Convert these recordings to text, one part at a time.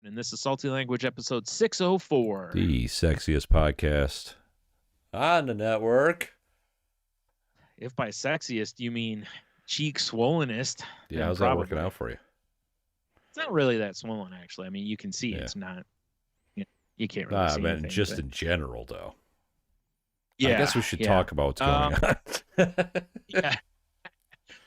and this is Salty Language episode 604. The sexiest podcast on the network. If by sexiest you mean cheek swollenest, Yeah, how's that working out for you? It's not really that swollen, actually. I mean, you can see it's not. You can't really see anything. Just in general, though. Yeah, I guess we should talk about what's going on. Yeah.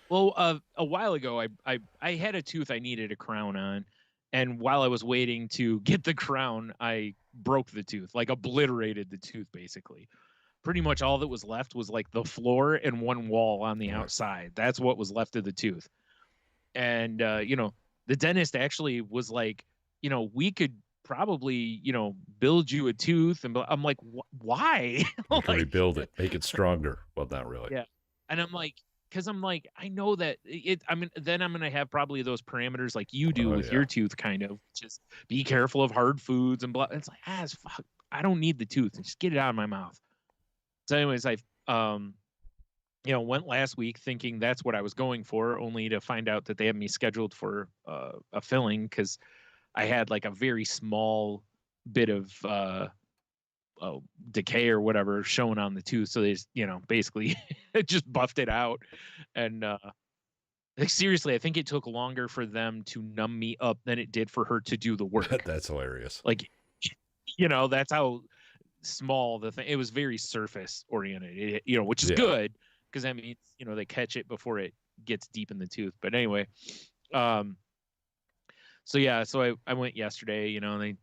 Well, a while ago, I had a tooth I needed a crown on. And while I was waiting to get the crown, I broke the tooth, like obliterated the tooth, basically. Pretty much all that was left was like the floor and one wall on the outside. That's what was left of the tooth. And, the dentist actually was like, we could probably, build you a tooth. And I'm like, why? You can rebuild it, make it stronger. Well, not really. Yeah. And I'm like, because I'm like, I know that then I'm going to have probably those parameters like you do with your tooth, kind of just be careful of hard foods and blah. It's like, as fuck, I don't need the tooth. Just get it out of my mouth. So anyways, I, went last week thinking that's what I was going for, only to find out that they had me scheduled for a filling because I had like a very small bit of decay or whatever shown on the tooth, so they just, basically just buffed it out. And like, seriously, I think it took longer for them to numb me up than it did for her to do the work. That's hilarious. Like, that's how small the thing. It was very surface oriented, which is good because that means they catch it before it gets deep in the tooth. But anyway, so I went yesterday, and they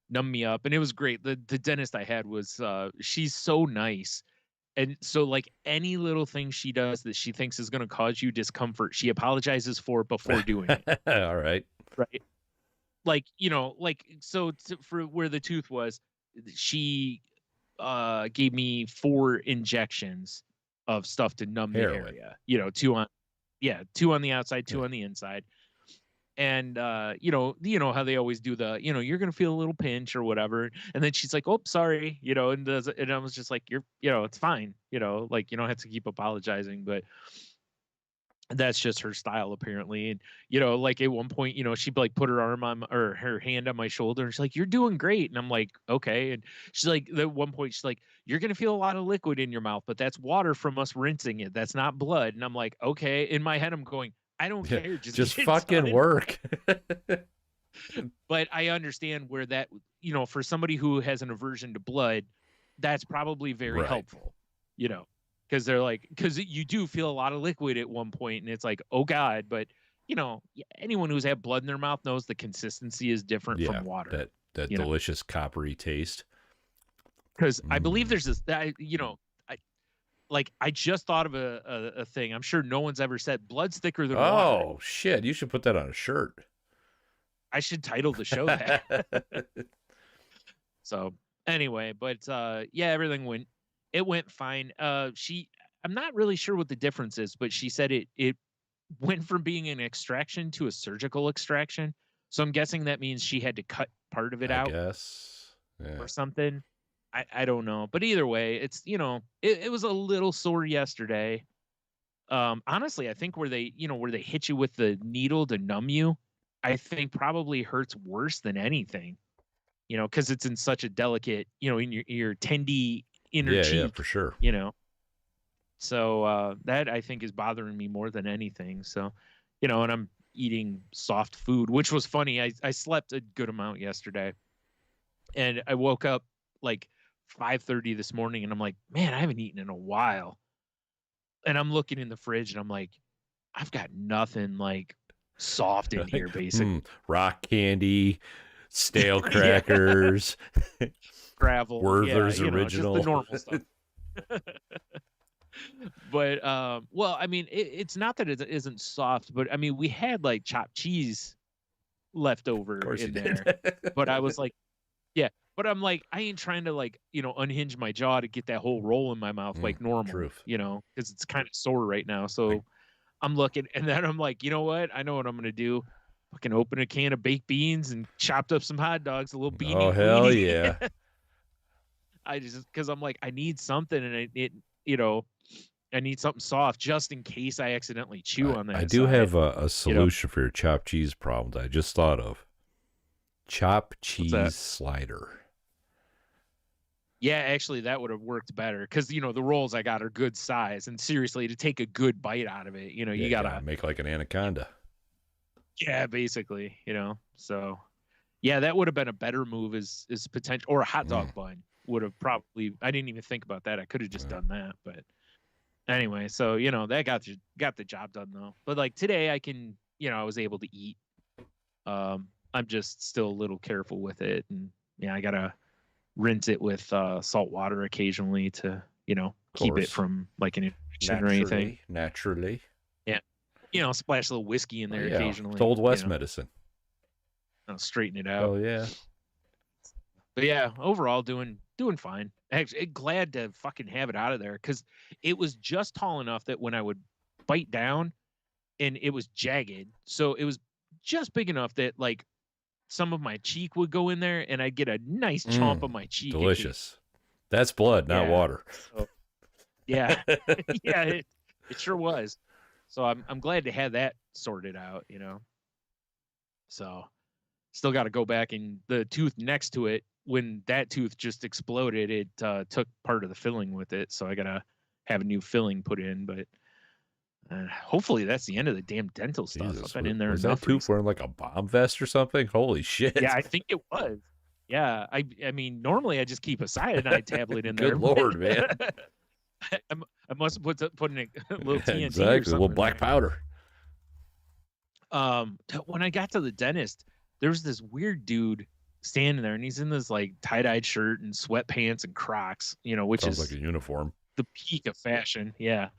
numb me up, and it was great. The dentist I had was she's so nice, and so like any little thing she does that she thinks is going to cause you discomfort, she apologizes for before doing it. All right, like for where the tooth was, she gave me 4 injections of stuff to numb the area. 2 on the outside, 2 on the inside. And you know how they always do the, you're gonna feel a little pinch or whatever, and then she's like, oh, sorry, and I was just like, it's fine, like you don't have to keep apologizing. But that's just her style apparently. And like at one point, she'd like put her arm on or her hand on my shoulder, and she's like, you're doing great. And I'm like, okay. And she's like, at one point she's like, you're gonna feel a lot of liquid in your mouth, but that's water from us rinsing it, that's not blood. And I'm like, okay. In my head I'm going, I don't care. Just fucking work. But I understand where that, for somebody who has an aversion to blood, that's probably very helpful, because they're like, because you do feel a lot of liquid at one point, and it's like, oh God. But anyone who's had blood in their mouth knows the consistency is different from water. That delicious coppery taste. Because I believe there's this, I just thought of a thing. I'm sure no one's ever said blood's thicker than water. Oh, shit. You should put that on a shirt. I should title the show that. So anyway, but everything went fine. I'm not really sure what the difference is, but she said it went from being an extraction to a surgical extraction. So I'm guessing that means she had to cut part of it out. I guess. Yeah. Or something. I don't know, but either way, it's it was a little sore yesterday. Honestly, I think where they hit you with the needle to numb you, I think probably hurts worse than anything. Because it's in such a delicate, in your tendy inner cheek. Yeah, for sure. So that I think is bothering me more than anything. So, and I'm eating soft food, which was funny. I slept a good amount yesterday, and I woke up like 5:30 this morning, and I'm like, man, I haven't eaten in a while. And I'm looking in the fridge, and I'm like, I've got nothing like soft in here, basically. Rock candy, stale crackers, gravel, Werther's original, just the normal stuff. But well, I mean, it's not that it isn't soft, but I mean, we had like chopped cheese left over in there. But I was like, but I'm like, I ain't trying to like, unhinge my jaw to get that whole roll in my mouth like normal, truth. Because it's kind of sore right now. So I'm looking, and then I'm like, you know what? I know what I'm going to do. Fucking open a can of baked beans and chopped up some hot dogs, a little beanie. Oh, hell yeah. Because I'm like, I need something, and I need something soft just in case I accidentally chew on that. I do have a solution for your chopped cheese problem that I just thought of. Chopped What's that? cheese slider. Yeah, actually, that would have worked better because the rolls I got are good size, and seriously, to take a good bite out of it, Yeah, you gotta make like an anaconda. yeah, basically, So, yeah, that would have been a better move is potential, or a hot dog bun would have probably. I didn't even think about that. I could have just done that, but anyway, so that got the job done though. But like today, I can I was able to eat. I'm just still a little careful with it, and I gotta rinse it with salt water occasionally to keep it from like an infection or anything. Naturally. Yeah, splash a little whiskey in there occasionally. It's Old West medicine. I'll straighten it out. Oh yeah. But yeah, overall doing fine. Actually, glad to fucking have it out of there because it was just tall enough that when I would bite down, and it was jagged, so it was just big enough that like some of my cheek would go in there, and I'd get a nice chomp of my cheek. Delicious. That's blood, not water. So, yeah, yeah, it sure was. So I'm glad to have that sorted out. So still got to go back, and the tooth next to it, when that tooth just exploded, it took part of the filling with it. So I gotta have a new filling put in, but hopefully that's the end of the damn dental stuff. Jesus, I've been in there was enough. That tooth wearing like a bomb vest or something? Holy shit! Yeah, I think it was. Yeah, I mean, normally I just keep a cyanide tablet in there. Good Lord, man! I must have put in a little TNT exactly, or something. A little black powder. When I got to the dentist, there was this weird dude standing there, and he's in this like tie-dyed shirt and sweatpants and Crocs, which sounds is like a uniform. The peak of fashion. Yeah.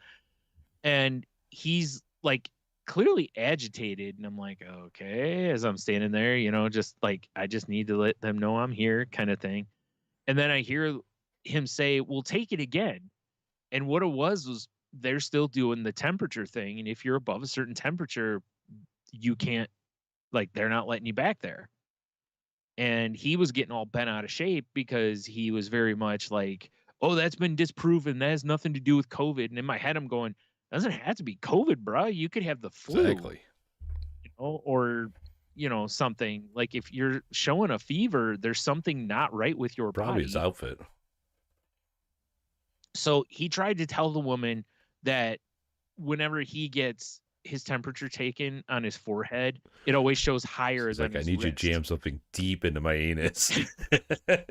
And he's like clearly agitated, and I'm like, okay, as I'm standing there, just like I just need to let them know I'm here kind of thing. And then I hear him say, "We'll take it again." And what it was they're still doing the temperature thing, and if you're above a certain temperature, you can't, like, they're not letting you back there. And he was getting all bent out of shape because he was very much like, "Oh, that's been disproven. That has nothing to do with COVID." And in my head, I'm going, doesn't have to be COVID, bro. You could have the flu, exactly. Or something. Like if you're showing a fever, there's something not right with your Probably body. his outfit. So he tried to tell the woman that whenever he gets his temperature taken on his forehead, it always shows higher than his I need wrist. you to jam something deep into my anus.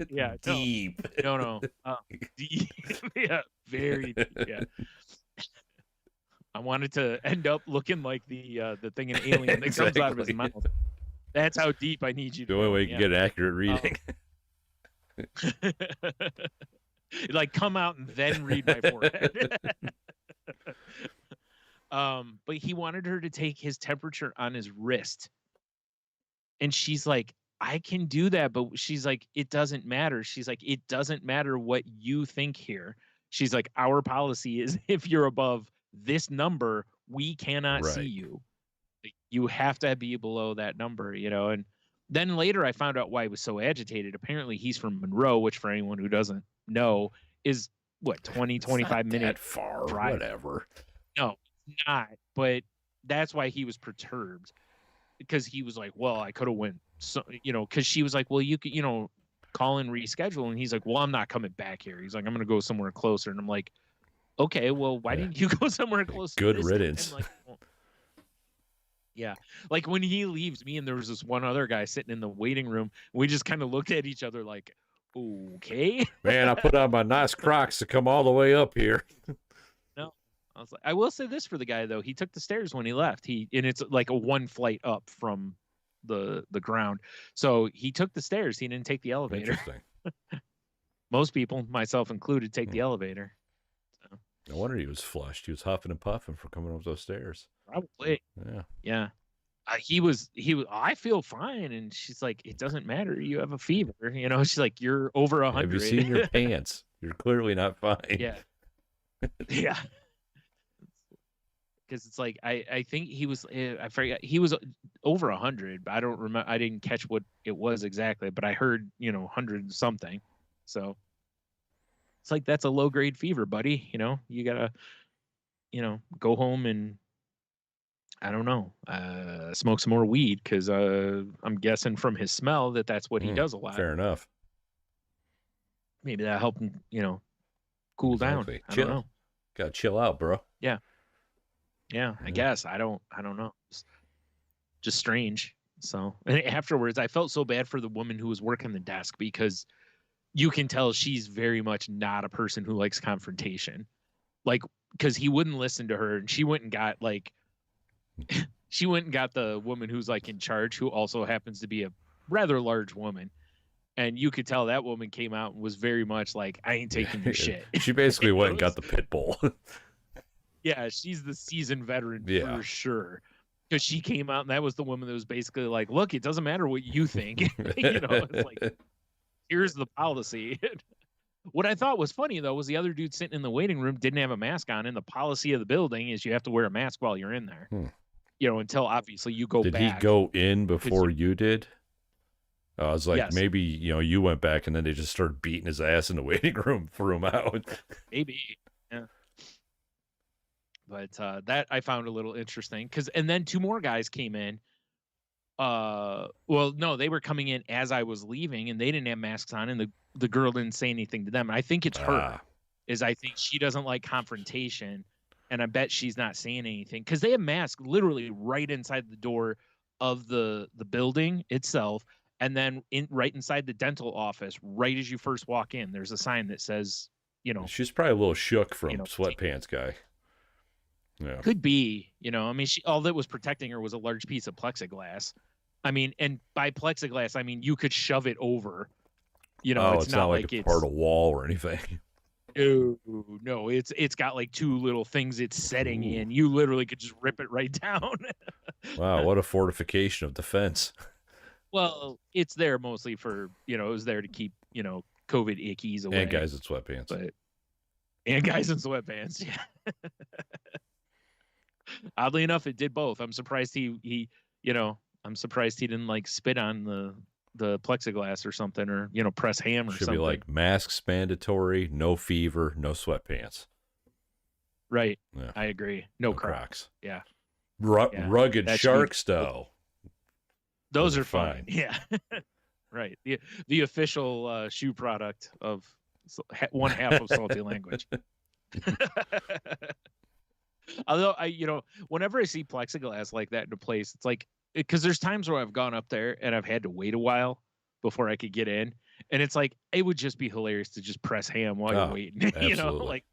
Yeah, deep. No. Deep. Yeah, very deep. Yeah. I wanted to end up looking like the thing in Alien that comes out of his mouth. That's how deep I need you to go. The only way you can get an accurate reading. Like come out and then read my forehead. But he wanted her to take his temperature on his wrist. And she's like, I can do that, but she's like, it doesn't matter. She's like, it doesn't matter what you think here. She's like, our policy is if you're above this number, we cannot see you. You have to be below that number, And then later I found out why he was so agitated. Apparently he's from Monroe, which for anyone who doesn't know is what, 25 minutes far drive. Whatever. No, it's not. But that's why he was perturbed, because he was like, well, I could have went, so, because she was like, well, you could, call and reschedule. And he's like, well, I'm not coming back here. He's like, I'm going to go somewhere closer. And I'm like, okay, well, why didn't you go somewhere closer? Good riddance. Like, well, yeah. Like when he leaves, me and there was this one other guy sitting in the waiting room. We just kind of looked at each other like, okay. Man, I put on my nice Crocs to come all the way up here. No. I was like, I will say this for the guy though. He took the stairs when he left. And it's like a one flight up from the ground. So he took the stairs. He didn't take the elevator. Interesting. Most people, myself included, take the elevator. So. No wonder he was flushed. He was huffing and puffing for coming up those stairs. Probably. Yeah. He was. I feel fine, and she's like, it doesn't matter. You have a fever. She's like, you're over 100. Have you seen your pants? You're clearly not fine. Yeah. Yeah. Because it's like I think he was. I forget. He was over 100. But I don't remember. I didn't catch what it was exactly, but I heard 100 something. So it's like that's a low grade fever, buddy. You gotta go home and I don't know. Smoke some more weed because I'm guessing from his smell that's what he does a lot. Fair enough. Maybe that helped him, cool down. I don't know. Gotta chill out, bro. Yeah. I guess I don't know. It's just strange. So, and afterwards, I felt so bad for the woman who was working the desk because you can tell she's very much not a person who likes confrontation. Like, because he wouldn't listen to her, and she went and got the woman who's like in charge, who also happens to be a rather large woman. And you could tell that woman came out and was very much like, I ain't taking your shit. She basically went and got the pit bull. Yeah, she's the seasoned veteran for sure. Because she came out and that was the woman that was basically like, look, it doesn't matter what you think. It's like, here's the policy. What I thought was funny, though, was the other dude sitting in the waiting room didn't have a mask on. And the policy of the building is you have to wear a mask while you're in there. Until obviously you go back. Did he go in before you did? I was like, maybe, you went back and then they just started beating his ass in the waiting room, threw him out. Maybe. Yeah. But that I found a little interesting and then two more guys came in. Well, no, they were coming in as I was leaving and they didn't have masks on and the girl didn't say anything to them. And I think it's her. I think she doesn't like confrontation. And I bet she's not saying anything because they have masks literally right inside the door of the building itself. And then right inside the dental office, right as you first walk in, there's a sign that says, she's probably a little shook from sweatpants guy. Yeah. Could be, I mean, all that was protecting her was a large piece of plexiglass. I mean, and by plexiglass, I mean, you could shove it over, it's not like it's part of a wall or anything. No, it's got like two little things it's setting in. You literally could just rip it right down. Wow, what a fortification of defense. Well, it's there mostly for, it was there to keep, COVID ickies away. And guys in sweatpants. Yeah. Oddly enough, it did both. I'm surprised he didn't like spit on the plexiglass or something or, press ham or something. Should be like masks mandatory, no fever, no sweatpants. Right. Yeah. I agree. No Crocs. Yeah. Rugged sharks, though. Those are fine. Yeah. Right. The official shoe product of one half of Salty Language. Although whenever I see plexiglass like that in a place, it's like, because there's times where I've gone up there and I've had to wait a while before I could get in. And it's like, it would just be hilarious to just press ham while you're waiting. Absolutely.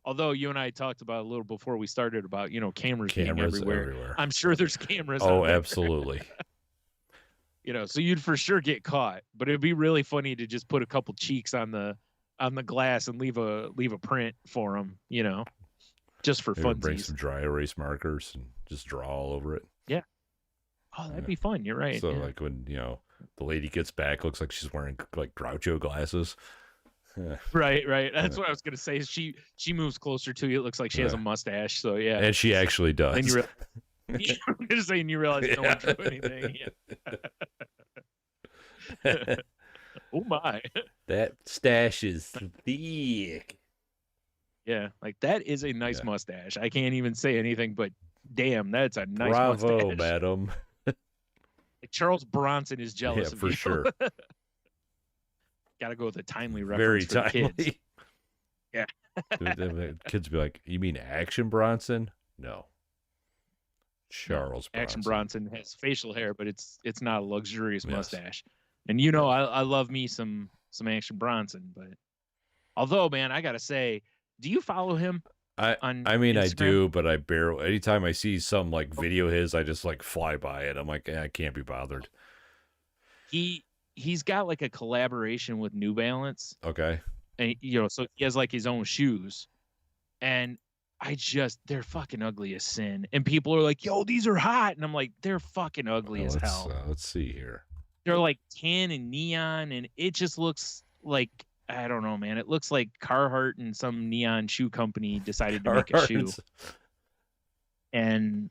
Although you and I talked about a little before we started about, cameras being everywhere. I'm sure there's cameras. Oh, absolutely. So you'd for sure get caught, but it'd be really funny to just put a couple cheeks on the glass and leave a print for them, just for fun. Bring some dry erase markers and just draw all over it. Yeah. Oh, that'd be fun. You're right. So like when, the lady gets back, looks like she's wearing like Groucho glasses. Right. That's what I was gonna say. She moves closer to you. It looks like she has a mustache. So yeah, and she actually does. And I'm just saying, you realize no one drew anything. Yeah. Oh my! That stash is thick. Yeah, like that is a nice mustache. I can't even say anything, but damn, that's a nice Bravo, mustache. madam. Like Charles Bronson is jealous of for you. Sure. Got to go with a timely reference. Very timely. Kids. Yeah. Kids be like, "You mean Action Bronson?" No. Charles Bronson. Action Bronson has facial hair, but it's not a luxurious mustache. And I love me some Action Bronson, but although, man, I gotta say, do you follow him? I mean, Instagram? I do, but I barely. Anytime I see some like video of his, I just like fly by it. I'm like, I can't be bothered. He's got like a collaboration with New Balance. Okay. And so he has like his own shoes, and they're fucking ugly as sin. And people are like, yo, these are hot. And I'm like, they're fucking ugly as hell. Let's see here. They're like tan and neon, and it just looks like, I don't know, man. It looks like Carhartt and some neon shoe company decided to make a shoe. And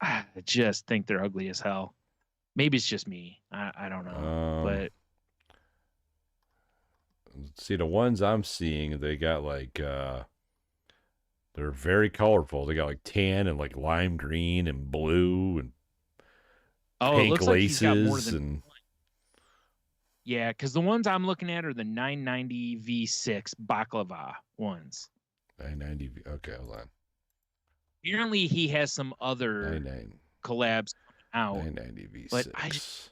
I just think they're ugly as hell. Maybe it's just me. I don't know. But see, the ones I'm seeing, they got like They're very colorful. They got like tan and like lime green and blue and Oh, it pink looks like he's got more laces than. and Yeah, because the ones I'm looking at are the 990 V6 baklava ones. 990. Okay, hold on. Apparently, he has some other collabs out. 990 V6.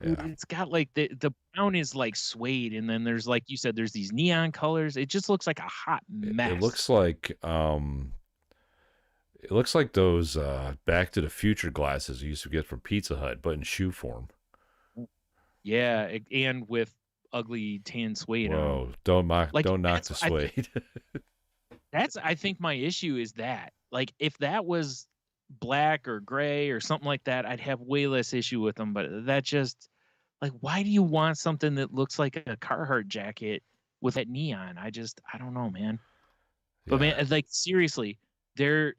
But it's got like the brown is like suede, and then there's, like you said, there's these neon colors. It just looks like a hot mess. It looks like those Back to the Future glasses you used to get from Pizza Hut, but in shoe form. Yeah, and with ugly tan suede. Whoa! Don't knock the suede. I think my issue is that, like, if that was black or gray or something like that, I'd have way less issue with them. But that just, like, why do you want something that looks like a Carhartt jacket with that neon? I don't know, man. But man, like, seriously, they're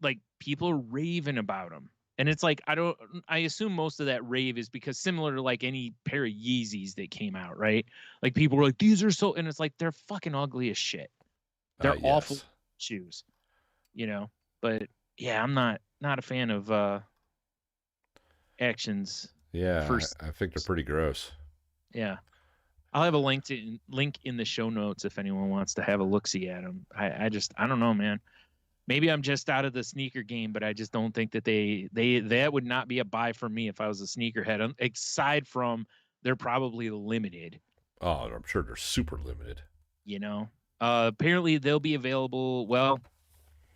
like, people are raving about them. And it's like, I assume most of that rave is because, similar to like any pair of Yeezys that came out, right? Like, people were like, these are so, and it's like, they're fucking ugly as shit. They're awful shoes, you know? But yeah, I'm not a fan of Actions. Yeah, I think they're pretty gross. Yeah. I'll have a link in the show notes if anyone wants to have a look-see at them. I don't know, man. Maybe I'm just out of the sneaker game, but I just don't think that that would not be a buy for me if I was a sneakerhead. Aside from, they're probably limited. Oh, I'm sure they're super limited. You know, apparently they'll be available. Well,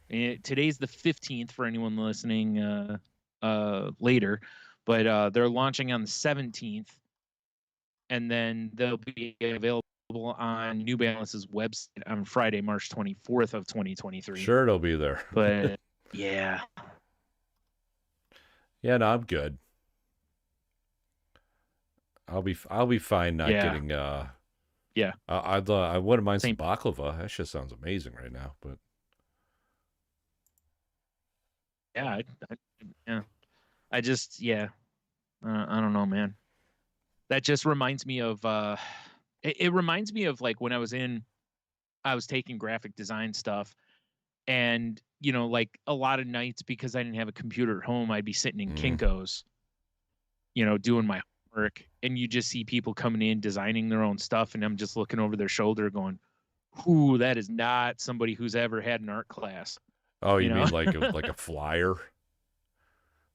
today's the 15th for anyone listening later, but they're launching on the 17th, and then they'll be available on New Balance's website on Friday, March 24th of 2023. Sure, it'll be there. But yeah. Yeah, no, I'm good. I'll be fine not getting yeah. I wouldn't mind some baklava. That shit sounds amazing right now, but yeah, I don't know, man. That just reminds me of it reminds me of, like, when I was taking graphic design stuff, and, you know, like, a lot of nights, because I didn't have a computer at home, I'd be sitting in Kinko's, you know, doing my homework, and you just see people coming in designing their own stuff, and I'm just looking over their shoulder going, "Ooh, that is not somebody who's ever had an art class." Oh, you mean like a flyer?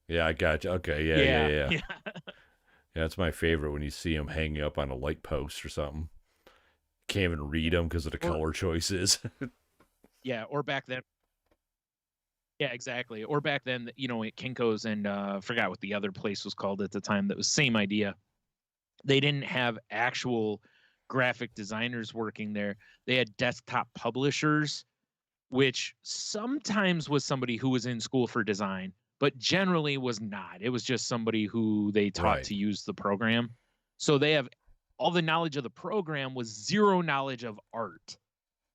Yeah, I got you. Okay, yeah. Yeah, that's my favorite, when you see them hanging up on a light post or something. Can't even read them because of the color choices. Yeah, or back then. Yeah, exactly. Or back then, you know, at Kinko's, and I forgot what the other place was called at the time, that was same idea. They didn't have actual graphic designers working there. They had desktop publishers, which sometimes was somebody who was in school for design, but generally was not. It was just somebody who they taught to use the program. So they have all the knowledge of the program with zero knowledge of art.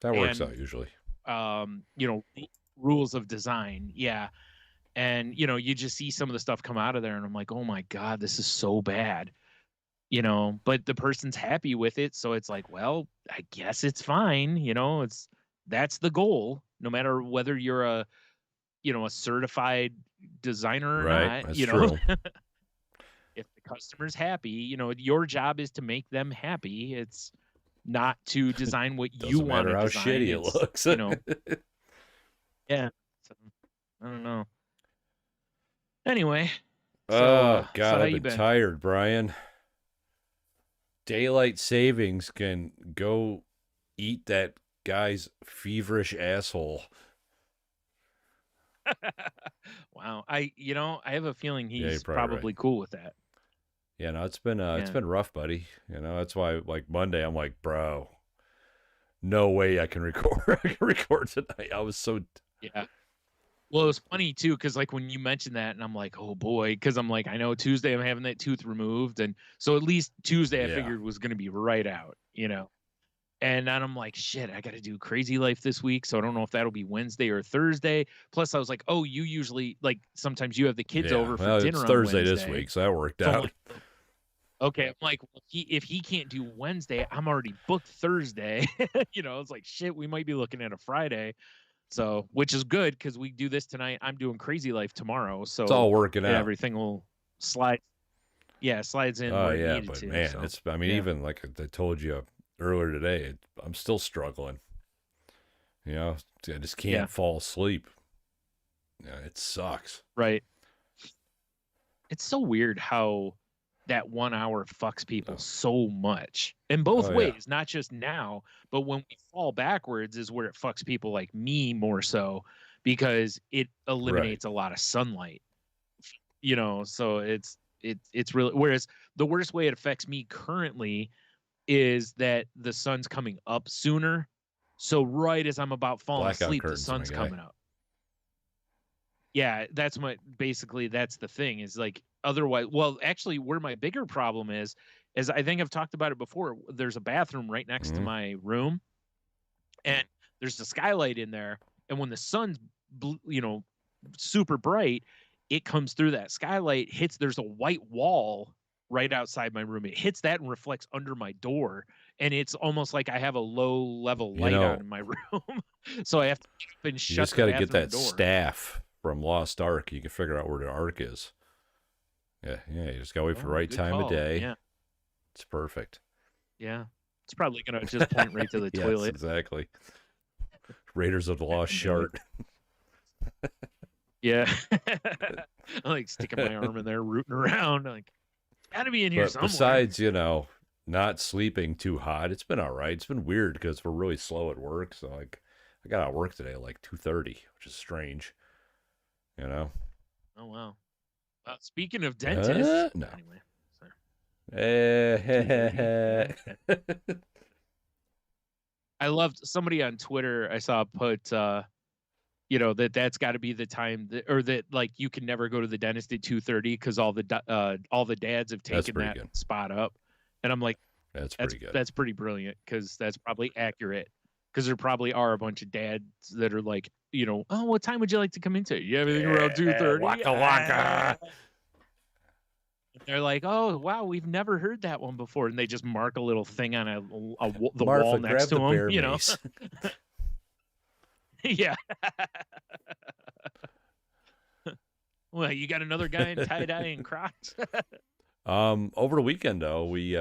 That works out usually. You know, rules of design. Yeah. And, you know, you just see some of the stuff come out of there, and I'm like, oh my God, this is so bad. You know, but the person's happy with it. So it's like, well, I guess it's fine. You know, that's the goal, no matter whether you're a certified designer or not. That's you know, true. If the customer's happy, you know, your job is to make them happy. It's not to design what you want to design. Doesn't matter how shitty it looks. You know. Yeah. So, I don't know. Anyway. Oh, God, I've been tired, Brian. Daylight savings can go eat that guy's feverish asshole. Wow. I have a feeling he's probably cool with that. Yeah, no, it's been rough, buddy. You know, that's why, like, Monday, I'm like, bro, no way I can record tonight. I was so yeah. Well, it was funny too, because, like, when you mentioned that, and I'm like, oh boy, because I'm like, I know Tuesday I'm having that tooth removed, and so at least Tuesday I figured was going to be right out, you know. And then I'm like, shit, I got to do Crazy Life this week, so I don't know if that'll be Wednesday or Thursday. Plus, I was like, oh, you usually, like, sometimes you have the kids over for dinner it's Thursday on Wednesday. this week, so that worked out. Okay, I'm like, well, if he can't do Wednesday, I'm already booked Thursday. It's like, shit, we might be looking at a Friday. So, which is good because we do this tonight. I'm doing Crazy Life tomorrow, It's so all working out. everything will slide. Yeah, slides in where it needed but to. Man, so, it's. I mean, even like I told you earlier today, I'm still struggling. I just can't fall asleep. Yeah, it sucks. Right. It's so weird how that 1 hour fucks people so much in both ways, not just now, but when we fall backwards is where it fucks people like me more so because it eliminates a lot of sunlight. So it's really, whereas the worst way it affects me currently is that the sun's coming up sooner. So right as I'm about falling asleep, the sun's coming up. Yeah, that's basically that's the thing is like otherwise, well, actually where my bigger problem is I think I've talked about it before. There's a bathroom right next to my room and there's a skylight in there. And when the sun's, super bright, it comes through that skylight, there's a white wall right outside my room. It hits that and reflects under my door. And it's almost like I have a low level light on in my room. So I have to keep and shut the bathroom door. You just got to get that staff from Lost Ark. You can figure out where the Ark is. Yeah, you just got to wait for the right time of day. Yeah. It's perfect. Yeah. It's probably going to just point right to the toilet. Exactly. Raiders of the Lost Shark. Yeah. I like sticking my arm in there, rooting around. Like, gotta be in here somewhere. Besides, not sleeping too hot, it's been all right. It's been weird because we're really slow at work. So, I got out of work today at like 2:30, which is strange. Oh, wow. Speaking of dentists. No. Anyway. I loved somebody on Twitter I saw put, that's got to be the time that like you can never go to the dentist at 2:30 because all the dads have taken that spot up. And I'm like, that's pretty good. That's pretty brilliant because that's probably accurate. Because there probably are a bunch of dads that are like, oh, what time would you like to come into? You have anything around 2:30? Waka waka. They're like, oh wow, we've never heard that one before, and they just mark a little thing on the Martha, wall next to them. Yeah. Well, you got another guy in tie dye and Crocs. Over the weekend though, we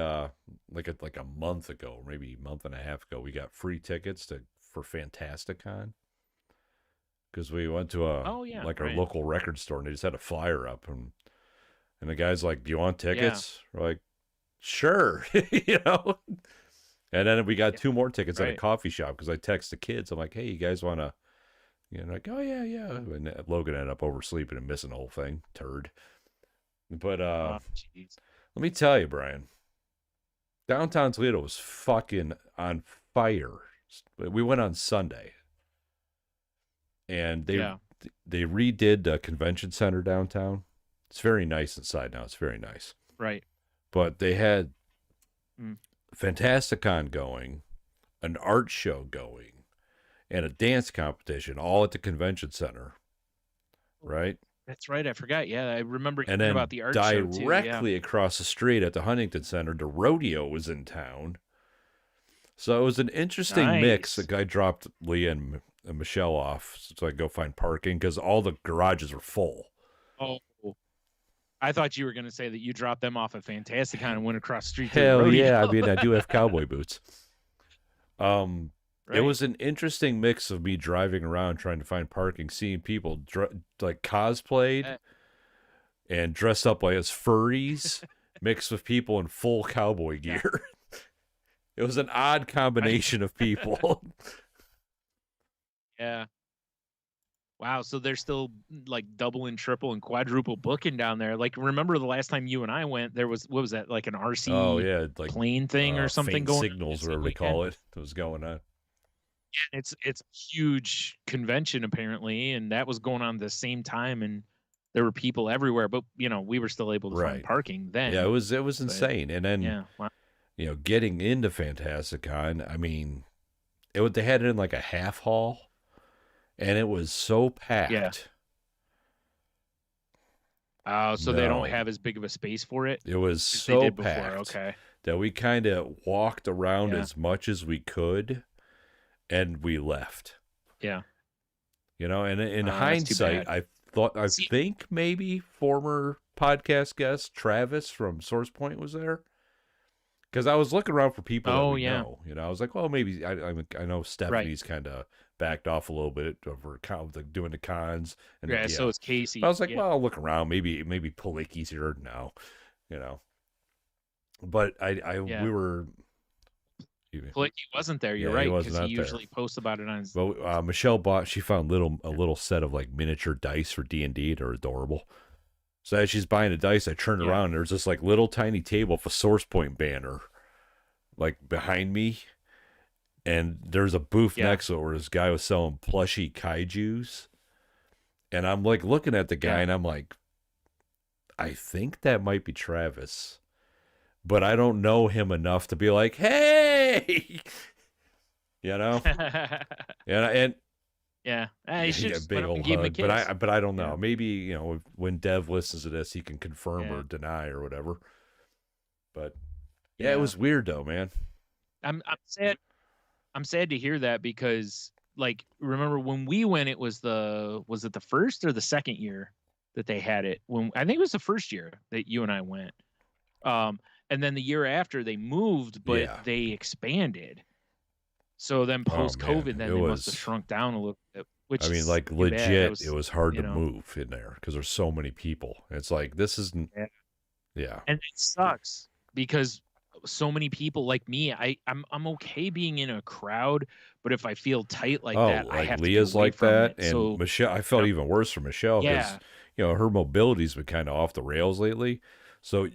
like a month ago, maybe a month and a half ago, we got free tickets for Fantasticon because we went to our local record store and they just had a flyer up and the guy's like, "Do you want tickets?" We're like, "Sure," And then we got 2 more tickets at a coffee shop because I text the kids. I'm like, "Hey, you guys want to?" Like, "Oh yeah." And Logan ended up oversleeping and missing the whole thing, turd. But let me tell you, Brian, downtown Toledo was fucking on fire. We went on Sunday, and they redid the convention center downtown. It's very nice inside now. It's very nice. Right. But they had Fantasticon going, an art show going, and a dance competition all at the convention center. Right? That's right. I forgot. Yeah, I remember hearing about the art show too. Directly across the street at the Huntington Center, the rodeo was in town. So it was an interesting mix. The guy dropped Leah and Michelle off so I could go find parking because all the garages were full. Oh, I thought you were going to say that you dropped them off at Fantasticon and went across the street. Hell yeah. I mean, I do have cowboy boots. It was an interesting mix of me driving around trying to find parking, seeing people like cosplayed and dressed up like as furries mixed with people in full cowboy gear. It was an odd combination of people. Yeah. Wow, so they're still like double and triple and quadruple booking down there. Like, remember the last time you and I went, there was, what was that, like an RC like plane thing or something going signals, whatever they call it, that was going on. Yeah, it's a huge convention apparently, and that was going on at the same time, and there were people everywhere, but we were still able to find parking then. Yeah, it was insane. And then getting into Fantasticon, I mean, they had it in like a half hall. And it was so packed. Oh, so they don't have as big of a space for it It was as so they did before. packed Okay. that we kind of walked around as much as we could, and we left. Yeah. You know, and in hindsight, I think maybe former podcast guest Travis from Source Point was there. Because I was looking around for people that we know. You know, I was like, well, maybe I know Stephanie's kind of backed off a little bit over doing the cons. And so it's Casey. But I was like, well, I'll look around. Maybe Palicki's here now. You know, but we were. He wasn't there. You're right, because he usually posts about it on his. Well, Michelle she found a little set of like miniature dice for D&D. They're adorable. So as she's buying the dice, I turned around and there's this like little tiny table with a Source Point banner, like behind me, and there's a booth next to it where this guy was selling plushy kaijus, and I'm like looking at the guy and I'm like, I think that might be Travis. But I don't know him enough to be like, hey, you know, and he should a big old hug. But I don't know. Maybe, you know, when Dev listens to this, he can confirm or deny or whatever. But it was weird though, man. I'm sad. I'm sad to hear that because, like, remember when we went? It was it the first or the second year that they had it? I think it was the first year that you and I went. And then the year after they moved, but they expanded. So then post-COVID, then they must have shrunk down a little bit. Which I mean, like legit, it was hard to move in there because there's so many people. It's like this isn't. Yeah. And it sucks because so many people like me. I'm okay being in a crowd, but if I feel tight like that, I have Leah's to get away like from that, it. and so, Michelle. I felt even worse for Michelle because you know her mobility's been kind of off the rails lately. So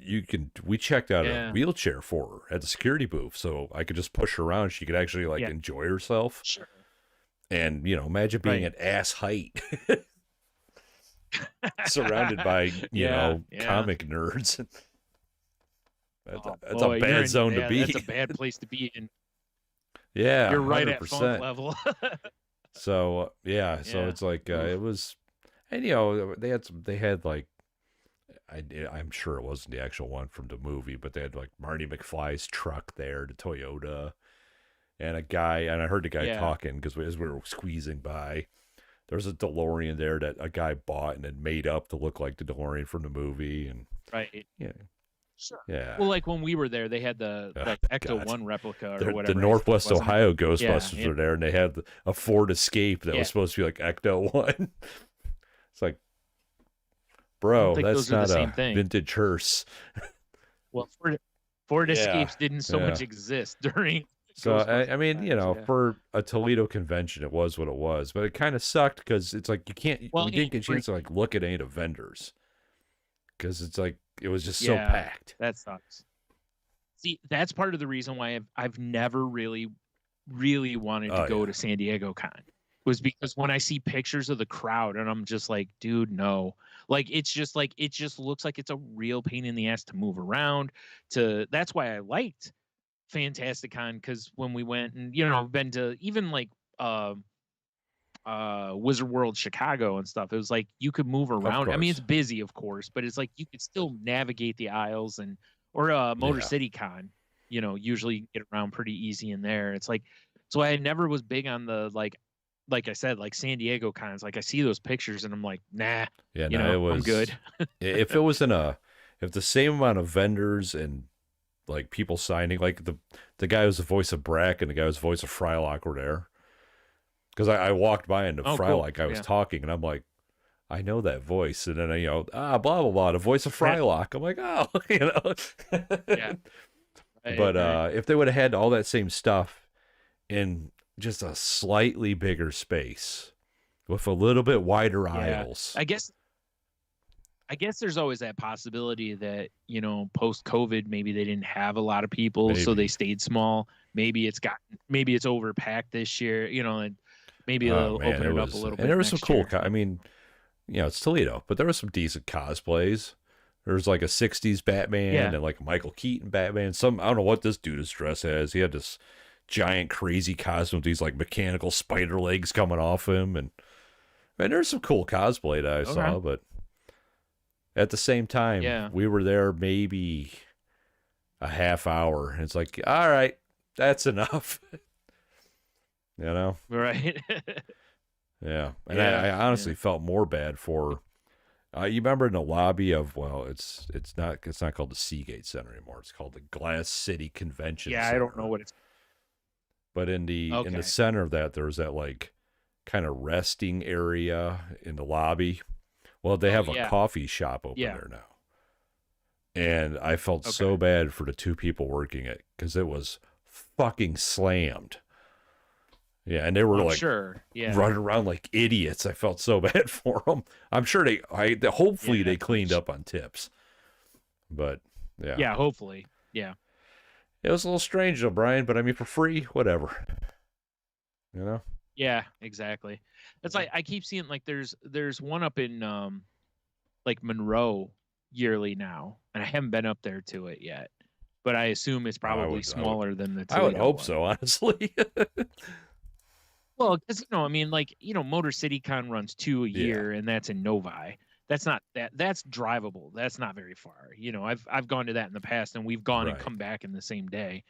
we checked out a wheelchair for her at the security booth, so I could just push her around. She could actually like enjoy herself. Sure. And you know, imagine being at ass height, surrounded by you know comic nerds. That's a bad zone to be. That's a bad place to be in. Yeah, you're right 100%. At funk level. So so it's like it was, and you know they had like. I'm sure it wasn't the actual one from the movie, but they had like Marty McFly's truck there, the Toyota, and a guy, and I heard the guy talking because as we were squeezing by, there's a DeLorean there that a guy bought and then made up to look like the DeLorean from the movie, and sure. Yeah. Well, like when we were there, they had the Ecto-1 replica or whatever. The Northwest Ohio Ghostbusters were there, and they had a Ford Escape that was supposed to be like Ecto-1. It's like, bro, that's not a vintage hearse. Well, Ford Escapes didn't so much exist during. So I mean, you know, for a Toledo convention, it was what it was, but it kind of sucked because it's like you can't. We didn't get a chance to like look at any of the vendors because it's like it was just so packed. That sucks. See, that's part of the reason why I've never really wanted to go to San Diego Con. Was because when I see pictures of the crowd and I'm just like, dude, no. Like it just looks like it's a real pain in the ass to move around. That's why I liked Fantasticon, because when we went, and you know, I've been to even like Wizard World Chicago and stuff, it was like you could move around. I mean, it's busy, of course, but it's like you could still navigate the aisles, or Motor City Con, you know, usually you get around pretty easy in there. It's like, so I never was big on the like I said, like San Diego cons. Like I see those pictures and I'm like, nah. Yeah, no, I'm good. If it was if the same amount of vendors and like people signing, like the guy who's the voice of Brack and the guy who's the voice of Frylock were there. Because I walked by and the Frylock guy was talking and I'm like, I know that voice. And then blah blah blah, the voice of Frylock. I'm like, oh, you know. But if they would have had all that same stuff in just a slightly bigger space with a little bit wider aisles. I guess there's always that possibility that, you know, post-COVID, maybe they didn't have a lot of people, so they stayed small. Maybe it's overpacked this year, you know, and maybe they'll open it up a little bit. And there was some cool, I mean, you know, it's Toledo, but there was some decent cosplays. There's like a 60s Batman and like a Michael Keaton Batman. I don't know what this dude's dress has. He had this giant crazy costume with these like mechanical spider legs coming off him, and there's some cool cosplay that I saw, but At the same time, Yeah. we were there maybe a half hour. And it's like, all right, that's enough. You know? Right. Yeah. And Yeah. I honestly felt more bad for you remember in the lobby of it's not called the Seagate Center anymore. It's called the Glass City Convention Center. I don't know what it's. But in the center of that, there's that like kind of resting area in the lobby. Well, they have a coffee shop open there now. And I felt so bad for the two people working it because it was fucking slammed. Yeah, and they were running around like idiots. I felt so bad for them. I'm sure hopefully they cleaned up on tips. But yeah. Yeah, hopefully. Yeah. It was a little strange though, Brian, but I mean for free, whatever. You know? Yeah, exactly. It's like I keep seeing like there's one up in like Monroe yearly now, and I haven't been up there to it yet. But I assume it's probably smaller than the Toledo I would hope one. so, honestly. Well, because I mean, like Motor City Con runs 2 a year, and that's in Novi. That's drivable. That's not very far. I've gone to that in the past, and we've gone and come back in the same day.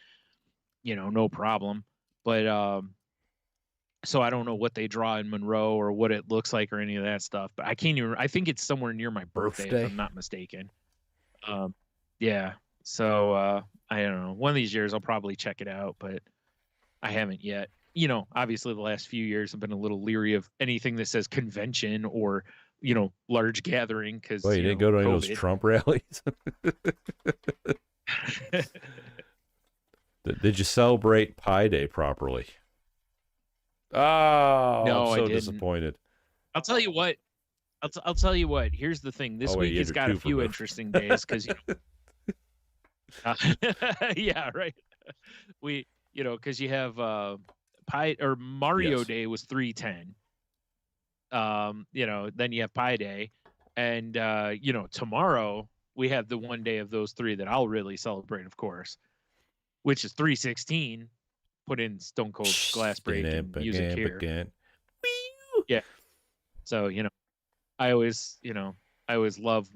No problem. But so I don't know what they draw in Monroe or what it looks like or any of that stuff. But I can't even. I think it's somewhere near my birthday. If I'm not mistaken. Yeah. So I don't know. One of these years I'll probably check it out, but I haven't yet. Obviously the last few years I've been a little leery of anything that says convention or, large gathering because you didn't go to any of those Trump rallies? Did you celebrate Pi Day properly? Oh, no, I'm so disappointed. I'll tell you what. I'll tell you what. Here's the thing. This week it's got a few interesting days because yeah, right. Because you have Mario Day was 3/10. Then you have Pi Day, and tomorrow we have the one day of those three that I'll really celebrate, of course, which is 3/16. Put in Stone Cold Glass Break and music here. Yeah. So I always love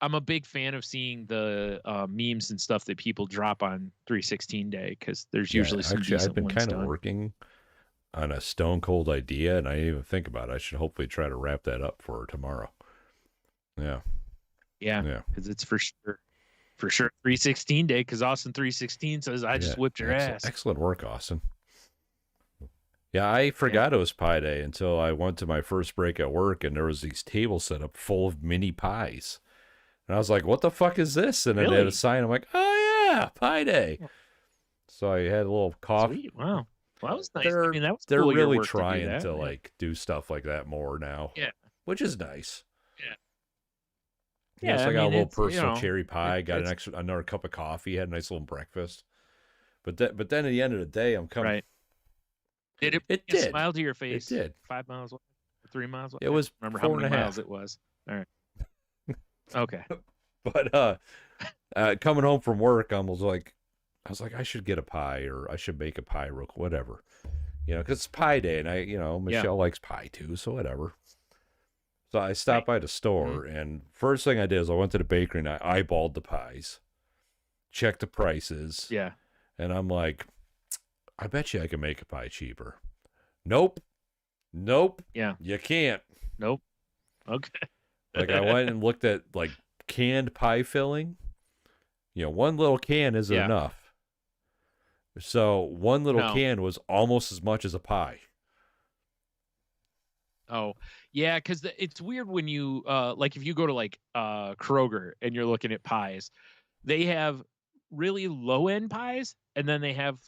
I'm a big fan of seeing the memes and stuff that people drop on 3/16 day because there's usually some decent I've been ones kind of done. working on a Stone Cold idea, and I didn't even think about it. I should hopefully try to wrap that up for tomorrow. Yeah. Yeah. Because it's for sure 3/16 day because Austin 3/16 says I just whipped your ass. Excellent work, Austin. Yeah, I forgot it was Pi Day until I went to my first break at work, and there was these tables set up full of mini pies. And I was like, what the fuck is this? And then they had a sign. I'm like, oh, yeah, Pi Day. So I had a little coffee. Sweet. Wow. Well, that was nice. They're really trying to do stuff like that more now. Yeah. Which is nice. Yeah. Yeah, so I got a little personal cherry pie, got another cup of coffee, had a nice little breakfast. But then at the end of the day, I'm coming. Right. Did it did. Smile to your face? It did. 5 miles away? 3 miles away? It was remember 4 how many and a half. miles it was. All right. Okay. But coming home from work, I was like, I should get a pie, or I should make a pie, whatever. Because it's Pi Day, and Michelle likes pie too, so whatever. So I stopped by the store, and first thing I did is I went to the bakery and I eyeballed the pies, checked the prices. Yeah. And I'm like, I bet you I can make a pie cheaper. Nope. Yeah. You can't. Nope. Okay. I went and looked at canned pie filling. One little can isn't enough. So one little can was almost as much as a pie. Oh, yeah, because it's weird when you if you go to Kroger and you're looking at pies, they have really low end pies, and then they have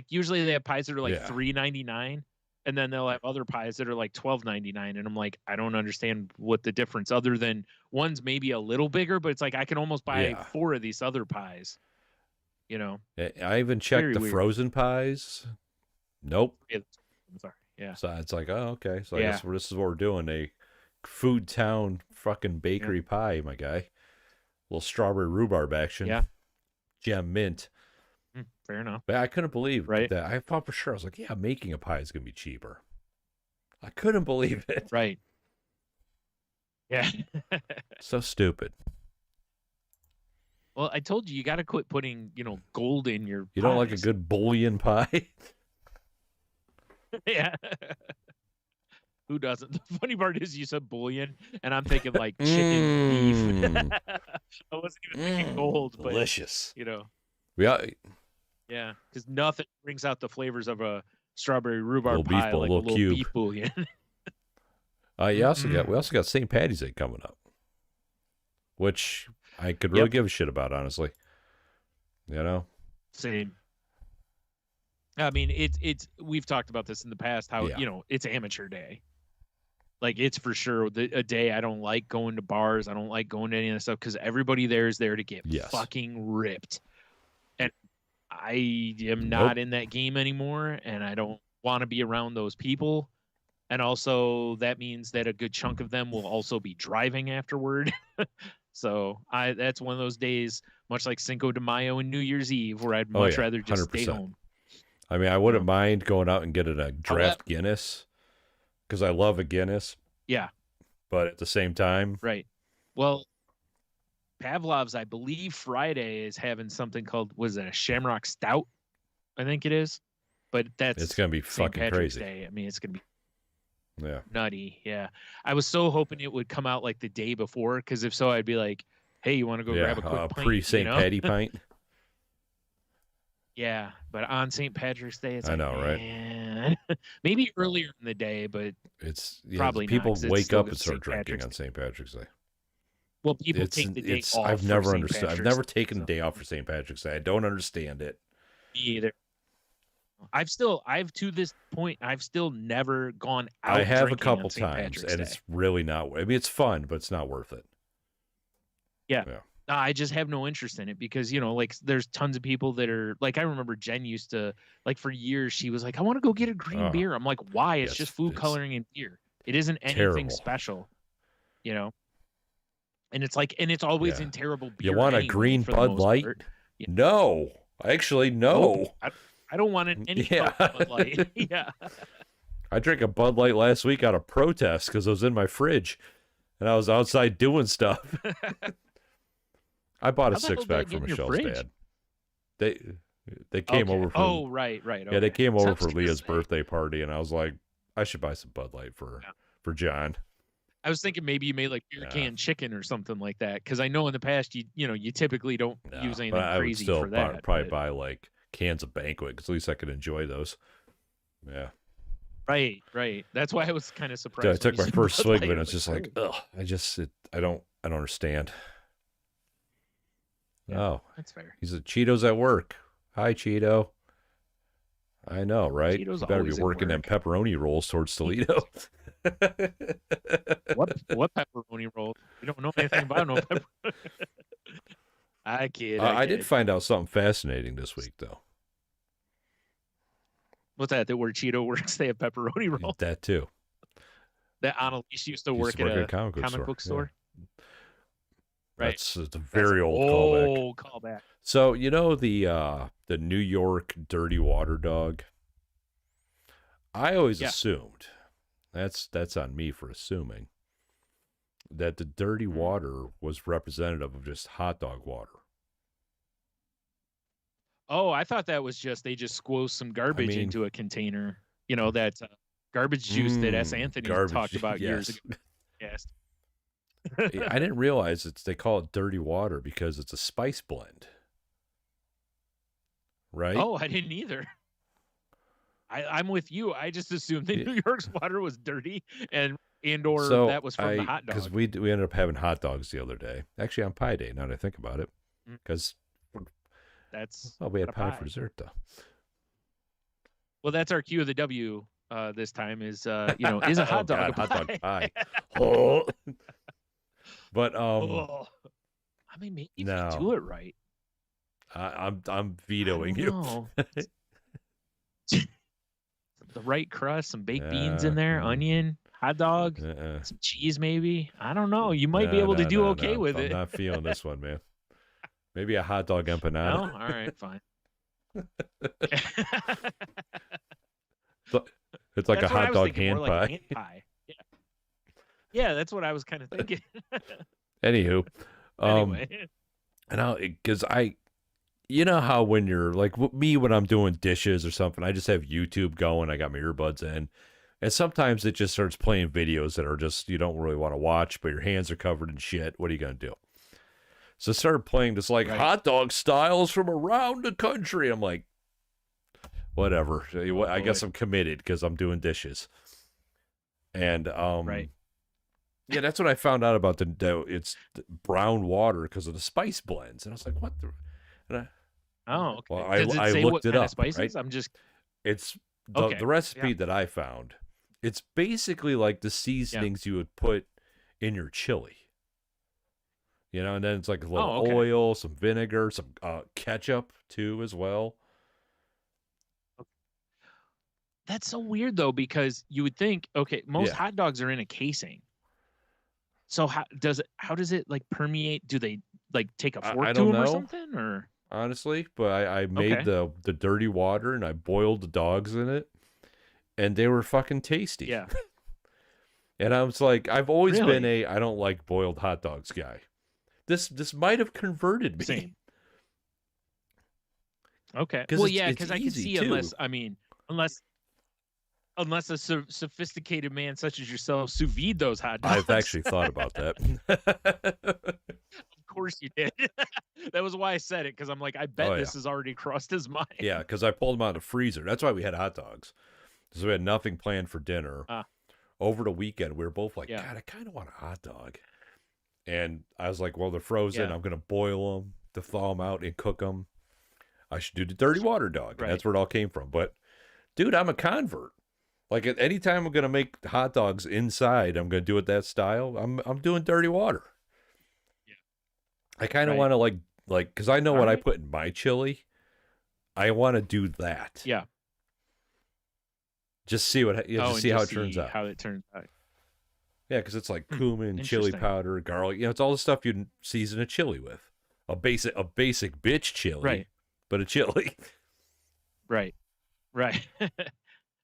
usually they have pies that are $3.99, and then they'll have other pies that are $12.99, and I'm like, I don't understand what the difference other than one's maybe a little bigger, but it's I can almost buy 4 of these other pies. I even checked the frozen pies. Nope. I'm sorry. Yeah. So it's oh, okay. So I guess this is what we're doing. A Food Town fucking bakery pie, my guy. Little strawberry rhubarb action. Yeah. Gem mint. Fair enough. But I couldn't believe that. I thought for sure. I was like, yeah, making a pie is going to be cheaper. I couldn't believe it. Right. Yeah. So stupid. Well, I told you got to quit putting, gold in your You pies. don't like a good bouillon pie? Yeah. Who doesn't? The funny part is you said bouillon, and I'm thinking like chicken, beef. I wasn't even thinking gold, but delicious. Yeah, because nothing brings out the flavors of a strawberry rhubarb little beef pie bowl, like little a little cube. beef bouillon. We also got St. Patty's Day coming up, which I could really give a shit about, honestly. Same. I mean, it's we've talked about this in the past, how it's amateur day. Like, it's for sure a day I don't like going to bars. I don't like going to any of that stuff because everybody there is there to get fucking ripped. And I am not in that game anymore, and I don't want to be around those people. And also, that means that a good chunk of them will also be driving afterward. So that's one of those days, much like Cinco de Mayo and New Year's Eve, where I'd much rather just 100%. Stay home. I mean, I wouldn't mind going out and getting a draft Guinness because I love a Guinness. Yeah. But at the same time. Right. Well, Pavlov's, I believe Friday is having something called, was it a Shamrock Stout? I think it is. But it's going to be fucking crazy. Day. I mean, it's going to be Yeah. nutty. Yeah. I was so hoping it would come out like the day before, because if so, I'd be like, hey, you want to go grab a quick pint? Pre-St. Patty pint? Yeah, but on St. Patrick's Day, it's I know, right? Maybe earlier in the day, but it's probably people not, wake up and start drinking on St. Patrick's Day. Well, people take the day off. I've never understood. I've never taken a day off for St. Patrick's Day. I don't understand it. Me either. I've to this point, I've still never gone out. I have a couple times, and it's really not. I mean, it's fun, but it's not worth it. Yeah. I just have no interest in it because, like, there's tons of people that are like, I remember Jen used to, like, for years, she was like, I want to go get a green beer. I'm like, why? It's just food coloring and beer. It isn't anything special, And it's like, and it's always in terrible beer. You want a green Bud Light? No. Actually, no. Nope. I don't want any Bud Light. Yeah. I drank a Bud Light last week out of protest because it was in my fridge and I was outside doing stuff. I bought a 6-pack for Michelle's dad. They came over for right. Okay. Yeah, they came over for Leah's birthday party, and I was like, I should buy some Bud Light for John. I was thinking maybe you made like beer can chicken or something like that, because I know in the past you typically don't use anything crazy for that. I would probably buy like cans of Banquet, because at least I could enjoy those. Yeah. Right. That's why I was kind of surprised. I took my first swig, and it's just like, ugh. I don't understand. Yeah, oh, that's fair. He's a Cheetos at work. Hi, Cheeto. I know, right? Cheeto's you better be working them pepperoni rolls towards Toledo. What pepperoni rolls? We don't know anything about no pepperoni. I kid. I did find out something fascinating this week, though. What's that? That where Cheeto works, they have pepperoni rolls. That too. That Annalise used to work at a comic book store. Yeah. Right. That's a very old callback. So the New York dirty water dog. I always assumed, that's on me for assuming, that the dirty water was representative of just hot dog water. Oh, I thought that was just they just squoze some garbage into a container. That garbage juice that S. Anthony talked about years ago. Yes. I didn't realize they call it dirty water because it's a spice blend. Right? Oh, I didn't either. I'm with you. I just assumed that New York's water was dirty and that was from the hot dog. Because we ended up having hot dogs the other day. Actually, on Pie Day, now that I think about it. Because we had pie for dessert, though. Well, that's our QofheW this time is is a hot dog hot dog pie. Oh. But I mean, maybe if you do it right. I'm vetoing you. The right crust, some baked beans in there, onion, hot dog, some cheese maybe. I don't know. You might be able to do okay with it. I'm not feeling this one, man. Maybe a hot dog empanada. No? All right, fine. It's like a hot dog hand pie. Yeah, that's what I was kind of thinking. Anywho, Anyway. and because you know how when you're like me when I'm doing dishes or something, I just have YouTube going. I got my earbuds in, and sometimes it just starts playing videos that are just you don't really want to watch, but your hands are covered in shit. What are you gonna do? So it started playing this like hot dog styles from around the country. I'm like, whatever. I guess I'm committed because I'm doing dishes. And yeah, that's what I found out about it's brown water because of the spice blends, and I was like, what the? And okay. Well, Does it I say looked what it kind up. of spices? Right? I'm just. It's the recipe that I found. It's basically like the seasonings you would put in your chili. You know, and then it's like a little oil, some vinegar, some ketchup too as well. That's so weird though, because you would think, okay, most hot dogs are in a casing. So how does it like permeate? Do they like take a fork to them or something? Or honestly, but I made the dirty water and I boiled the dogs in it, and they were fucking tasty. Yeah. And I was like, I've always been I don't like boiled hot dogs guy. This might have converted me. Same. Okay. Well, yeah, because I can see too. Unless a sophisticated man such as yourself sous vide those hot dogs. I've actually thought about that. Of course you did. That was why I said it, because I'm like, I bet this has already crossed his mind. Yeah, because I pulled them out of the freezer. That's why we had hot dogs. Because we had nothing planned for dinner. Over the weekend, we were both like, God, I kind of want a hot dog. And I was like, well, they're frozen. I'm going to boil them to thaw them out and cook them. I should do the dirty water dog. And that's where it all came from. But, dude, I'm a convert. Like, at any time I'm going to make hot dogs inside, I'm going to do it that style. I'm doing dirty water. Yeah. I kind of want to, like, because I know what I put in my chili. I want to do that. Yeah. Just see just see how it turns out. How it turns out. Yeah, because it's like cumin, chili powder, garlic. You know, it's all the stuff you'd season a chili with. A basic bitch chili, but a chili. Right.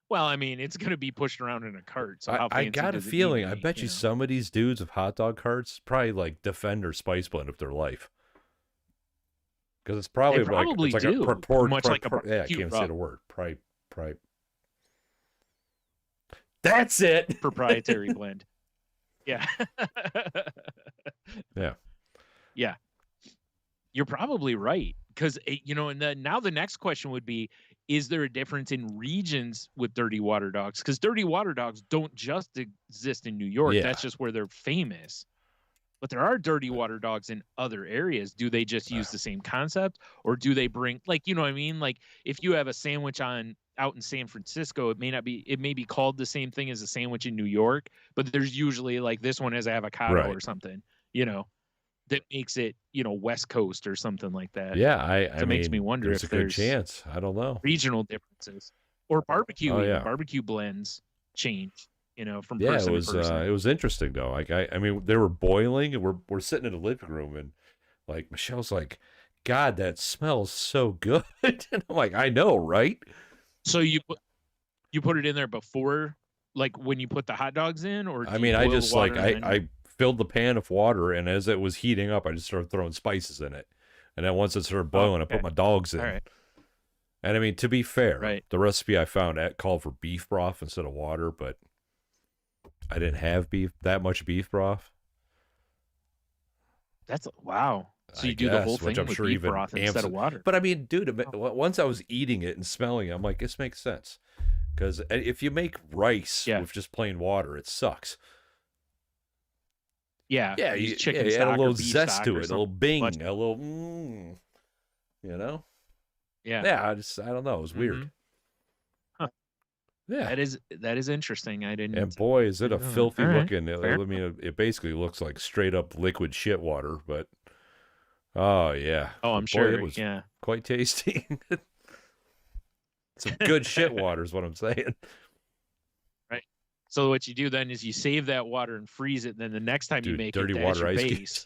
Well, I mean, it's going to be pushed around in a cart. So how I got a feeling. I bet you some of these dudes with hot dog carts probably like Defender Spice Blend of their life. Because it's probably it's like a yeah, I can't say the word. Probably. That's it. Proprietary blend. Yeah. Yeah. You're probably right. Because, and now the next question would be, is there a difference in regions with dirty water dogs? Because dirty water dogs don't just exist in New York. That's just where they're famous. But there are dirty water dogs in other areas. Do they just use the same concept? Or do they bring, like, you know what I mean? Like, if you have a sandwich out in San Francisco, it may be called the same thing as a sandwich in New York, but there's usually like this one has avocado or something, that makes it, West Coast or something like that. Yeah, it makes me wonder if there's a good chance. I don't know. Regional differences or barbecue. Barbecue blends change, from person to person. It was interesting though. Like I mean, they were boiling, and we're sitting in the living room, and like Michelle's like, God, that smells so good, and I'm like, I know, right? So you put it in there before, like when you put the hot dogs in, or I mean, I just like I filled the pan of water, and as it was heating up, I just started throwing spices in it, and then once it started boiling, I put my dogs in. All right. And I mean, to be fair, the recipe I found called for beef broth instead of water, but I didn't have that much beef broth. That's wow. So you do the whole thing with beef broth instead of water. But I mean, dude, once I was eating it and smelling it, I'm like, this makes sense. Because if you make rice with just plain water, it sucks. Yeah. Yeah, you add a little zest to it, a little bing, a little, Yeah. Yeah, I don't know. It was weird. Huh. Yeah. That is interesting. I didn't. And boy, is it a filthy looking. I mean, it basically looks like straight up liquid shit water, but oh yeah. Oh, I'm sure. It was quite tasty. Some good shit water is what I'm saying. Right. So what you do then is you save that water and freeze it. And then the next time you make dirty it, water your ice base.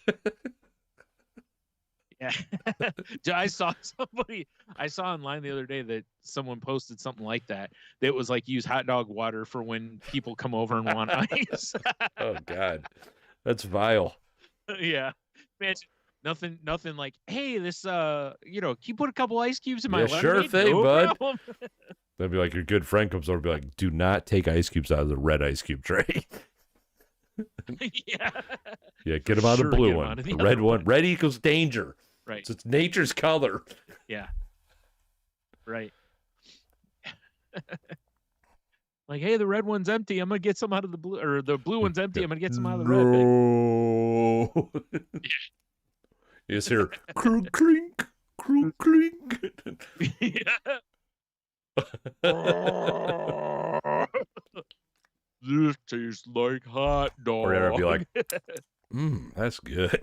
Yeah. I saw online the other day that someone posted something like that. That was like, use hot dog water for when people come over and want ice. Oh God, that's vile. Yeah. Imagine nothing like, hey, this can you put a couple ice cubes in my Yeah, sure lemonade? thing, No bud. problem. That'd be like your good friend comes over and be like, do not take ice cubes out of the red ice cube tray. Yeah. Yeah, get them out of the blue one. The red one. Red equals danger. Right. So it's nature's color. Yeah. Right. Like, hey, the red one's empty. I'm gonna get some out of the blue, or the blue one's empty. I'm gonna get some out of the red. No. You just hear clink, clink, clink, clink. Yeah. This tastes like hot dog. Or you'd be like, that's good.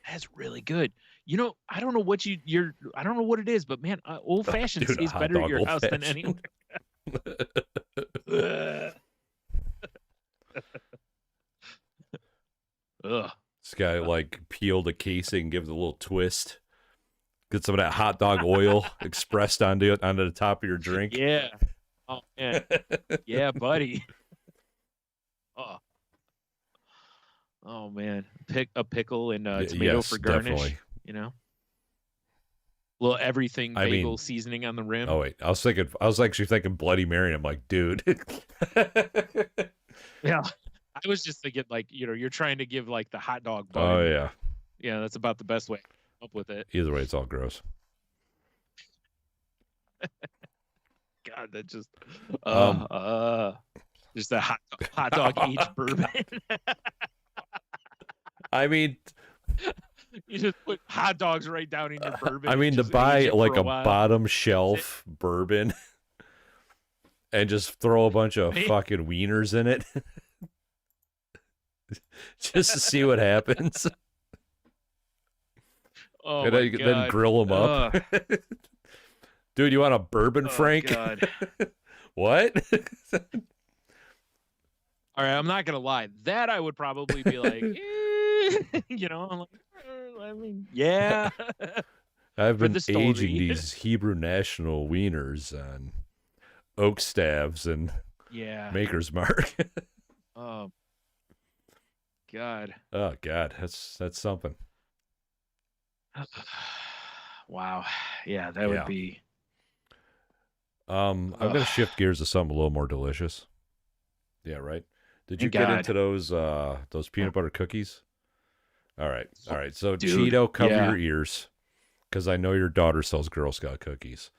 That's really good. I don't know what I don't know what it is, but man, old fashioned tastes better at your house than anywhere. Ugh. This guy like peel the casing, give it a little twist, get some of that hot dog oil expressed onto the top of your drink. Yeah. Oh man. Yeah, buddy. Oh man. A pickle and tomato for garnish. Definitely. Little everything bagel seasoning on the rim. Oh wait, I was actually thinking Bloody Mary. And I'm like, dude. Yeah. I was just thinking, like, you're trying to give like the hot dog bun. Oh yeah. Yeah, that's about the best way to come up with it. Either way, it's all gross. God, that just a hot dog aged bourbon. I mean, you just put hot dogs right down in your bourbon. I mean, to buy like a bottom shelf bourbon and just throw a bunch of fucking wieners in it just to see what happens. Oh, and then grill them up. Dude, you want a bourbon, Frank? God. What? All right, I'm not gonna lie. That I would probably be like, I'm like, I mean, yeah. I've been aging these Hebrew National wieners on oak staves and Maker's Mark. Oh God. Oh God, that's something. Wow. Yeah, that would be. I'm gonna shift gears to something a little more delicious. Yeah, right. Did you get into those peanut butter cookies? All right. So dude, Cheeto, cover your ears, because I know your daughter sells Girl Scout cookies.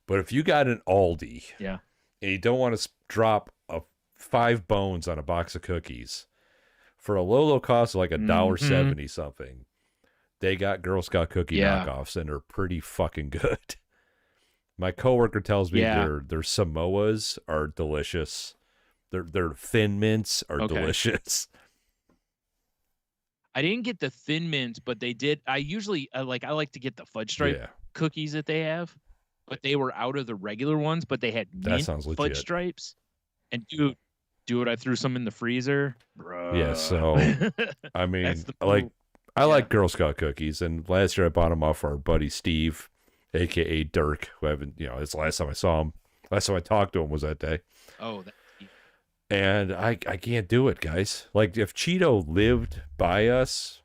But if you got an Aldi, and you don't want to drop 5 bones on a box of cookies for a low cost of like $1.70 something, they got Girl Scout cookie knockoffs, and they're pretty fucking good. My coworker tells me their Samoas are delicious. Their Thin Mints are delicious. I didn't get the Thin Mints, but they did. I usually I like to get the fudge stripe cookies that they have, but they were out of the regular ones, but they had mint fudge stripes. And dude, I threw some in the freezer. Bruh. Yeah, so I mean, I like Girl Scout cookies, and last year I bought them off our buddy Steve, aka Dirk, who I haven't, it's the last time I saw him. Last time I talked to him was that day. Oh, and I can't do it, guys. Like, if Cheeto lived by us,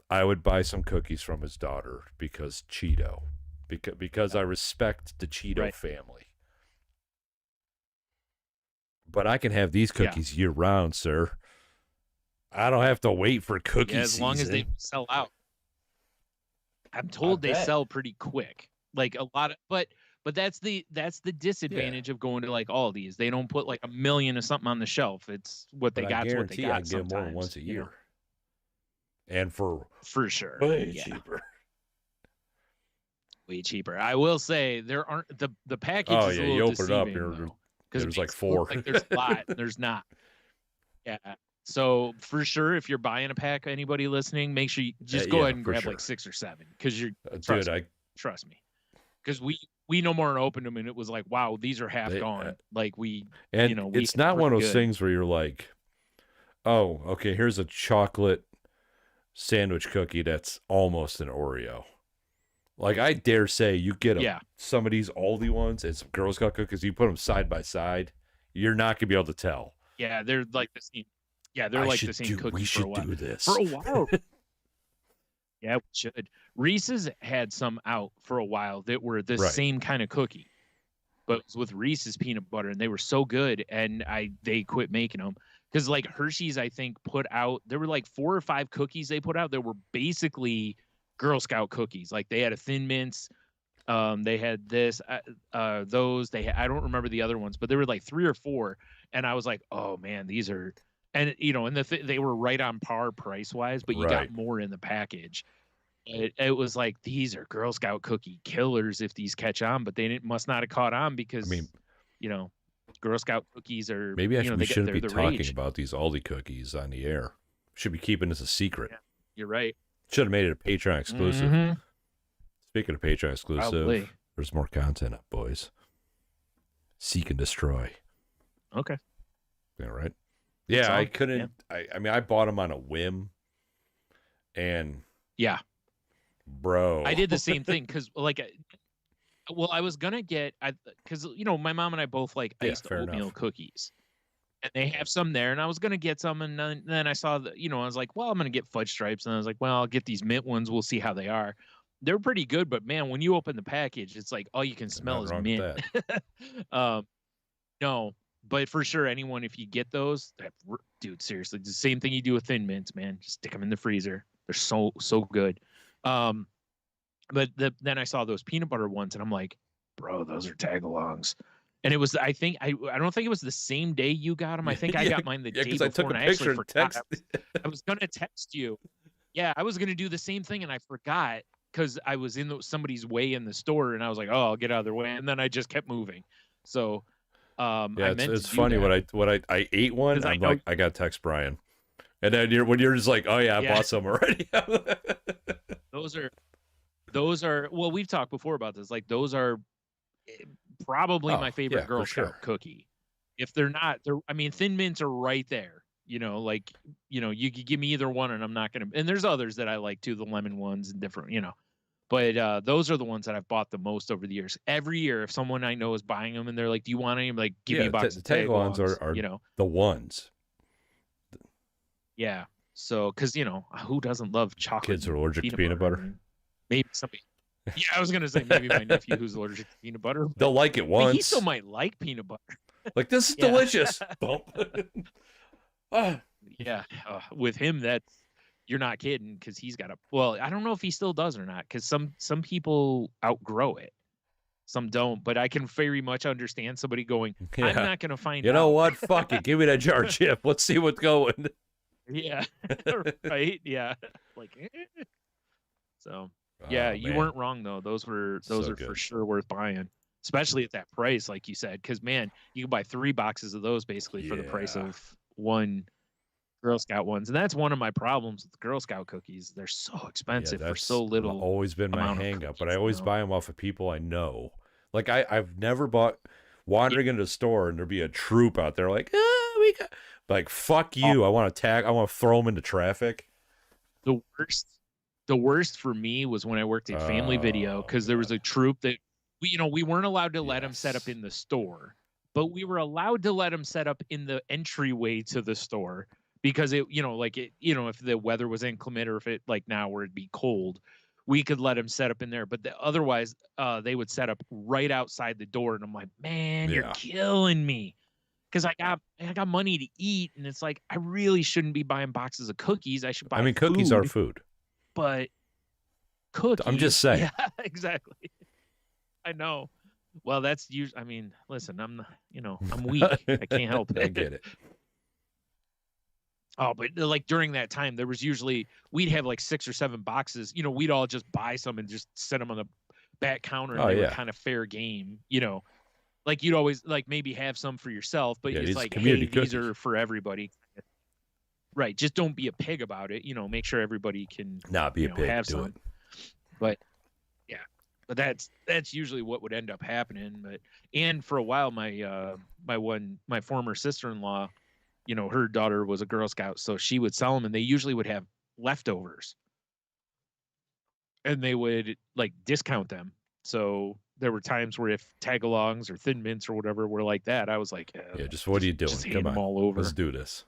I would buy some cookies from his daughter because Cheeto. Because I respect the Cheeto family. But I can have these cookies year round, sir. I don't have to wait for cookies as long as they sell out. I'm told they sell pretty quick. Like a lot of, but that's the disadvantage of going to like Aldi's. They don't put like 1 million of something on the shelf. It's what they got. What they got. I get more than once a year, and for sure, way cheaper. Way cheaper. I will say there aren't the package. Oh is yeah, a little you open it up here because there's like 4. Like there's a lot. There's not. Yeah. So for sure, if you're buying a pack, anybody listening, make sure you just go ahead and grab like 6 or 7 because you're trust me. Because we no more opened them and it was like, wow, these are half gone. Like it's not one of those things where you're like, oh, okay, here's a chocolate sandwich cookie that's almost an Oreo. Like, I dare say you get some of these Aldi ones and some Girl Scout cookies, you put them side by side, you're not going to be able to tell. Yeah, they're like the same. Yeah, they're like the same cookie for a while. We should do this. For a while. Yeah, we should. Reese's had some out for a while that were the same kind of cookie, but it was with Reese's peanut butter, and they were so good, and they quit making them. Because like Hershey's, I think, put out, there were like 4 or 5 cookies they put out that were basically Girl Scout cookies. Like they had a Thin Mints, they had those. I don't remember the other ones, but there were like 3 or 4, and I was like, oh man, these are, and and they were right on par price wise, but you got more in the package. It was like, these are Girl Scout cookie killers if these catch on, but they must not have caught on because Girl Scout cookies are, maybe we shouldn't be talking about these Aldi cookies on the air. Should be keeping this a secret. Yeah, you're right. Should have made it a Patreon exclusive. Mm-hmm. Speaking of Patreon exclusive, there's more content up, boys. Seek and destroy. Okay. Yeah, right. Yeah, I couldn't. Yeah. I bought them on a whim, and bro, I did the same thing because I was gonna get, because my mom and I both like iced oatmeal cookies, and they have some there, and I was gonna get some, and then I saw I was like, well, I'm gonna get fudge stripes, and I was like, well, I'll get these mint ones. We'll see how they are. They're pretty good, but man, when you open the package, it's like all you can smell is mint. No, but for sure, anyone, if you get those, dude, seriously, the same thing you do with Thin Mints, man. Just stick them in the freezer. They're so good. But then I saw those peanut butter ones, and I'm like, bro, those are tag-alongs. And it was, I don't think it was the same day you got them. I think I got mine the day before, I took a picture and text. I was gonna text you. Yeah, I was gonna do the same thing, and I forgot because I was in somebody's way in the store, and I was like, oh, I'll get out of their way, and then I just kept moving. So, it's funny when I ate one. I'm like, I gotta text Brian, and then when you're just like, oh yeah, I bought some already. Those are well, we've talked before about this. Like, those are probably my favorite Girl Scout cookie. If they're not, Thin Mints are right there. You could give me either one, and I'm not gonna. And there's others that I like too, the lemon ones and different. But those are the ones that I've bought the most over the years. Every year, if someone I know is buying them and they're like, "Do you want any?" I'm like, "Give me a box." The tag-alongs are the ones. Yeah. So, because who doesn't love chocolate? Kids are allergic to peanut butter. Maybe somebody. Yeah, I was gonna say maybe my nephew who's allergic to peanut butter. They'll like it once. He still might like peanut butter. Like, this is delicious. Yeah. With him, you're not kidding, because he's got well, I don't know if he still does or not, because some people outgrow it. Some don't, but I can very much understand somebody going, I'm not going to find out. You know what? Fuck it. Give me that jar of chip. Let's see what's going. Yeah. Right? Yeah. Like, so, yeah, you weren't wrong, though. Those are for sure worth buying, especially at that price, like you said, because, man, you can buy 3 boxes of those basically for the price of one Girl Scout ones. And that's one of my problems with Girl Scout cookies. They're so expensive for so little. Always been my hang up, but I always buy them off of people I know. Like, I've never wandering into a store and there'd be a troop out there like, we got, like, fuck you. I want to throw them into traffic. The worst for me was when I worked at Family Video, because there was a troop that we weren't allowed to let them set up in the store, but we were allowed to let them set up in the entryway to the store. Because if the weather was inclement, or if it, like now where it'd be cold, we could let them set up in there. But otherwise, they would set up right outside the door. And I'm like, man, you're killing me. Because I got money to eat, and it's like, I really shouldn't be buying boxes of cookies. I should buy cookies are food. But cookies. I'm just saying. Yeah, exactly. I know. Well, that's usually, listen, I'm weak. I can't help it. I get it. Oh, but like during that time, there was usually, we'd have like 6 or 7 boxes. We'd all just buy some and just set them on the back counter, and they were kind of fair game. Like you'd always like maybe have some for yourself, but it's like, hey, these are for everybody. Right. Just don't be a pig about it. Make sure everybody can not be a pig. Have some. But yeah, but that's usually what would end up happening. And for a while, my former sister-in-law, her daughter was a Girl Scout, so she would sell them, and they usually would have leftovers, and they would like discount them. So there were times where if tagalongs or thin mints or whatever were like that, I was like, yeah, just what are you doing? Just Come on, them all over. let's do this.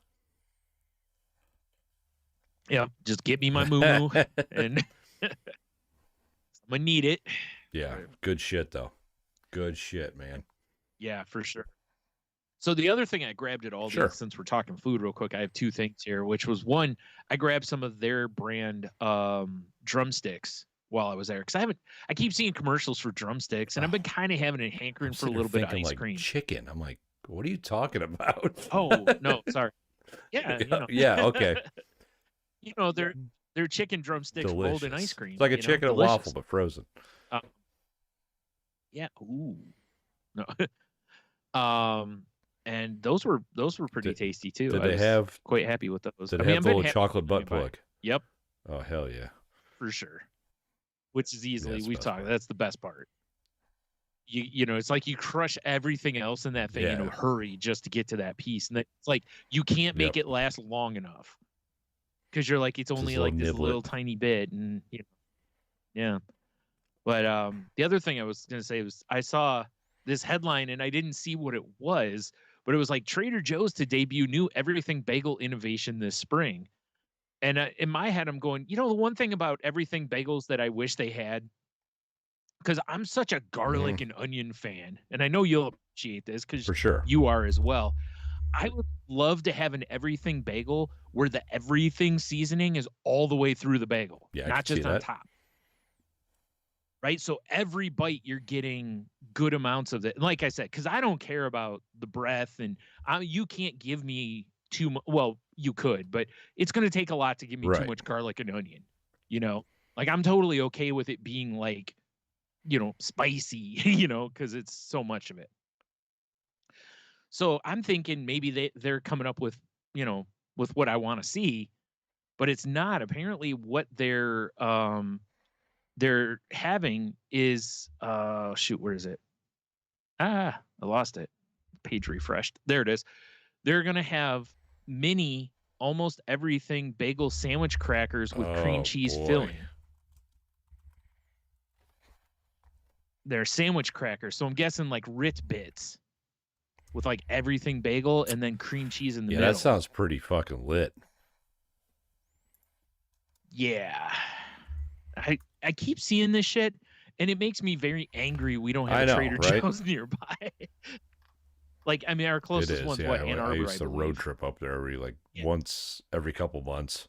Yeah, just get me my moo and I'm gonna need it. Yeah, good shit though. Good shit, man. Yeah, for sure. So the other thing I grabbed at Aldi, since we're talking food real quick, I have two things here, which was one, I grabbed some of their brand drumsticks while I was there. Because I keep seeing commercials for drumsticks, and I've been kind of having a hankering for a little bit of ice cream. Chicken. I'm like, what are you talking about? Oh, no, sorry. Yeah, you know. Yeah, okay. You know, they're chicken drumsticks rolled in ice cream. It's like a chicken and waffle, but frozen. Yeah. Ooh. No. And those were pretty tasty too. Did they have quite happy with those? Did they have a little chocolate butt plug? Yep. Oh hell yeah. For sure. Which is easily we've talked. That's the best part. You know, it's like you crush everything else in that thing in a hurry just to get to that piece, and it's like you can't make it last long enough because you're like it's only like this little tiny bit, and you know, yeah. But the other thing I was gonna say was I saw this headline and I didn't see what it was, but it was like Trader Joe's to debut new everything bagel innovation this spring. And in my head, I'm going, you know, the one thing about everything bagels that I wish they had, because I'm such a garlic and onion fan, and I know you'll appreciate this because for sure you are as well. I would love to have an everything bagel where the everything seasoning is all the way through the bagel, not just on top. Right? So every bite you're getting good amounts of it. And like I said, because I don't care about the breath, and you can't give me too much. Well, you could, but it's going to take a lot to give me too much garlic and onion. You know, like I'm totally okay with it being like, you know, spicy, you know, because it's so much of it. So I'm thinking maybe they're coming up with, you know, with what I want to see, but it's not. Apparently what they're having is shoot, where is it? I lost it. Page refreshed. There it is. They're gonna have mini almost everything bagel sandwich crackers with cream cheese filling. They're sandwich crackers, so I'm guessing like Rit bits with like everything bagel and then cream cheese in the middle. Yeah, that sounds pretty fucking lit. Yeah. I keep seeing this shit, and it makes me very angry we don't have a Trader Joe's nearby. Like, I mean, our closest one's what, Ann Arbor, I used to road trip up there once every couple months.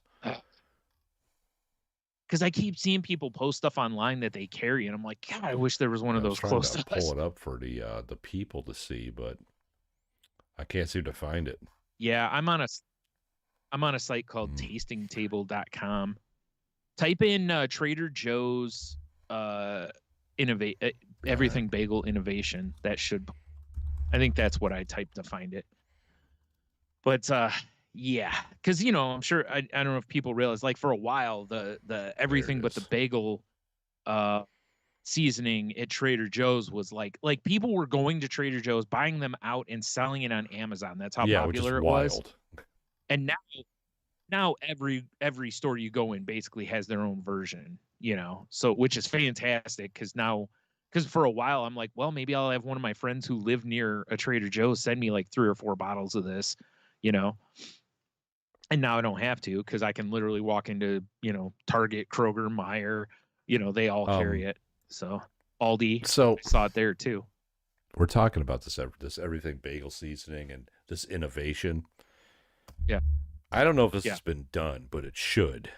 Because I keep seeing people post stuff online that they carry, and I'm like, God, I wish there was one of those close to us. Pull it up for the people to see, but I can't seem to find it. Yeah, I'm on a site called tastingtable.com. Type in Trader Joe's everything bagel innovation. That should, I think that's what I typed to find it. But yeah, because you know, I'm sure I don't know if people realize, like for a while the everything but the bagel seasoning at Trader Joe's was like people were going to Trader Joe's, buying them out and selling it on Amazon. That's how popular it was. And now every store you go in basically has their own version, you know, so which is fantastic because for a while I'm like, well, maybe I'll have one of my friends who live near a Trader Joe's send me like 3 or 4 bottles of this, you know, and now I don't have to because I can literally walk into, you know, Target, Kroger, Meijer, you know, they all carry it. So Aldi, so I saw it there too. We're talking about this everything bagel seasoning and this innovation. Yeah. I don't know if this has been done, but it should.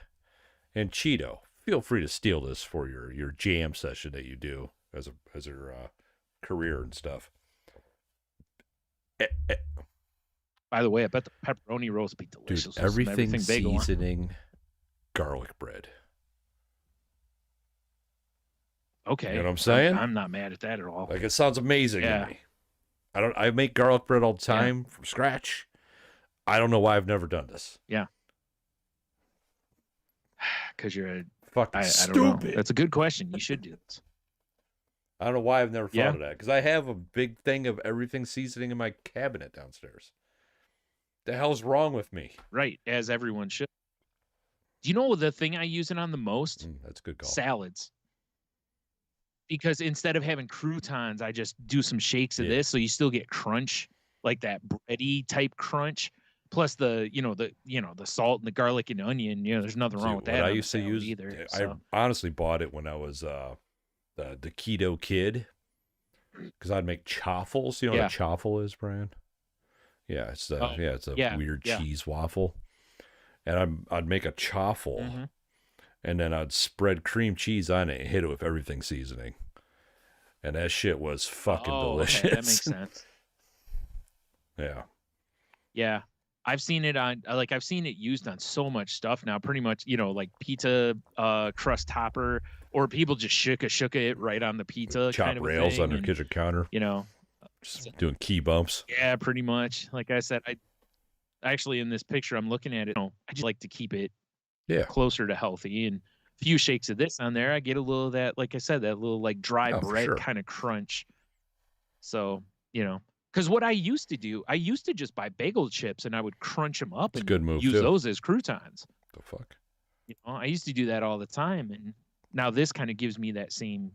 And Cheeto, feel free to steal this for your jam session that you do as your career and stuff. By the way, I bet the pepperoni roast would be delicious. Dude, everything seasoning, garlic bread. Okay, you know what I'm saying? I'm not mad at that at all. Like, it sounds amazing to me. I make garlic bread all the time from scratch. I don't know why I've never done this. Yeah. Because you're a fucking stupid. Don't know. That's a good question. You should do this. I don't know why I've never thought of that. Because I have a big thing of everything seasoning in my cabinet downstairs. The hell's wrong with me? Right, as everyone should. Do you know the thing I use it on the most? That's a good call. Salads. Because instead of having croutons, I just do some shakes of this, so you still get crunch, like that bready type crunch. Plus the salt and the garlic and onion. There's nothing wrong with that. I used to use either. I honestly bought it when I was the keto kid, because I'd make chaffles. You know what a chaffle is, Brian? Yeah, it's a weird cheese waffle, and I'd make a chaffle, and then I'd spread cream cheese on it and hit it with everything seasoning, and that shit was fucking delicious. Okay, that makes sense. Yeah. I've seen it used on so much stuff now, pretty much, like pizza crust topper, or people just shook it right on the pizza. Chop kind of rails on their kitchen counter. Just doing key bumps. Yeah, pretty much. Like I said, I actually, in this picture I'm looking at it, I just like to keep it closer to healthy, and a few shakes of this on there, I get a little of that, like I said, that little like dry bread kind of crunch. So, because what I used to do, I used to just buy bagel chips and I would crunch them up and use those as croutons. The fuck? I used to do that all the time, and now this kind of gives me that same.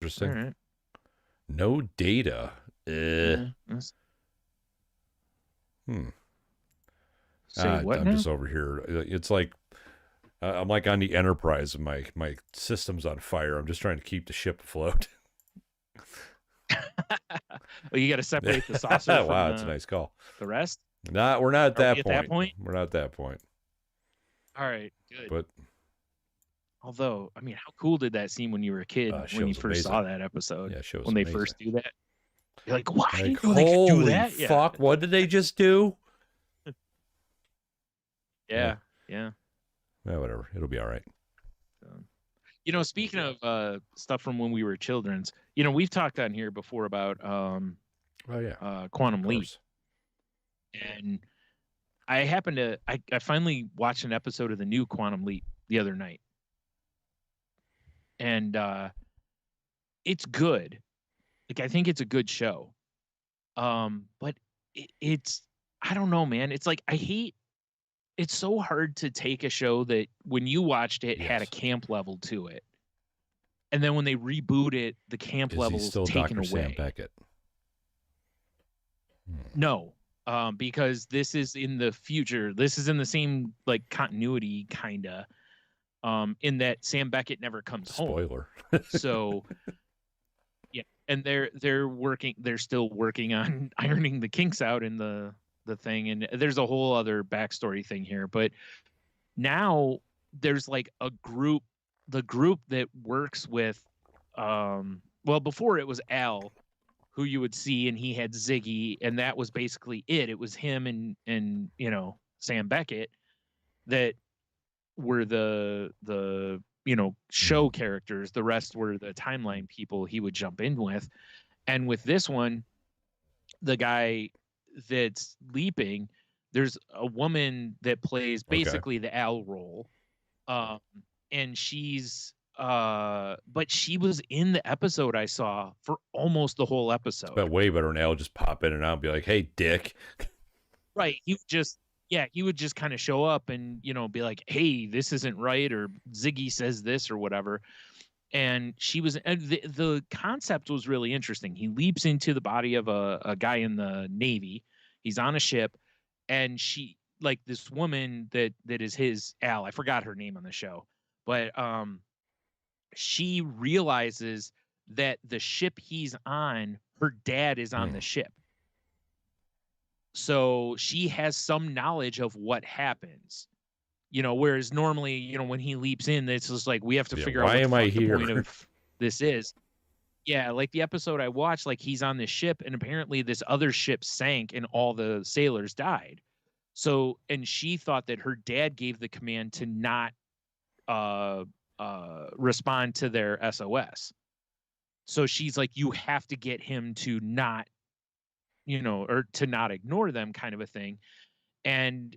Interesting. All right. No data. Say what I'm now? just over here. It's like I'm like on the Enterprise and my system's on fire. I'm just trying to keep the ship afloat. Well, you got to separate the saucer. Wow, that's a nice call. The rest? We're not at that point. We're not at that point. All right, good. But although, I mean, how cool did that seem when you were a kid, when you first saw that episode? Yeah, when they first do that. You're like, what? I didn't know they could do that. Fuck! What did they just do? Yeah. Yeah, whatever. It'll be all right. Speaking of stuff from when we were children's, we've talked on here before about Quantum Leap. And I happened to I finally watched an episode of the new Quantum Leap the other night. And it's good. Like, I think it's a good show. But it's I don't know, man. It's like it's so hard to take a show that when you watched it had a camp level to it, and then when they reboot it, the camp level is taken away. Sam Beckett? No, because this is in the future. This is in the same like continuity, kinda. In that Sam Beckett never comes home. Spoiler. So yeah, and they're still working on ironing the kinks out in the thing, and there's a whole other backstory thing here, but now there's like the group that works with before it was Al, who you would see, and he had Ziggy, and that was basically it was him and Sam Beckett that were the show characters. The rest were the timeline people he would jump in with. And with this one, the guy that's leaping, there's a woman that plays basically the Al role, and she's but she was in the episode I saw for almost the whole episode. But way better than Al just pop in and out and be like, "Hey, dick." Right, he would just kind of show up and be like, "Hey, this isn't right," or Ziggy says this or whatever. And the concept was really interesting. He leaps into the body of a guy in the Navy. He's on a ship, and she, like, this woman that is his Al, I forgot her name on the show, but she realizes that the ship he's on, her dad is on the ship. So she has some knowledge of what happens. Whereas normally, when he leaps in, it's just like, we have to figure out what the point of this is. Yeah, like the episode I watched, like, he's on this ship, and apparently this other ship sank and all the sailors died. So, and she thought that her dad gave the command to not respond to their SOS. So she's like, you have to get him to not, or to not ignore them, kind of a thing. And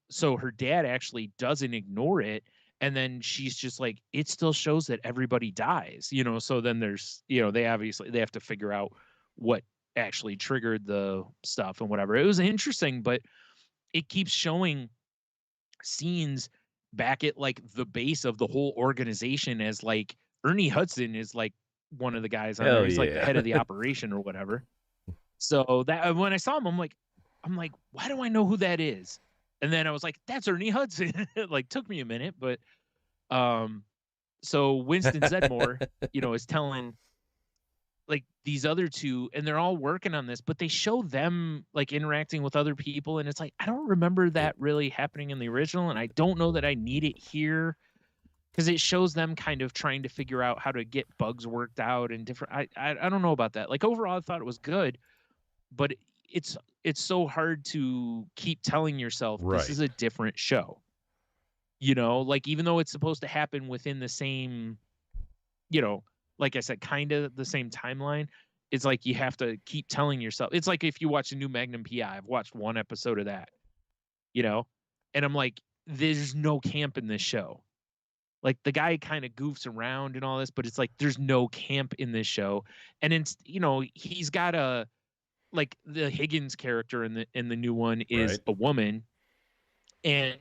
so her dad actually doesn't ignore it, and then she's just like, it still shows that everybody dies, so then there's, they have to figure out what actually triggered the stuff and whatever. It was interesting, but it keeps showing scenes back at like the base of the whole organization as like Ernie Hudson is like one of the guys on there. He's like the head of the operation or whatever. So that when I saw him, I'm like, why do I know who that is? And then I was like, that's Ernie Hudson. It like took me a minute, but so Winston Zedmore, is telling like these other two, and they're all working on this, but they show them like interacting with other people, and it's like I don't remember that really happening in the original, and I don't know that I need it here because it shows them kind of trying to figure out how to get bugs worked out and different. I don't know about that. Like overall, I thought it was good, but it's so hard to keep telling yourself this is a different show. Like even though it's supposed to happen within the same, like I said, kind of the same timeline, it's like you have to keep telling yourself. It's like if you watch a new Magnum PI, I've watched one episode of that, and I'm like, there's no camp in this show. Like the guy kind of goofs around and all this, but it's like there's no camp in this show. And it's he's got a like the Higgins character in the new one is a woman, and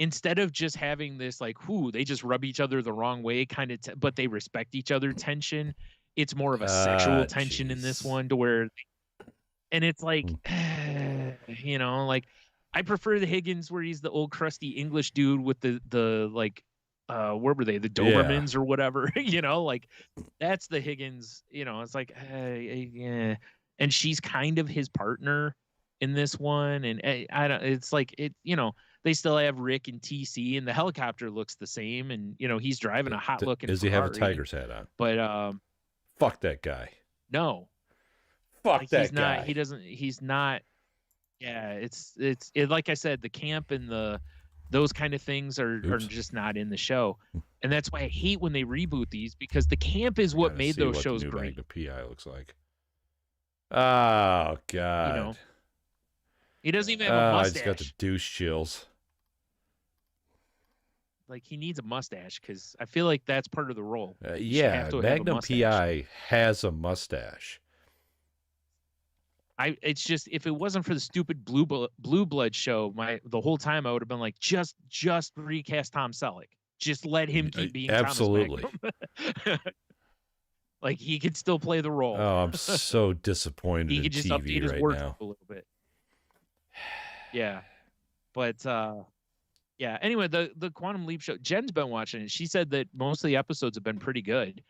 instead of just having this like they just rub each other the wrong way kind of but they respect each other tension, it's more of a sexual tension in this one to where and it's like like I prefer the Higgins where he's the old crusty English dude with the like where were they, the Dobermans or whatever, like that's the Higgins, it's like yeah, and she's kind of his partner in this one, and I don't, it's like it, they still have Rick and TC, and the helicopter looks the same, and he's driving a hot looking does he have a Tiger's hat on? But fuck that guy. No, fuck like, that he's guy. Not, he's not. Yeah, it's like I said, the camp and those kind of things are just not in the show, and that's why I hate when they reboot these, because the camp is what made those shows great. The PI looks like. Oh God. He doesn't even have a mustache. I just got the douche chills. Like he needs a mustache because I feel like that's part of the role. Yeah, Magnum PI has a mustache. It's just, if it wasn't for the stupid Blue Blood show, the whole time I would have been like, just recast Tom Selleck. Just let him keep being absolutely. Thomas Magnum. Like he could still play the role. Oh, I'm so disappointed. He could just TV update his right work now. a little bit. Yeah, but yeah. Anyway, the Quantum Leap show. Jen's been watching it. She said that most of the episodes have been pretty good,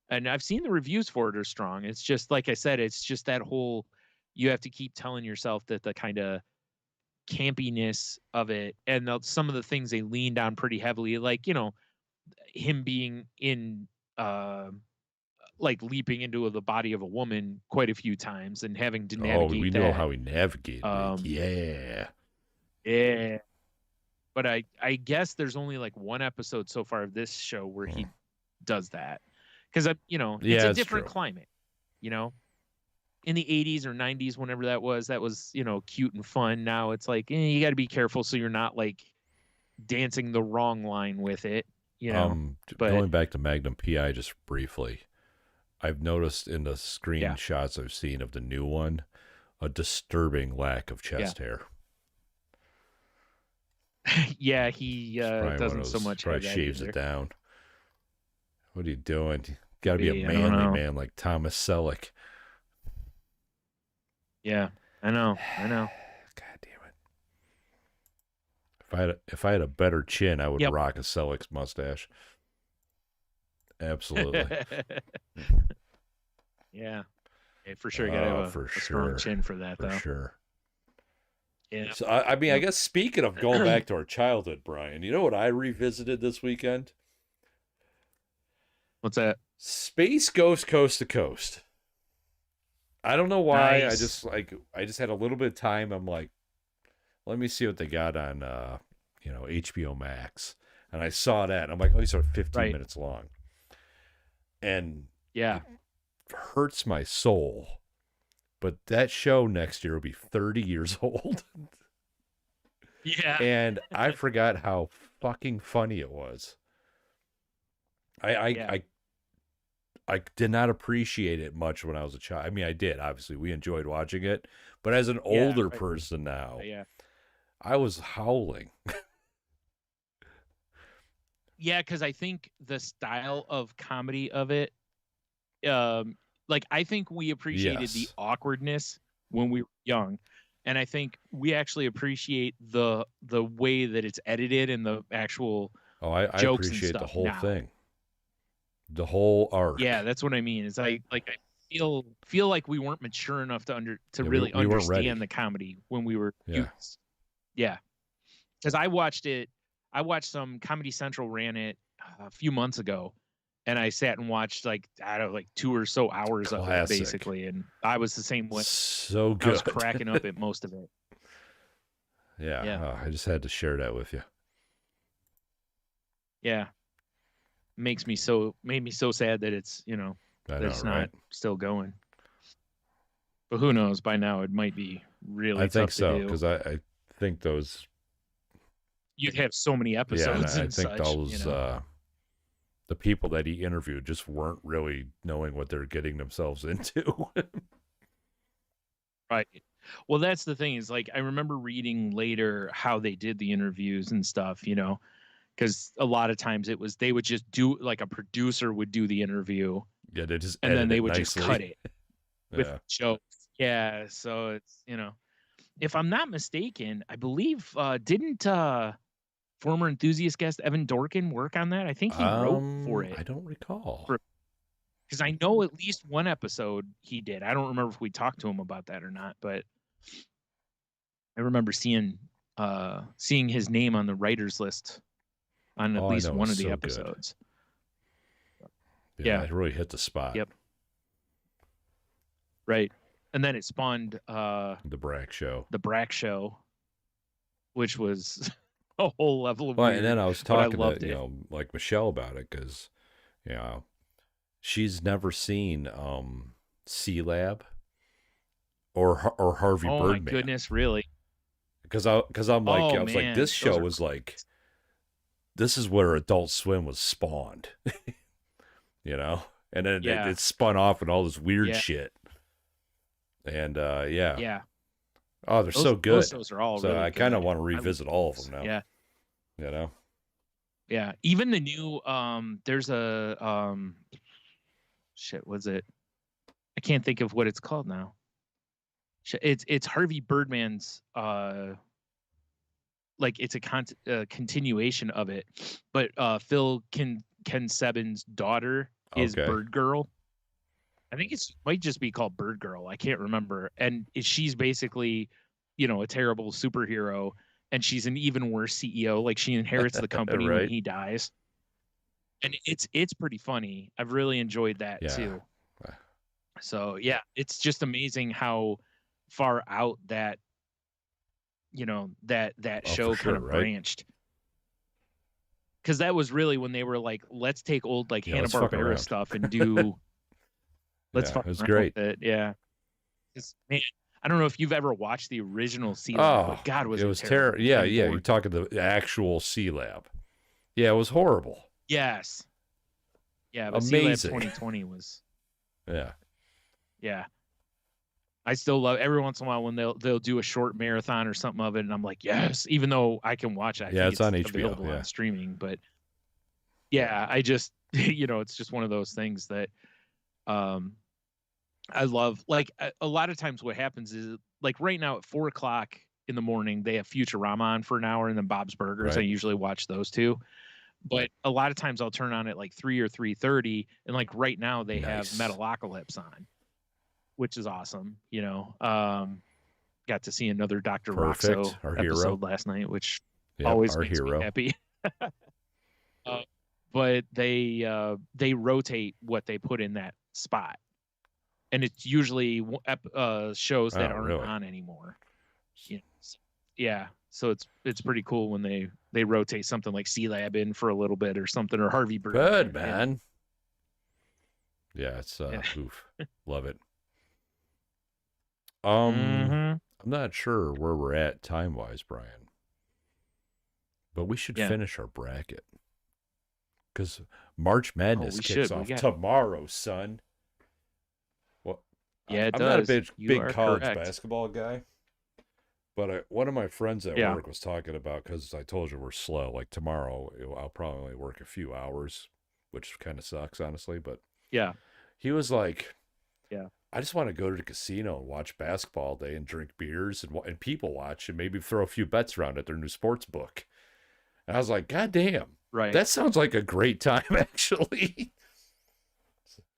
and I've seen the reviews for it are strong. It's just like I said. It's just that whole. You have to keep telling yourself that the kind of campiness of it and some of the things they leaned on pretty heavily, like, him being in, like leaping into the body of a woman quite a few times and having to navigate we that. know how he navigated it. Yeah. But I guess there's only like one episode so far of this show where he does that. Because, it's a different climate, in the 80s or 90s, whenever that was, cute and fun. Now it's like, you got to be careful so you're not like dancing the wrong line with it, But going back to Magnum PI just briefly, I've noticed in the screenshots I've seen of the new one, a disturbing lack of chest hair. Yeah, he doesn't so much. Probably shaves it down. What are you doing? You got to be a manly man like Thomas Selleck. Yeah, I know. God damn it! If I had a better chin, I would rock a Selleck's mustache. Absolutely. Yeah, for sure. You gotta have a strong chin for that, though. For sure. Yeah. So I mean, I guess speaking of going back to our childhood, Brian, you know what I revisited this weekend? What's that? Space Ghost Coast to Coast. I don't know why. Nice. I just had a little bit of time. I'm like, let me see what they got on HBO Max. And I saw that and I'm like, oh, these are 15 minutes long. And it hurts my soul. But that show next year will be 30 years old. Yeah. And I forgot how fucking funny it was. I did not appreciate it much when I was a child. I mean, I did. Obviously, we enjoyed watching it. But as an older person now, I was howling. Yeah, because I think the style of comedy of it, like I think we appreciated the Yes. awkwardness when we were young, and I think we actually appreciate the way that it's edited and the actual I jokes and appreciate the stuff whole now. thing. The whole arc. Yeah, that's what I mean. Is I feel like we weren't mature enough to really we weren't ready. understand the comedy when we were Yeah. youths. Yeah, because I watched it. I watched some Comedy Central ran it a few months ago, and I sat and watched like I don't know, like 2 or so hours of it basically, and I was the same way. So good. I was cracking up at most of it. Yeah, Yeah. I just had to share that with you. Yeah, made me so sad that it's that it's not still going. But who knows? By now, it might be really. I think tough so to do. because I think those. You'd have so many episodes. Yeah, and I think such, those the people that he interviewed just weren't really knowing what they're getting themselves into. Right. Well, that's the thing is like I remember reading later how they did the interviews and stuff. Because a lot of times it was they would just do like a producer would do the interview. Yeah, they just and then they would nicely. just cut it with jokes. Yeah, so it's if I'm not mistaken, I believe didn't former enthusiast guest Evan Dorkin work on that? I think he wrote for it. I don't recall. Because I know at least one episode he did. I don't remember if we talked to him about that or not, but I remember seeing his name on the writers list on at least one of the episodes. Yeah, it really hit the spot. Yep. Right. And then it spawned the Brack Show. Which was a whole level of weird. And then I was talking to like Michelle about it because she's never seen C-Lab or Harvey Birdman. Oh my goodness, really? Because I'm like I was like this show was like this is where Adult Swim was spawned. And then it spun off and all this weird shit. And yeah. Oh, they're so good. Those shows are all so really I kind of want to revisit all of them now. Yeah. Yeah. Even the new there's a shit, was it? I can't think of what it's called now. It's Harvey Birdman's like it's a continuation of it, but Phil Ken-Sebin's daughter is Bird Girl. I think it might just be called Bird Girl. I can't remember. And she's basically, a terrible superhero, and she's an even worse CEO. Like she inherits the company when he dies. And it's pretty funny. I've really enjoyed that too. So yeah, it's just amazing how far out that that show kind of branched. Because that was really when they were like, let's take old like Hanna-Barbera stuff and do. Let's fuck around. It was great. With it. Yeah. Man, I don't know if you've ever watched the original C-Lab, but God, it was terrible. Yeah. You're talking the actual C-Lab. Yeah, it was horrible. Yes. Yeah, but amazing. C-Lab 2020 was. Yeah. Yeah. I still love every once in a while when they'll do a short marathon or something of it, and I'm like, yes, even though I can watch it. It's on HBO, available on streaming, but yeah, I just it's just one of those things that I love. Like a lot of times what happens is like right now at 4:00 in the morning, they have Futurama on for an hour and then Bob's Burgers. Right. I usually watch those two, but a lot of times I'll turn on at like 3 or 3:30. And like right now they have Metalocalypse on, which is awesome. Got to see another Dr. Roxo episode last night, which always makes me happy. But they rotate what they put in that spot, and it's usually shows that aren't on anymore. Yeah, so it's pretty cool when they rotate something like C-Lab in for a little bit or something, or Harvey Birdman. Good, man. Yeah, it's oof. Love it. I'm not sure where we're at time-wise, Brian, but we should finish our bracket. Because March Madness kicks off tomorrow, son. Well, yeah, I'm not a big college basketball guy, But one of my friends at work was talking about, because I told you we're slow. Like tomorrow, I'll probably only work a few hours, which kind of sucks, honestly. But he was like, I just want to go to the casino and watch basketball all day and drink beers and people watch and maybe throw a few bets around at their new sports book. And I was like, God damn, that sounds like a great time, actually.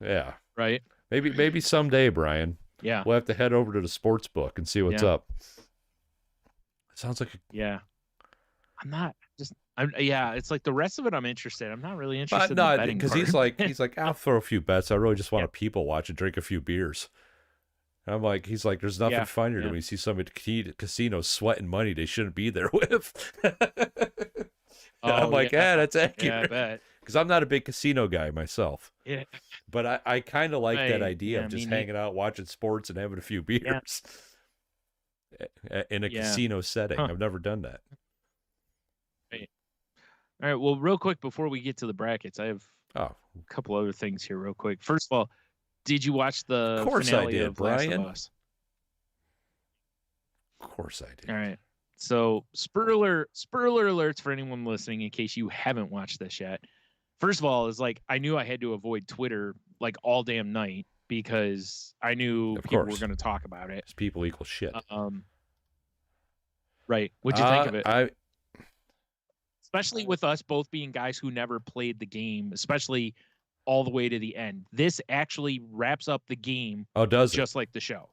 Yeah. Right. Maybe someday, Brian. Yeah. We'll have to head over to the sports book and see what's up. It sounds like it's like the rest of it I'm interested. I'm not really interested in the betting because he's like, I'll throw a few bets. I really just want to people watch and drink a few beers. And I'm like, he's like, there's nothing funnier than when you see somebody at the casino sweating money they shouldn't be there with. I'm like, that's accurate. Yeah, because I'm not a big casino guy myself. Yeah. But I kind of like that idea of just hanging out, watching sports, and having a few beers in a casino setting. I've never done that. Right. All right. Well, real quick before we get to the brackets, I have a couple other things here, real quick. First of all, did you watch the finale of Brian? Last of Us? Of course I did. All right. So spoiler alerts for anyone listening in case you haven't watched this yet. First of all, is like I knew I had to avoid Twitter like all damn night because I knew people were going to talk about it. People equal shit. Right. What'd you think of it? Especially with us both being guys who never played the game, especially all the way to the end. This actually wraps up the game. Oh, does it? Just like the show.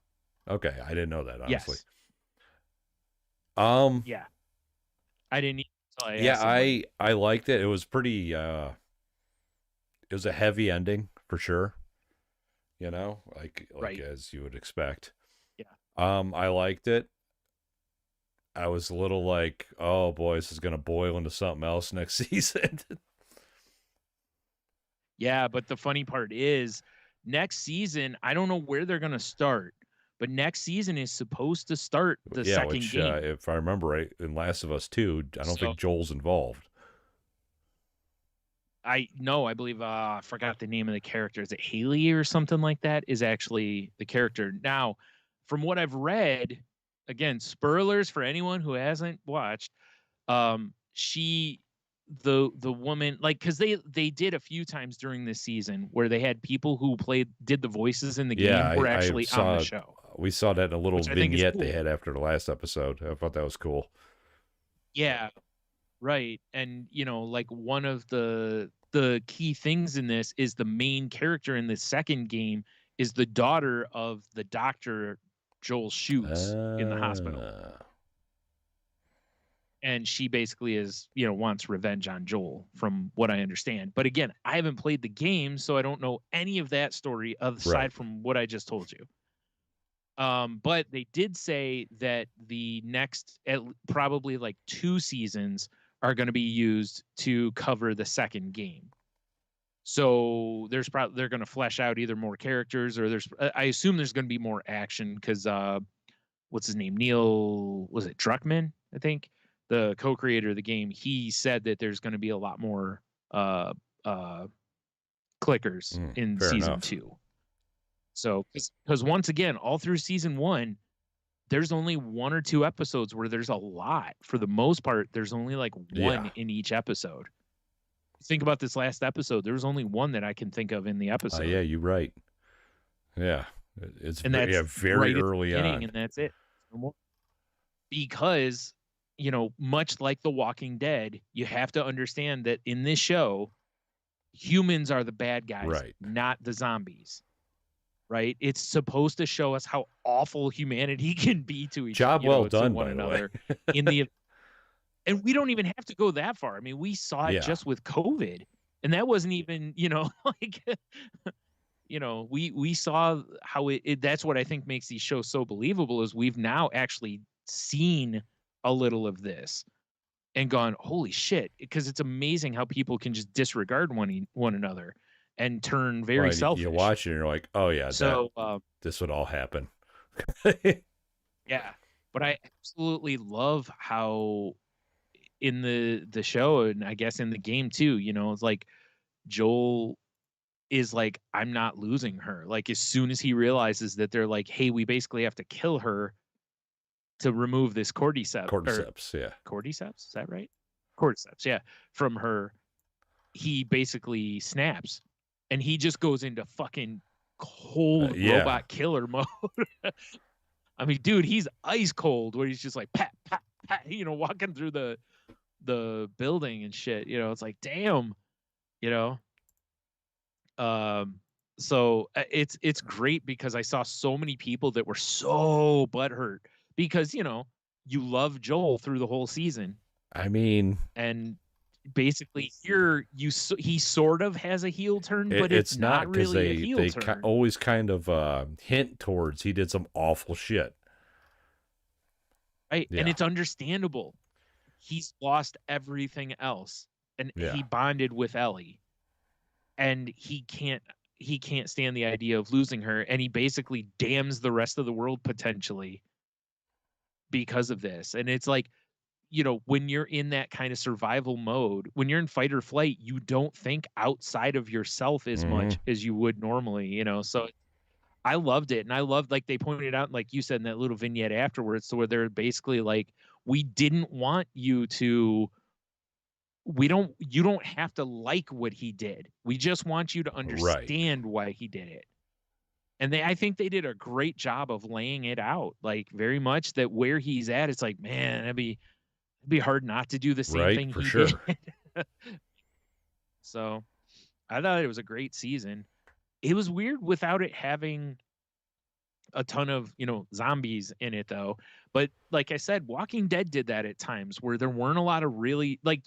Okay, I didn't know that, honestly. Yes. Yeah. I didn't. I liked it. It was pretty. It was a heavy ending for sure. You know, like as you would expect. Yeah. I liked it. I was a little like, oh boy, this is gonna boil into something else next season. Yeah, but the funny part is, next season, I don't know where they're gonna start. But next season is supposed to start the second game. If I remember right, in Last of Us 2, I don't think Joel's involved. I believe I forgot the name of the character. Is it Haley or something like that? Is actually the character. Now, from what I've read, again, spoilers for anyone who hasn't watched, the woman, like, because they did a few times during this season where they had people who did the voices in the game were actually on the show. We saw that in a little vignette they had after the last episode. I thought that was cool. Yeah, right. And like one of the key things in this is the main character in the second game is the daughter of the doctor Joel shoots in the hospital. And she basically wants revenge on Joel, from what I understand. But again, I haven't played the game, so I don't know any of that story aside from what I just told you. But they did say that the next probably like 2 seasons are going to be used to cover the second game. So they're going to flesh out either more characters or I assume there's going to be more action because what's his name? Neil, was it Druckmann? I think the co-creator of the game. He said that there's going to be a lot more clickers in season 2. So, because once again, all through season 1, there's only 1 or 2 episodes where there's a lot. For the most part, there's only like 1 in each episode. Think about this last episode. There was only 1 that I can think of in the episode. Yeah, you're right. Yeah, it's very right early on, and that's it. Because much like The Walking Dead, you have to understand that in this show, humans are the bad guys, not the zombies. Right? It's supposed to show us how awful humanity can be to each other. Job well done, one another. And we don't even have to go that far. I mean, we saw it just with COVID, and that wasn't even, like, we saw how that's what I think makes these shows so believable is we've now actually seen a little of this and gone, holy shit, because it's amazing how people can just disregard one another and turn very selfish. You watch it and you're like, oh yeah, so this would all happen. Yeah, but I absolutely love how in the show, and I guess in the game too, it's like Joel is like, I'm not losing her. Like as soon as he realizes that they're like, hey, we basically have to kill her, to remove this cordyceps, yeah. Cordyceps, is that right? Cordyceps, yeah. From her, he basically snaps, and he just goes into fucking cold robot killer mode. I mean, dude, he's ice cold, where he's just like pat, pat, pat, walking through the building and shit. It's like, damn, So it's great because I saw so many people that were so butthurt because you love Joel through the whole season. I mean, and basically here he sort of has a heel turn, but it's not really a heel turn. They always kind of hint towards he did some awful shit, right? Yeah. And it's understandable. He's lost everything else, and he bonded with Ellie, and he can't stand the idea of losing her, and he basically damns the rest of the world potentially because of this. And it's like, when you're in that kind of survival mode, when you're in fight or flight, you don't think outside of yourself as much as you would normally, So I loved it. And I loved, like they pointed out, like you said in that little vignette afterwards, so where they're basically like, we didn't want you to, you don't have to like what he did. We just want you to understand why he did it. And I think they did a great job of laying it out, like very much that where he's at, it's like, man, it'd be hard not to do the same thing he did. So I thought it was a great season. It was weird without it having a ton of, zombies in it though. But like I said, Walking Dead did that at times where there weren't a lot of really, like,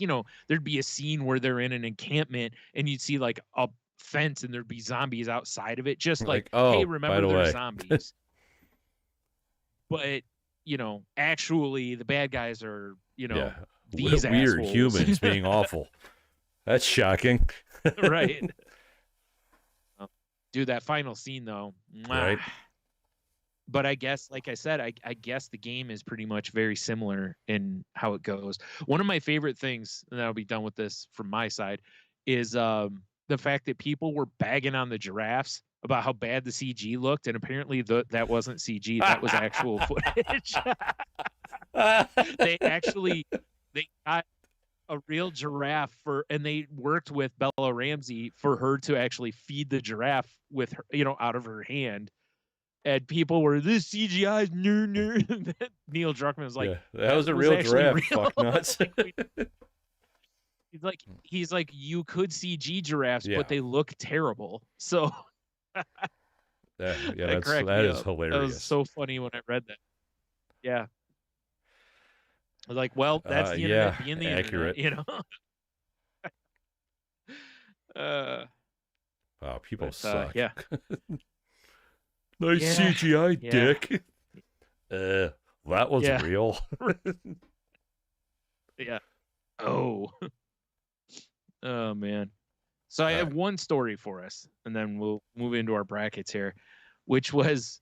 there'd be a scene where they're in an encampment and you'd see like a fence and there'd be zombies outside of it. Just like hey, remember there's zombies. But, actually the bad guys are, these weird assholes. Humans being awful. That's shocking. Right. Dude, that final scene though. Right. But I guess, like I said, I guess the game is pretty much very similar in how it goes. One of my favorite things, and I'll be done with this from my side, is the fact that people were bagging on the giraffes about how bad the CG looked, and apparently that wasn't CG, that was actual footage. They got a real giraffe and they worked with Bella Ramsey for her to actually feed the giraffe with her, out of her hand. And people were, this CGI is no. Neil Druckmann was like, that was a real giraffe, real. Fuck nuts. he's like, you could CG giraffes, but they look terrible. So that is hilarious. That was so funny when I read that. Yeah. I was like, well, that's the internet being the accurate. Internet, Wow, people suck. Yeah. Nice CGI, dick. That was real. Yeah. Oh man. So I have one story for us, and then we'll move into our brackets here, which was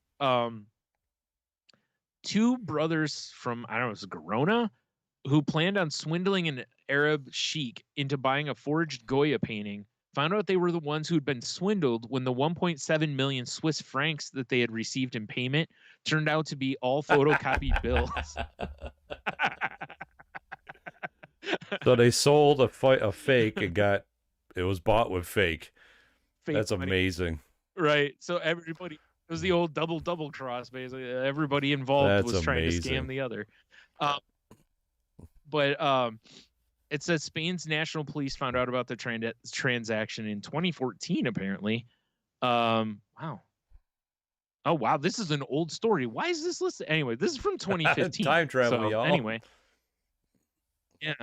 two brothers from, I don't know, it was Girona, who planned on swindling an Arab sheik into buying a forged Goya painting, found out they were the ones who'd been swindled when the 1.7 million Swiss francs that they had received in payment turned out to be all photocopied bills. So they sold a fake and it was bought with fake. That's money. Amazing. Right. So everybody, it was the old double cross, basically. Everybody involved was trying to scam the other. But it says Spain's national police found out about the transaction in 2014, apparently. Wow. Oh, wow. This is an old story. Why is this listed? Anyway, this is from 2015. Time travel, so, y'all. Anyway. Yeah.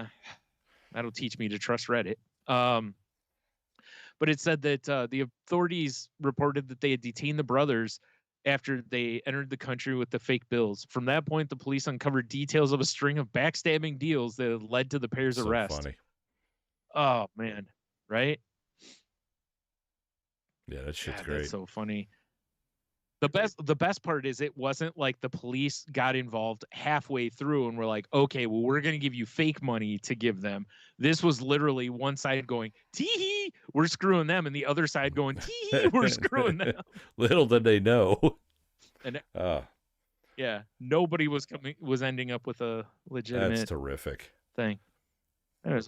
That'll teach me to trust Reddit. But it said that the authorities reported that they had detained the brothers after they entered the country with the fake bills. From that point, the police uncovered details of a string of backstabbing deals that had led to the pair's arrest. Funny. Oh, man. Right? Yeah, that shit's great. That's so funny. The best part is it wasn't like the police got involved halfway through and were like, okay, well, we're going to give you fake money to give them. This was literally one side going, tee-hee, we're screwing them, and the other side going, tee-hee, we're screwing them. Little did they know. And Yeah, nobody was ending up with a legitimate. That's terrific thing.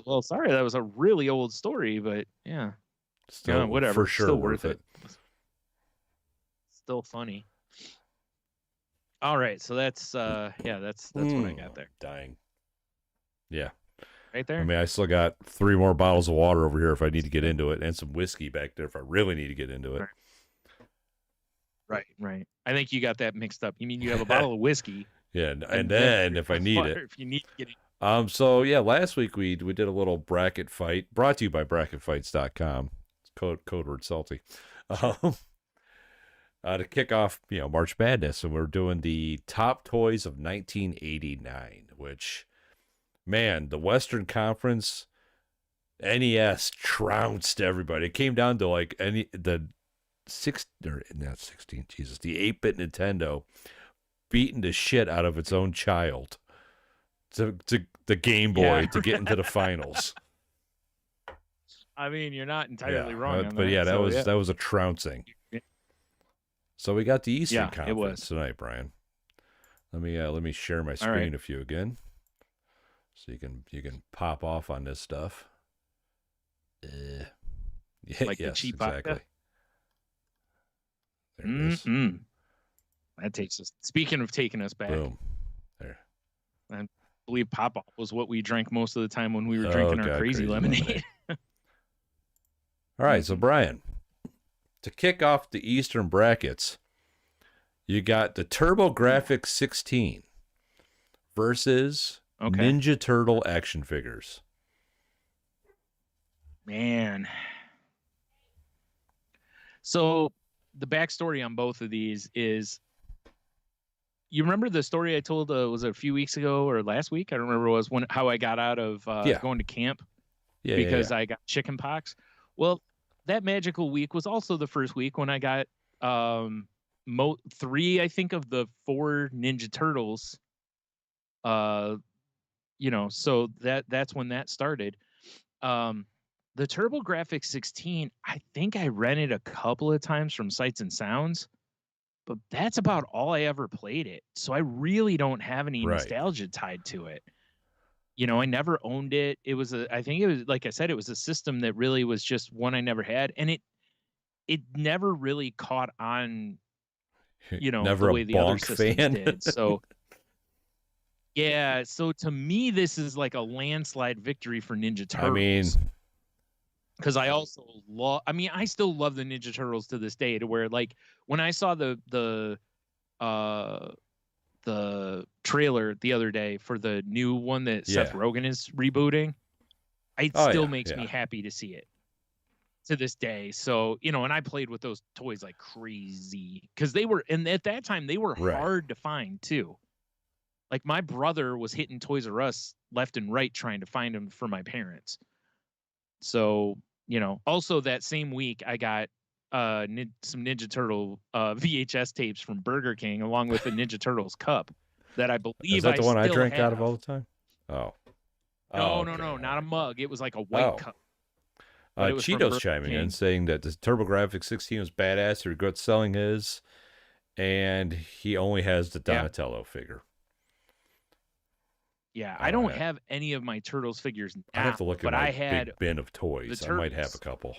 Well, sorry, that was a really old story, but yeah, still whatever, for sure still worth worth it. Still funny. All right, so that's that's what I got there. Dying. Yeah. Right there. I mean, I still got 3 more bottles of water over here if I need to get into it, and some whiskey back there if I really need to get into it. Right. I think you got that mixed up. You mean you have a bottle of whiskey? Yeah, and then if I need it. If you need to get it. So yeah, last week we did a little bracket fight brought to you by bracketfights.com. Code word salty. To kick off, March Madness, and we're doing the top toys of 1989, which, man, the Western Conference NES trounced everybody. It came down to like the 8-bit Nintendo beating the shit out of its own child to the Game Boy to get into the finals. I mean, you're not entirely wrong on but that. Yeah, that was a trouncing. So we got the Eastern Conference tonight, Brian. Let me share my screen with you again, so you can pop off on this stuff. Like the cheap exactly. There it is. That takes us. Speaking of taking us back, boom. There. I believe Pop-Off was what we drank most of the time when we were drinking our crazy lemonade. All right, so Brian, to kick off the Eastern brackets, you got the TurboGrafx 16 versus Ninja Turtle action figures. Man. So the backstory on both of these is, you remember the story I told, was it a few weeks ago or last week? I don't remember. Was how I got out of going to camp because I got chicken pox. Well, that magical week was also the first week when I got 3, I think, of the 4 Ninja Turtles. So that's when that started. The TurboGrafx 16, I think I rented a couple of times from Sights and Sounds, but that's about all I ever played it. So I really don't have any nostalgia tied to it. I never owned it. I think it was, like I said, it was a system that really was just one I never had. And it never really caught on, never the way the other systems fan. did. So yeah. So to me, this is like a landslide victory for Ninja Turtles. I mean, because I also I still love the Ninja Turtles to this day, to where, like, when I saw the trailer the other day for the new one that Seth Rogen is rebooting, it still makes me happy to see it to this day. So, and I played with those toys like crazy, because they were, and at that time they were hard to find too. Like, my brother was hitting Toys R Us left and right trying to find them for my parents. So, also that same week I got some Ninja Turtle VHS tapes from Burger King, along with the Ninja Turtles cup that I believe is that the one I drank out of all the time? Oh. No, not a mug. It was like a white cup. Cheeto's chiming in saying that the TurboGrafx 16 was badass. He regrets selling his, and he only has the Donatello figure. Yeah, I don't have any of my Turtles figures now. I have to look at my big bin of toys. I might have a couple.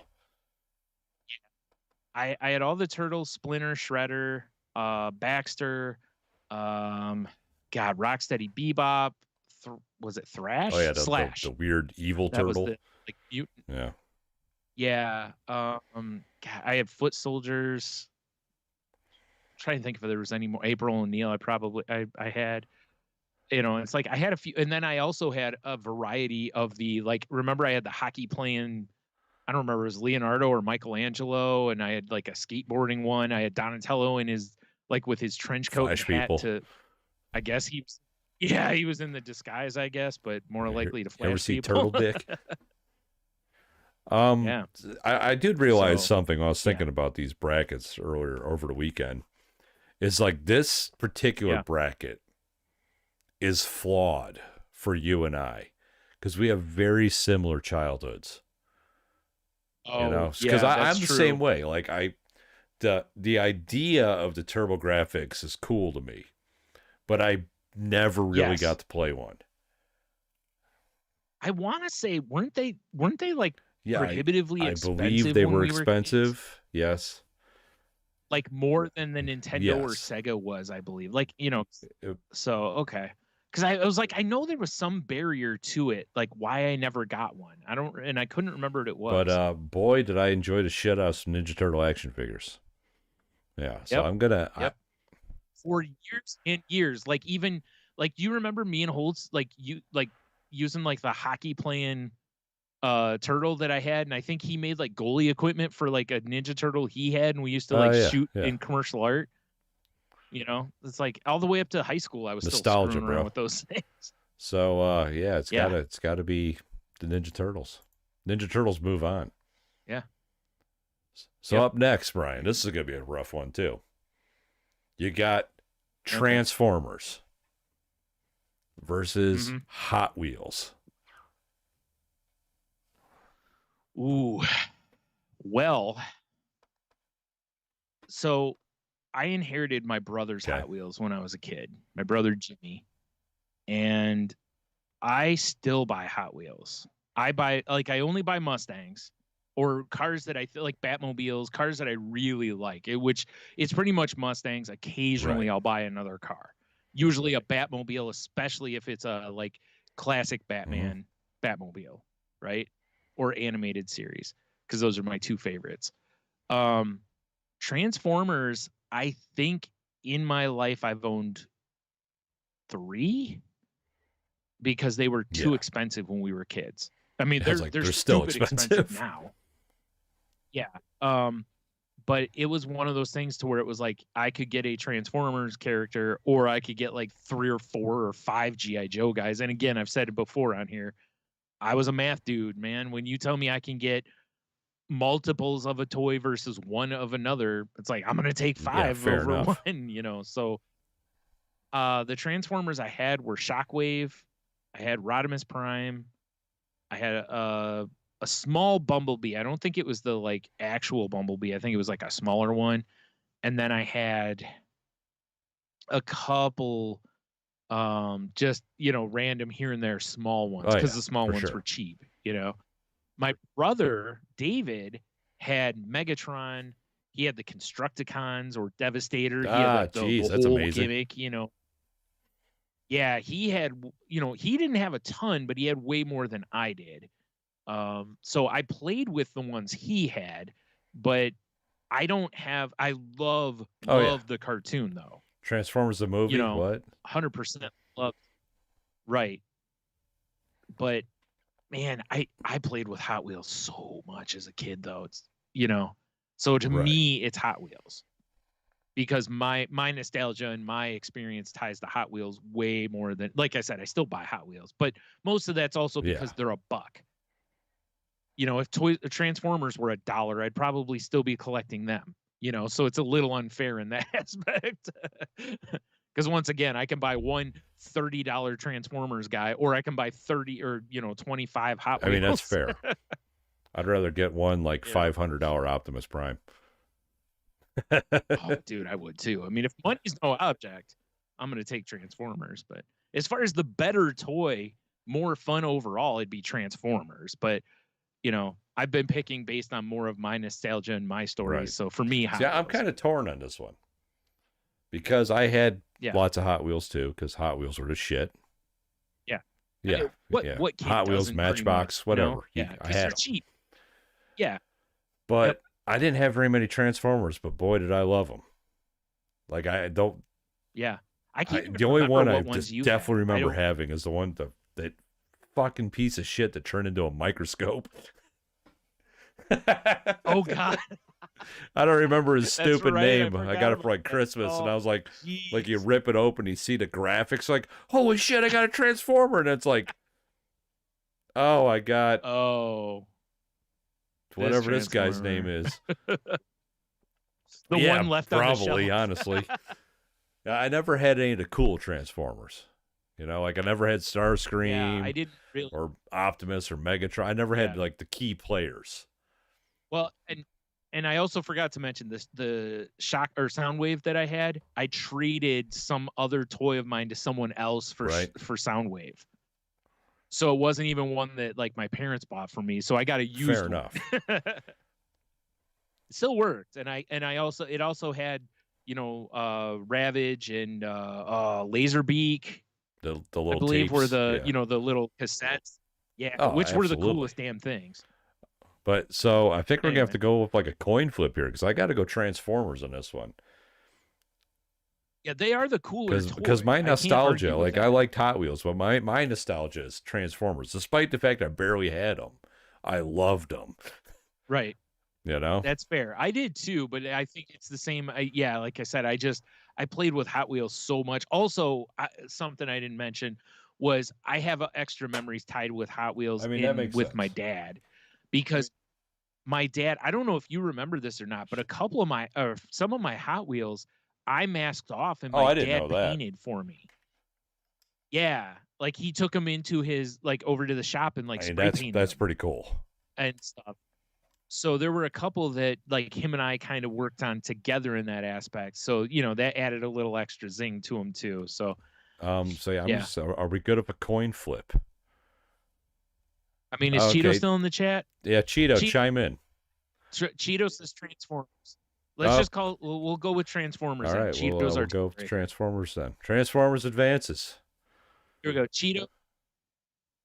Yeah. I had all the Turtles: Splinter, Shredder, Baxter, Rocksteady Bebop. Was it Thrash? Oh yeah, Slash. The weird evil turtle. Was the mutant. Yeah. Yeah. I had Foot Soldiers. I'm trying to think if there was any more. April O'Neil. I had. It's like I had a few, and then I also had a variety of the, like, remember I had the hockey playing, I don't remember, it was Leonardo or Michelangelo, and I had like a skateboarding one. I had Donatello in his, like, with his trench coat and hat to, I guess he was in the disguise, I guess, but more likely to flash ever see people. Turtle Dick? I did realize something when I was thinking about these brackets earlier over the weekend. It's like this particular bracket is flawed for you and I, because we have very similar childhoods. Because I'm the same way. Like, the idea of the TurboGrafx is cool to me, but I never really got to play one. I want to say, weren't they like prohibitively expensive? I believe they were expensive. Kids? Yes. Like more than the Nintendo or Sega was, I believe. Like, so, okay. Because I was like, I know there was some barrier to it, like why I never got one. I couldn't remember what it was. But boy, did I enjoy the shit out of some Ninja Turtle action figures. Yeah, so I'm gonna. Yep. For years and years, like even like, do you remember me and Holtz using like the hockey playing turtle that I had, and I think he made like goalie equipment for like a Ninja Turtle he had, and we used to shoot in commercial art. It's like all the way up to high school I was nostalgia, still screwing around with those things. So it's gotta be the Ninja Turtles. Ninja Turtles move on. Yeah. So up next, Brian, this is gonna be a rough one too. You got Transformers versus Hot Wheels. Ooh, well, so I inherited my brother's Hot Wheels when I was a kid, my brother Jimmy, and I still buy Hot Wheels. I only buy Mustangs or cars that I feel like Batmobiles, cars that I really like, which it's pretty much Mustangs. Occasionally I'll buy another car, usually a Batmobile, especially if it's a like classic Batman Batmobile, right? Or animated series, because those are my two favorites. Transformers, I think in my life I've owned 3 because they were too expensive when we were kids. I mean, they're still expensive now. Yeah. But it was one of those things to where it was like I could get a Transformers character, or I could get like 3 or 4 or 5 G.I. Joe guys. And again, I've said it before on here, I was a math dude, man. When you tell me I can get multiples of a toy versus one of another, it's like I'm gonna take 5 over enough. 1. So the Transformers I had were Shockwave, I had Rodimus Prime, I had a small Bumblebee. I don't think it was the like actual Bumblebee. I think it was like a smaller one. And then I had a couple just random here and there small ones, because the small ones were cheap. My brother David had Megatron. He had the Constructicons or Devastator. He had the that's whole amazing gimmick. Yeah, he had, he didn't have a ton, but he had way more than I did. So I played with the ones he had, but I love the cartoon though. Transformers the movie, what? 100% love. Right. But man, I played with Hot Wheels so much as a kid though. It's, so to me it's Hot Wheels, because my nostalgia and my experience ties to Hot Wheels way more than, like I said, I still buy Hot Wheels, but most of that's also because they're $1. If Transformers were $1, I'd probably still be collecting them. So it's a little unfair in that aspect. Because once again, I can buy one $30 Transformers guy, or I can buy 30 or 25 Hot Wheels. I mean, that's fair. I'd rather get one like $500 Optimus Prime. Oh, dude, I would too. I mean, if money's no object, I'm gonna take Transformers. But as far as the better toy, more fun overall, it'd be Transformers. But I've been picking based on more of my nostalgia and my stories. Right. So for me, Hot Wheels. I'm kind of torn on this one, because I had lots of Hot Wheels too, because Hot Wheels were the shit. Yeah. Yeah. What Hot Wheels, Matchbox, whatever. Yeah, I had them. Cheap. Yeah. But I didn't have very many Transformers, but boy, did I love them. Like, I don't. Yeah. The only one I just definitely remember having is the one that fucking piece of shit that turned into a microscope. Oh God. I don't remember his stupid name. I got it for like Christmas, and I was like, geez. Like you rip it open, you see the graphics, like, holy shit, I got a Transformer, and it's like, oh, I got whatever this guy's name is. The one left probably, on the shelf. Honestly. I never had any of the cool Transformers. Like I never had Starscream I didn't really. Or Optimus or Megatron. I never had like the key players. Well, and I also forgot to mention this, the shock or Soundwave that I had, I traded some other toy of mine to someone else for Soundwave. So it wasn't even one that like my parents bought for me. So I got a used Fair enough. It still worked. And I also, it also had, you know, Ravage and Laserbeak. The little I believe tapes, were the, you know, the little cassettes. Yeah, which were the coolest damn things. But so I think we're gonna have to go with like a coin flip here, because I got to go Transformers on this one. Yeah, they are the cooler toys. Because my nostalgia, like I liked Hot Wheels, but my nostalgia is Transformers. Despite the fact I barely had them, I loved them. Right. You know, that's fair. I did too, but I think it's the same. Yeah, like I said, I played with Hot Wheels so much. Also, something I didn't mention was I have extra memories tied with Hot Wheels with my dad, because my dad, I don't know if you remember this or not, but some of my Hot Wheels I masked off and my dad painted for me. Yeah, like he took them into his, like, over to the shop and like spray painted. That's pretty cool and stuff. So there were a couple that like him and I kind of worked on together in that aspect. So, you know, that added a little extra zing to him too. So, Just, are we good at a coin flip? I mean, is Cheeto still in the chat? Yeah, Cheeto, chime in. Cheeto says Transformers. Let's just call it, we'll go with Transformers. All right, we'll go with Transformers then. Transformers Advances. Here we go.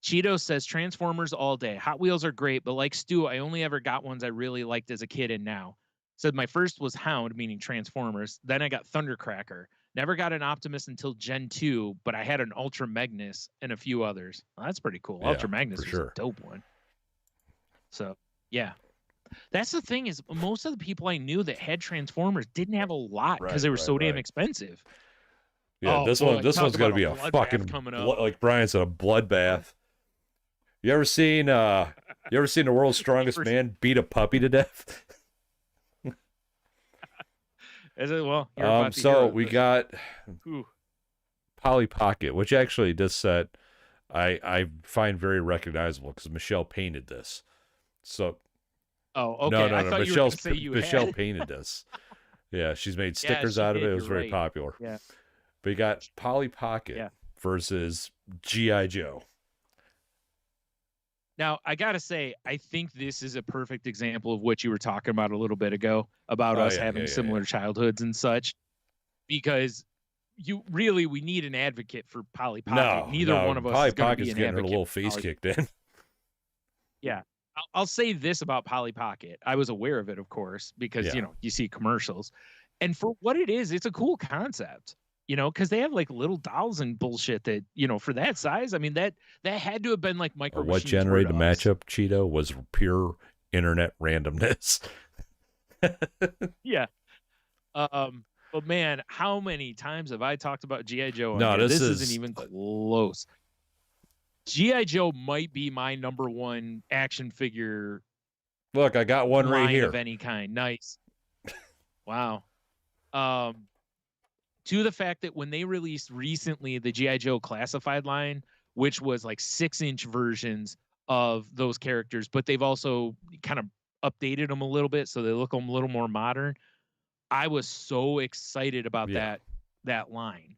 Cheeto says Transformers all day. Hot Wheels are great, but like Stu, I only ever got ones I really liked as a kid and now. Said my first was Hound, meaning Transformers. Then I got Thundercracker. Never got an Optimus until Gen 2, but I had an Ultra Magnus and a few others. Well, that's pretty cool. Yeah, Ultra Magnus was a dope one. So, yeah. That's the thing, is most of the people I knew that had Transformers didn't have a lot because they were so damn expensive. Yeah, this one's going to be a fucking, like Brian said, a bloodbath. You ever seen the World's Strongest Man beat a puppy to death? Is it? Well, so we got Polly Pocket, which actually this set I find very recognizable because Michelle painted this. So okay. No. Michelle painted this. Yeah, she's made stickers out of it. It was very popular. Yeah. But you got Polly Pocket versus G.I. Joe. Now, I got to say, I think this is a perfect example of what you were talking about a little bit ago, about us having similar childhoods and such, because we need an advocate for Polly Pocket. Neither one of us Polly is going to Pocket's be an getting advocate. her little face kicked in. Yeah. I'll say this about Polly Pocket. I was aware of it, of course, because, you know, you see commercials. And for what it is, it's a cool concept. You know, because they have like little dolls and bullshit that, you know, for that size, I mean, that had to have been like micro. What generated the matchup, Cheeto, was pure internet randomness. Yeah. But man, how many times have I talked about G.I. Joe? No, this isn't even close. G.I. Joe might be my number one action figure. Look, I got one right here of any kind. Nice. Wow. To the fact that when they released recently the G.I. Joe classified line, which was like 6-inch versions of those characters, but they've also kind of updated them a little bit so they look a little more modern. I was so excited about that line.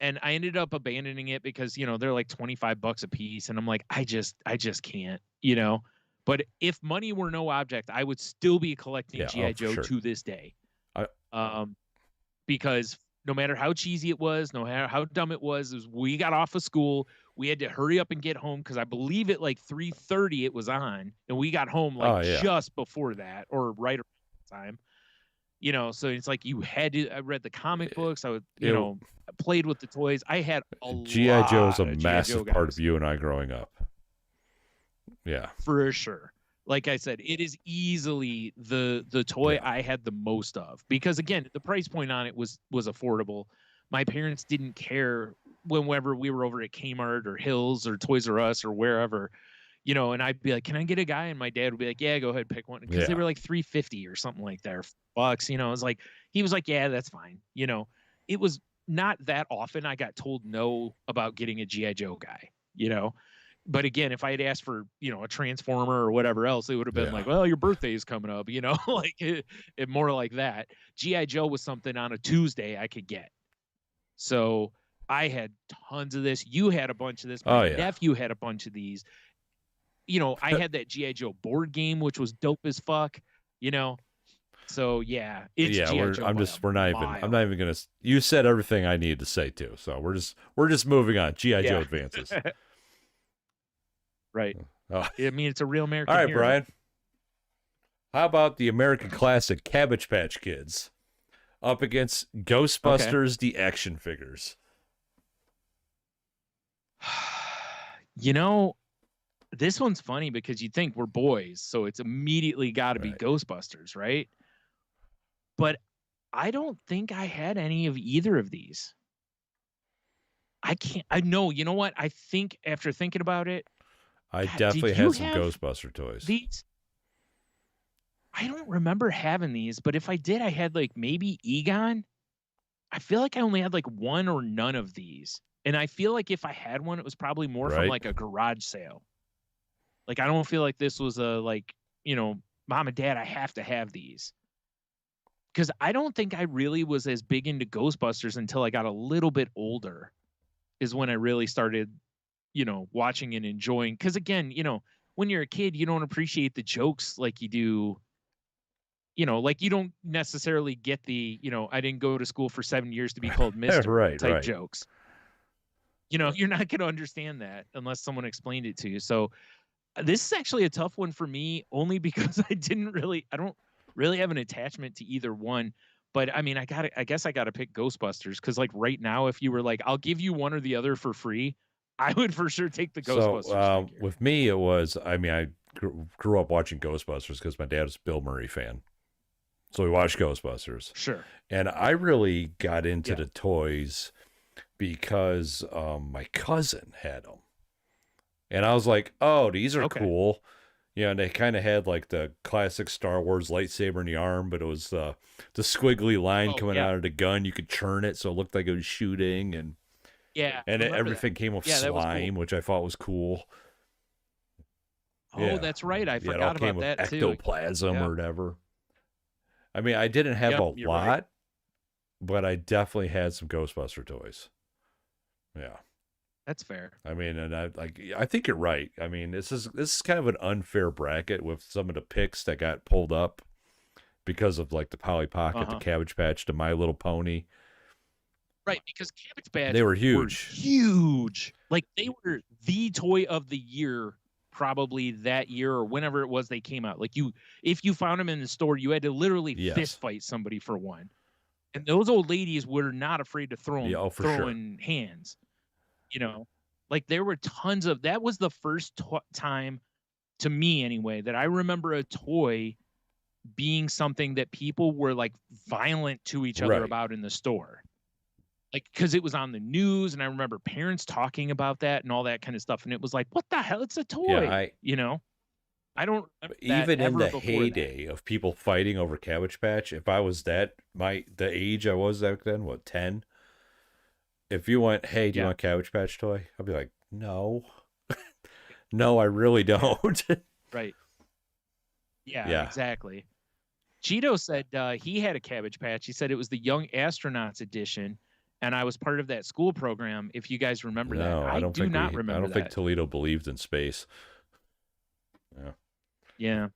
And I ended up abandoning it because, you know, they're like $25 a piece. And I'm like, I just can't, you know. But if money were no object, I would still be collecting G.I. Joe to this day. Because no matter how cheesy it was, no matter how dumb it was we got off of school, we had to hurry up and get home because I believe at like 3:30 it was on, and we got home like just before that or right around that time. You know, so it's like you had to. I read the comic books. I would, I played with the toys. I had a G.I. Joe is a massive part of you and I growing up. Yeah, for sure. Like I said, it is easily the toy I had the most of because, again, the price point on it was affordable. My parents didn't care whenever we were over at Kmart or Hills or Toys R Us or wherever, you know, and I'd be like, can I get a guy? And my dad would be like, yeah, go ahead, pick one. Because they were like $3.50 or something like that, or $5, you know. It was like, he was like, yeah, that's fine. You know, it was not that often I got told no about getting a G.I. Joe guy, you know. But again, if I had asked for, a Transformer or whatever else, it would have been like, well, your birthday is coming up, like it more like that. G.I. Joe was something on a Tuesday I could get. So I had tons of this. You had a bunch of this. My nephew had a bunch of these. I had that G.I. Joe board game, which was dope as fuck, So yeah, it's G.I. Joe. I'm not even gonna. You said everything I needed to say too, so we're just moving on. G.I. Joe advances. Right. Oh. I mean, it's a real American. All right, hero. Brian. How about the American classic Cabbage Patch Kids up against Ghostbusters, the action figures? This one's funny because you think we're boys, so it's immediately got to be Ghostbusters, right? But I don't think I had any of either of these. I know, you know what? I think after thinking about it, I definitely had some Ghostbuster toys. These? I don't remember having these, but if I did, I had like maybe Egon. I feel like I only had like one or none of these. And I feel like if I had one, it was probably more from like a garage sale. Like, I don't feel like this was a Mom and Dad, I have to have these. Because I don't think I really was as big into Ghostbusters until I got a little bit older is when I really started watching and enjoying. Because again, when you're a kid, you don't appreciate the jokes like you do. Like you don't necessarily get the, I didn't go to school for 7 years to be called Mr. type jokes. You're not going to understand that unless someone explained it to you. So this is actually a tough one for me, only because I don't really have an attachment to either one. But I mean, I guess I got to pick Ghostbusters because like right now, if you were like, I'll give you one or the other for free, I would for sure take the Ghostbusters. With me, it was, I grew up watching Ghostbusters because my dad was a Bill Murray fan. So we watched Ghostbusters. Sure. And I really got into the toys because my cousin had them. And I was like, oh, these are cool. And they kind of had like the classic Star Wars lightsaber in the arm, but it was the squiggly line coming out of the gun. You could turn it so it looked like it was shooting. And everything came with slime, which I thought was cool. Oh, that's right. I forgot about that too. Ectoplasm or whatever. I mean, I didn't have a lot, but I definitely had some Ghostbuster toys. Yeah. That's fair. I mean, and I think you're right. I mean, this is kind of an unfair bracket with some of the picks that got pulled up because of like the Polly Pocket, the Cabbage Patch, the My Little Pony. Right, because Cabbage Patch they were huge. Huge. Like they were the toy of the year probably that year or whenever it was they came out. Like if you found them in the store, you had to literally fist fight somebody for one. And those old ladies were not afraid to throw in hands. Like there were tons of, that was the first time to me anyway, that I remember a toy being something that people were like violent to each other about in the store. Like, cause it was on the news and I remember parents talking about that and all that kind of stuff. And it was like, what the hell? It's a toy, I don't even in the heyday of people fighting over Cabbage Patch. If I was the age I was back then, 10? If you went, hey, do you want a Cabbage Patch toy? I'll be like, no. No, I really don't. Right. Yeah, exactly. Cheeto said he had a Cabbage Patch. He said it was the Young Astronauts edition, and I was part of that school program, if you guys remember that. I don't think Toledo believed in space. Yeah.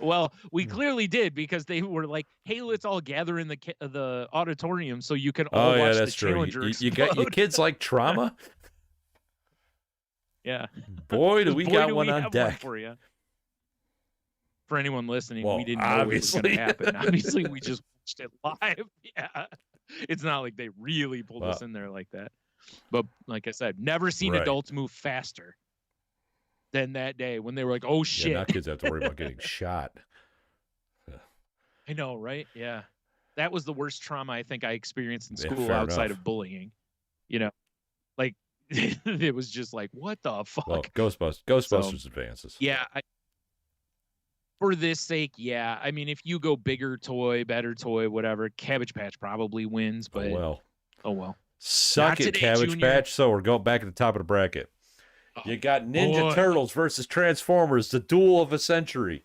Well, we clearly did because they were like, "Hey, let's all gather in the auditorium so you can all watch the Challenger explode." You got your kids like trauma. Yeah. Boy, do we got one on deck for you. For anyone listening, we didn't know it was going to happen. Obviously, we just watched it live. Yeah. It's not like they really pulled us in there like that. But like I said, never seen adults move faster than that day when they were like, oh shit. Now kids have to worry about getting shot. I know, right? Yeah. That was the worst trauma I think I experienced in school outside of bullying. Like it was just like, what the fuck? Well, Ghostbusters advances. Yeah. For this sake, yeah. I mean, if you go bigger toy, better toy, whatever, Cabbage Patch probably wins, but oh well. Suck Not it, today, Cabbage Junior. Patch. So we're going back at the top of the bracket. You got Ninja Turtles versus Transformers, the duel of a century.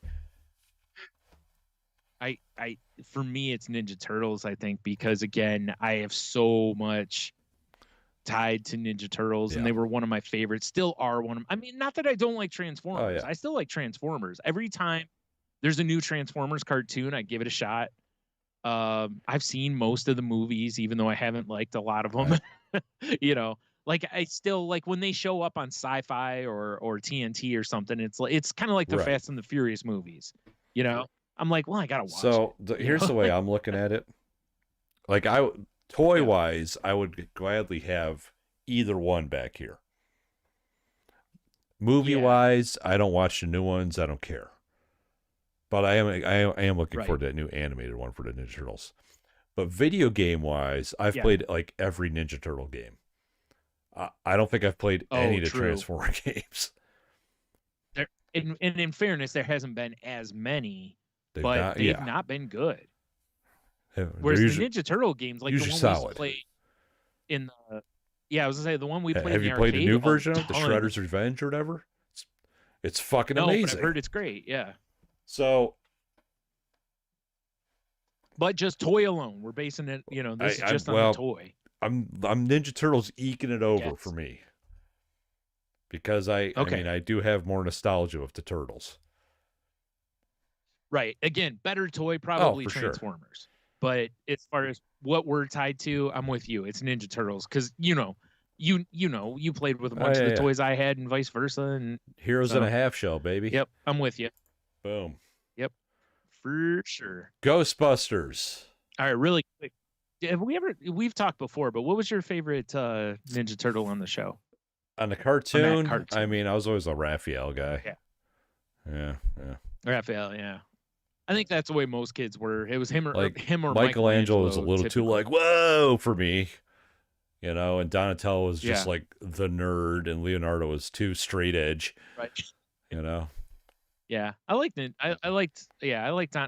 For me, it's Ninja Turtles, I think, because again, I have so much tied to Ninja Turtles, and they were one of my favorites. Still are one of. I mean, not that I don't like Transformers. I still like Transformers. Every time there's a new Transformers cartoon, I give it a shot. I've seen most of the movies, even though I haven't liked a lot of them. You know, like I still like when they show up on Sci-Fi or TNT or something. It's kind of like the Fast and the Furious movies. You know, I'm like, well, I gotta watch. So here's the way I'm looking at it. Like toy wise, I would gladly have either one back here. Movie wise, I don't watch the new ones. I don't care. But I am looking forward to that new animated one for the Ninja Turtles. But video game wise, I've played like every Ninja Turtle game. I don't think I've played any of the Transformer games. And in fairness, there hasn't been as many, but they've not been good. Whereas the Ninja Turtle games, like the one we played in the, I was gonna say the one we played. Have in the you played arcade, a new version of the Shredder's Revenge or whatever? It's fucking amazing. But I've heard it's great. Yeah. So, but just toy alone, we're basing it. You know, this is just on the toy. I'm Ninja Turtles eking it over for me because I mean I do have more nostalgia with the Turtles. Right. Again, better toy, probably Transformers. Sure. But as far as what we're tied to, I'm with you. It's Ninja Turtles because you played with a bunch of the toys I had and vice versa. And Heroes in a Half Shell, baby. Yep, I'm with you. Boom. Yep, for sure. Ghostbusters. All right, really quick. We've talked before, but what was your favorite Ninja Turtle on the show? On the cartoon? I mean, I was always a Raphael guy. Yeah. Raphael, yeah. I think that's the way most kids were. It was him or Michelangelo was a little too like, whoa, for me. You know, and Donatello was just like the nerd, and Leonardo was too straight edge. Right. You know? Yeah. I liked Don.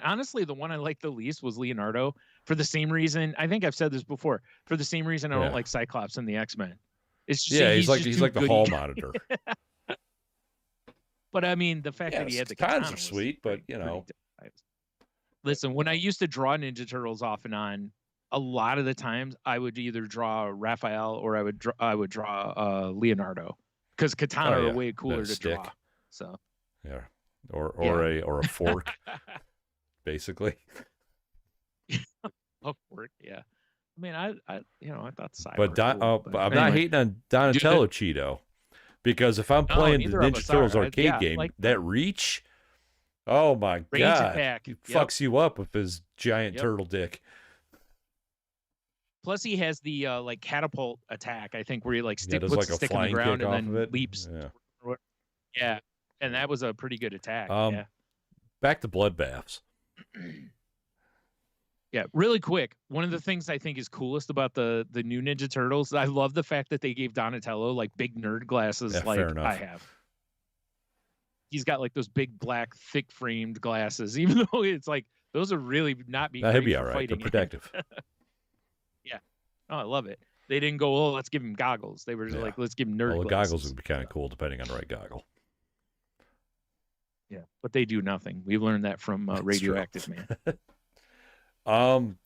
Honestly, the one I liked the least was Leonardo for the same reason. I think I've said this before. For the same reason I don't like Cyclops and the X-Men. It's just he's like the hall monitor. But I mean, the fact that he had the katana are sweet, but you know. Listen, when I used to draw Ninja Turtles off and on, a lot of the times I would either draw Raphael or I would draw Leonardo because katana are way cooler to draw. So or a fork, basically. A fork, yeah. I mean, I thought Cyber. But I'm not hating on Donatello Cheeto, because if I'm playing the Ninja Turtles arcade game, that reach. Oh my god! Attack. He fucks you up with his giant turtle dick. Plus, he has the like catapult attack. I think where he puts a stick in the ground and then leaps. Yeah, and that was a pretty good attack. Back to bloodbaths. Yeah, really quick. One of the things I think is coolest about the new Ninja Turtles, I love the fact that they gave Donatello like big nerd glasses, like I have. He's got like those big black thick framed glasses, even though it's like those are really not being he'd be all right. They're protective. Yeah. Oh, I love it. They didn't go, oh, let's give him goggles. They were just like, let's give him nerd glasses. Goggles would be kind of cool depending on the right goggle. Yeah, but they do nothing. We've learned that from Radioactive Man.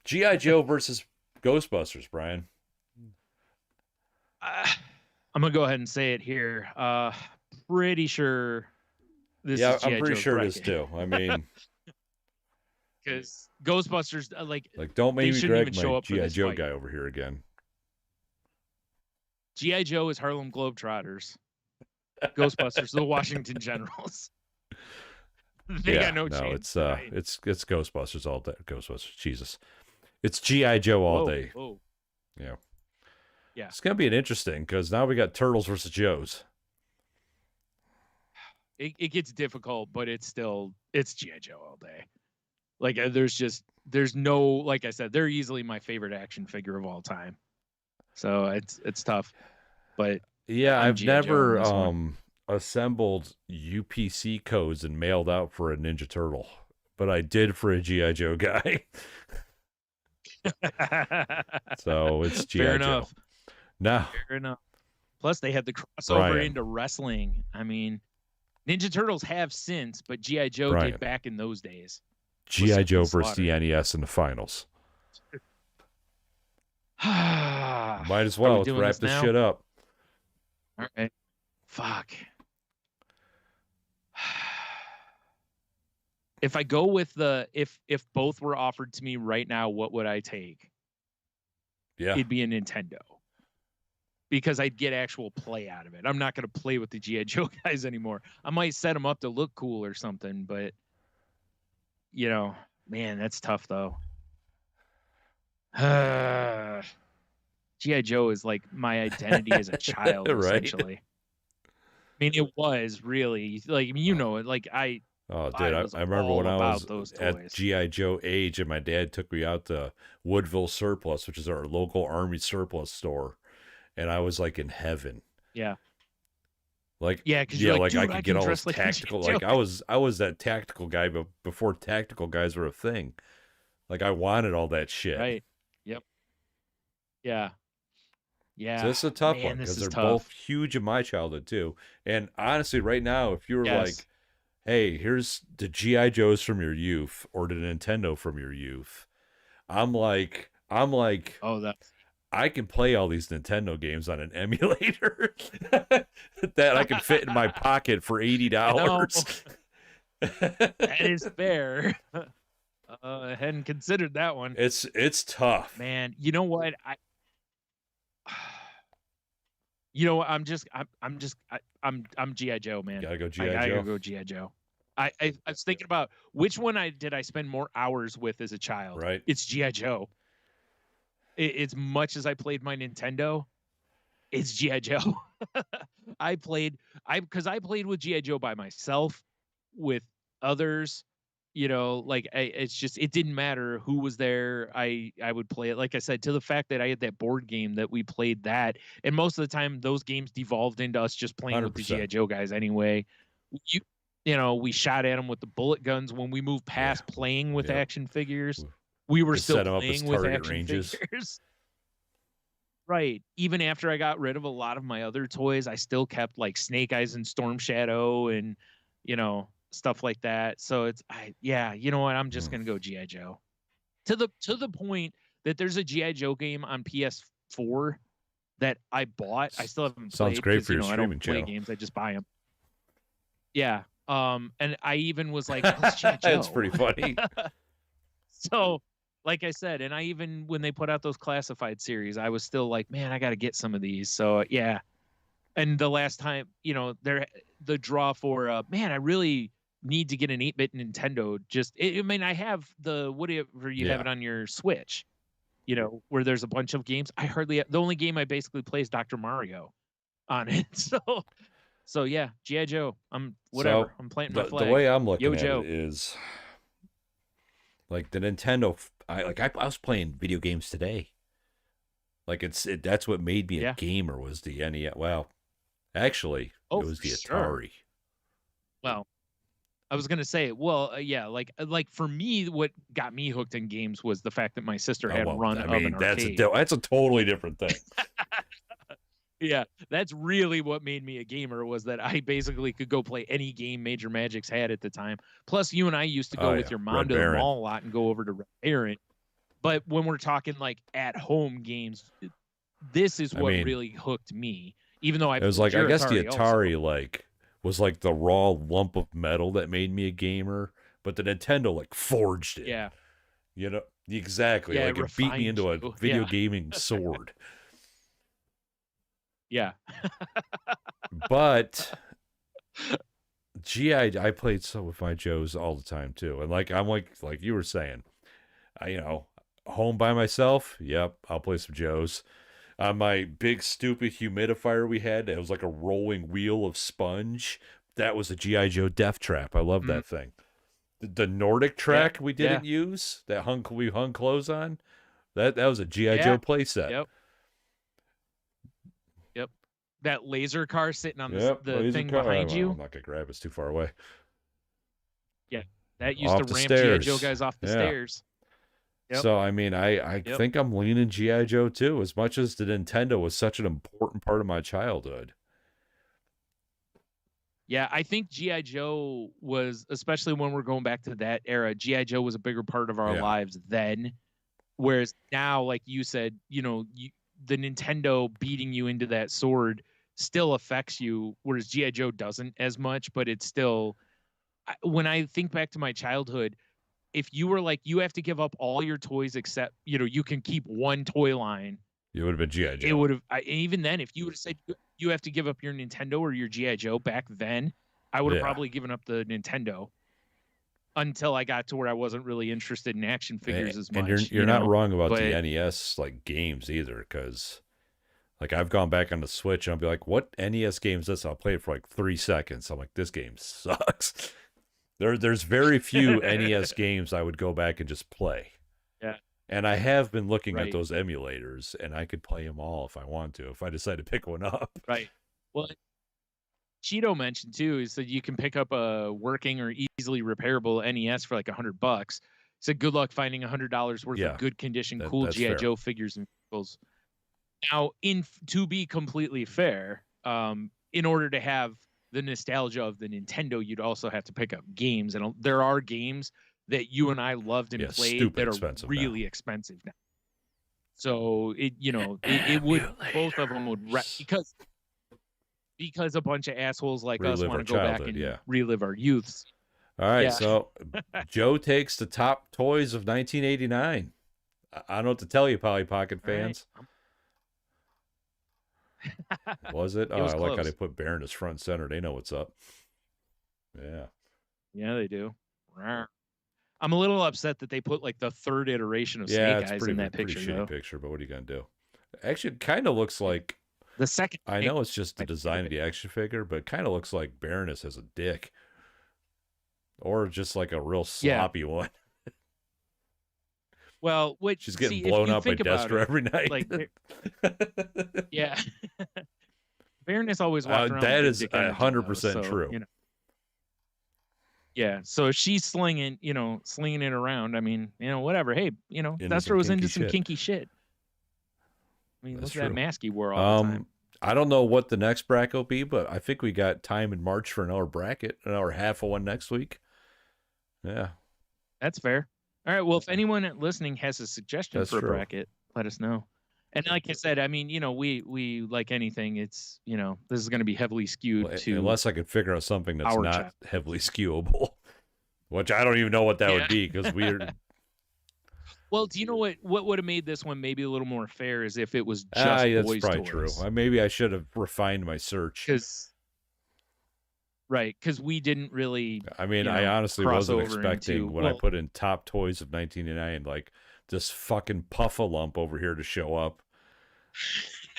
G.I. Joe versus Ghostbusters, Brian. I'm gonna go ahead and say it here. Pretty sure this is G.I. I'm pretty Joe sure bracket. it is too. I mean, because Ghostbusters, like don't make me drag my G.I. Joe guy over here again. G.I. Joe is Harlem Globetrotters. Ghostbusters, the Washington Generals. They got no chance. It's Ghostbusters all day. Ghostbusters, Jesus, it's G.I. Joe all day. Whoa. Yeah. It's gonna be interesting because now we got Turtles versus Joes. It gets difficult, but it's G.I. Joe all day. Like there's no, like I said, they're easily my favorite action figure of all time. So it's tough, but I've never assembled UPC codes and mailed out for a Ninja Turtle, but I did for a G.I. Joe guy. So it's G.I. Joe. No. Fair enough. Plus, they had the crossover into wrestling. I mean, Ninja Turtles have since, but G.I. Joe did back in those days. G.I. Joe versus the NES in the finals. Might as well. Let's wrap this shit up. All right. Fuck. If I go with if both were offered to me right now, what would I take? Yeah. It'd be a Nintendo. Because I'd get actual play out of it. I'm not going to play with the G.I. Joe guys anymore. I might set them up to look cool or something, but, you know, man, that's tough, though. G.I. Joe is like my identity as a child, essentially. I mean, it was really, like, I mean, you know it. Like, Oh, dude, I remember when I was at G.I. Joe age and my dad took me out to Woodville Surplus, which is our local Army surplus store. And I was like in heaven. Yeah. Like, yeah, like I could get all this tactical. Like I was that tactical guy, but before tactical guys were a thing. Like I wanted all that shit. Right. Yep. Yeah. Yeah. So this is a tough one because they're both huge in my childhood too. And honestly, right now, if you were like, hey, here's the G.I. Joes from your youth or the Nintendo from your youth, I'm like, oh, that's. I can play all these Nintendo games on an emulator that I can fit in my pocket for $80. That is fair. I hadn't considered that one. It's tough, man. You know what? I'm G.I. Joe, man. Gotta go G.I. Joe. I gotta go G.I. Joe. I was thinking about which one did I spend more hours with as a child. Right. It's G.I. Joe. As much as I played my Nintendo, it's G.I. Joe. I played with G.I. Joe by myself, with others, like it didn't matter who was there. I would play it, like I said, to the fact that I had that board game that we played that. And most of the time those games devolved into us just playing 100%. With the G.I. Joe guys anyway. We shot at them with the bullet guns. When we moved past playing with action figures, we were still playing with action figures. Right. Even after I got rid of a lot of my other toys, I still kept like Snake Eyes and Storm Shadow and, stuff like that. So you know what? I'm just going to go G.I. Joe. To the point that there's a G.I. Joe game on PS4 that I bought. I still haven't played. Sounds great for your streaming I don't channel. play games. I just buy them. Yeah. And I even was like, what's G.I. Joe? That's pretty funny. So, like I said, and when they put out those classified series, I was still like, man, I got to get some of these. So, yeah. And the last time, the draw for, man, I really need to get an 8-bit Nintendo. I have whatever you have it on your Switch, where there's a bunch of games. The only game I basically play is Dr. Mario on it. So yeah, G.I. Joe. I'm planting my flag. The way I'm looking at it is like the Nintendo. I was playing video games today. Like that's what made me a gamer was the NES. Well, actually, it was the Atari. Sure. Well, I was gonna say, like for me, what got me hooked in games was the fact that my sister had run of an arcade. That's a totally different thing. Yeah, that's really what made me a gamer, was that I basically could go play any game Major Magics had at the time. Plus, you and I used to go with your mom to the mall a lot and go over to Red Baron. But when we're talking like at-home games, this is what really hooked me. Even though it was like, I guess the Atari was like the raw lump of metal that made me a gamer, but the Nintendo like forged it. Yeah. Exactly. Yeah, like it beat me into a video gaming sword. Yeah. But I played with my Joes all the time too. And like I'm like you were saying, home by myself, yep, I'll play some Joes. On my big stupid humidifier we had, it was like a rolling wheel of sponge. That was a G.I. Joe Death Trap. I love that thing. The Nordic track we didn't use, that we hung clothes on, that was a G.I. Joe playset. Yep. That laser car sitting on the thing behind you. I'm not going to grab it. It's too far away. Yeah. That used to ramp G.I. Joe guys off the stairs. Yep. So, I mean, I Yep. think I'm leaning G.I. Joe too, as much as the Nintendo was such an important part of my childhood. Yeah, I think G.I. Joe was, especially when we're going back to that era, G.I. Joe was a bigger part of our lives then. Whereas now, like you said, you know, the Nintendo beating you into that sword still affects you, whereas G.I. Joe doesn't as much, but it's still, when I think back to my childhood, if you were like, you have to give up all your toys except, you know, you can keep one toy line. You would have been G.I. Joe. It would have, even then, if you would have said you have to give up your Nintendo or your G.I. Joe back then, I would have probably given up the Nintendo until I got to where I wasn't really interested in action figures as much. And you're not wrong about the NES like games either, because like I've gone back on the Switch and I'll be like, what NES game is this? I'll play it for like 3 seconds. I'm like, this game sucks. There's very few NES games I would go back and just play. Yeah. And I have been looking at those emulators, and I could play them all if I want to, if I decide to pick one up. Right. Well, Cheeto mentioned too is that you can pick up a working or easily repairable NES for like $100. So good luck finding $100 worth of good condition, cool G.I. Joe figures and vehicles. Now, to be completely fair, in order to have the nostalgia of the Nintendo, you'd also have to pick up games, and there are games that you and I loved and played that are really expensive now. So it would both of them would because a bunch of assholes like us want to go back and relive our youths. All right, so Joe takes the top toys of 1989. I don't know what to tell you, Polly Pocket fans. Was it? Oh, I like how they put Baroness front and center. They know what's up. Yeah. Yeah, they do. I'm a little upset that they put like the third iteration of Snake Eyes in that picture. Pretty shitty picture, but what are you gonna do? Actually, it kind of looks like the second. I know it's just the design of the action figure, but it kind of looks like Baroness has a dick, or just like a real sloppy one. Well, she's getting blown up by Destro every night. Like, yeah. Baroness always walked around. That is 100% true. You know. Yeah, so she's slinging it around. I mean, whatever. Hey, Destro was into some kinky shit. I mean, look at that mask he wore all the time. I don't know what the next bracket will be, but I think we got time in March for another bracket, another half of one next week. Yeah. That's fair. All right. Well, if anyone listening has a suggestion for a bracket, let us know. And like I said, I mean, we like anything, it's, this is going to be heavily skewed to. Unless I could figure out something that's not heavily skewable, which I don't even know what that would be because we're. Well, do you know what would have made this one maybe a little more fair is if it was just that's boys' probably toys. True. Maybe I should have refined my search. Because we didn't really. I mean, I honestly wasn't expecting when I put in top toys of 1989, like this fucking Puff-A-Lump over here to show up.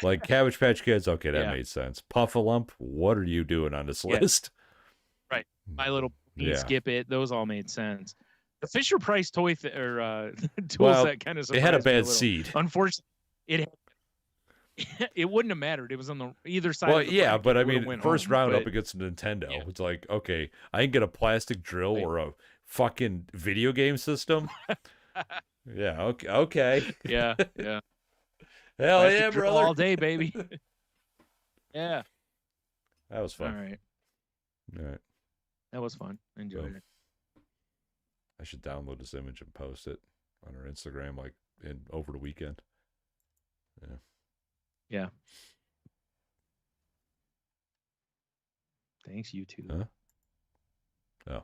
Like Cabbage Patch Kids, okay, that made sense. Puff-A-Lump, what are you doing on this list? Right. My Little Pony, Skip It, those all made sense. The Fisher Price toy tools that kind of it had a bad seed. Unfortunately, it wouldn't have mattered. It was on the either side. Well, yeah, but I mean, first round up against Nintendo, it's like, okay, I can get a plastic drill or a fucking video game system. Yeah, okay. Yeah. Hell plastic yeah, brother! All day, baby. Yeah. That was fun. All right. That was fun. Enjoyed it. I should download this image and post it on our Instagram over the weekend. Yeah. Yeah. Thanks, you too. Huh? Oh.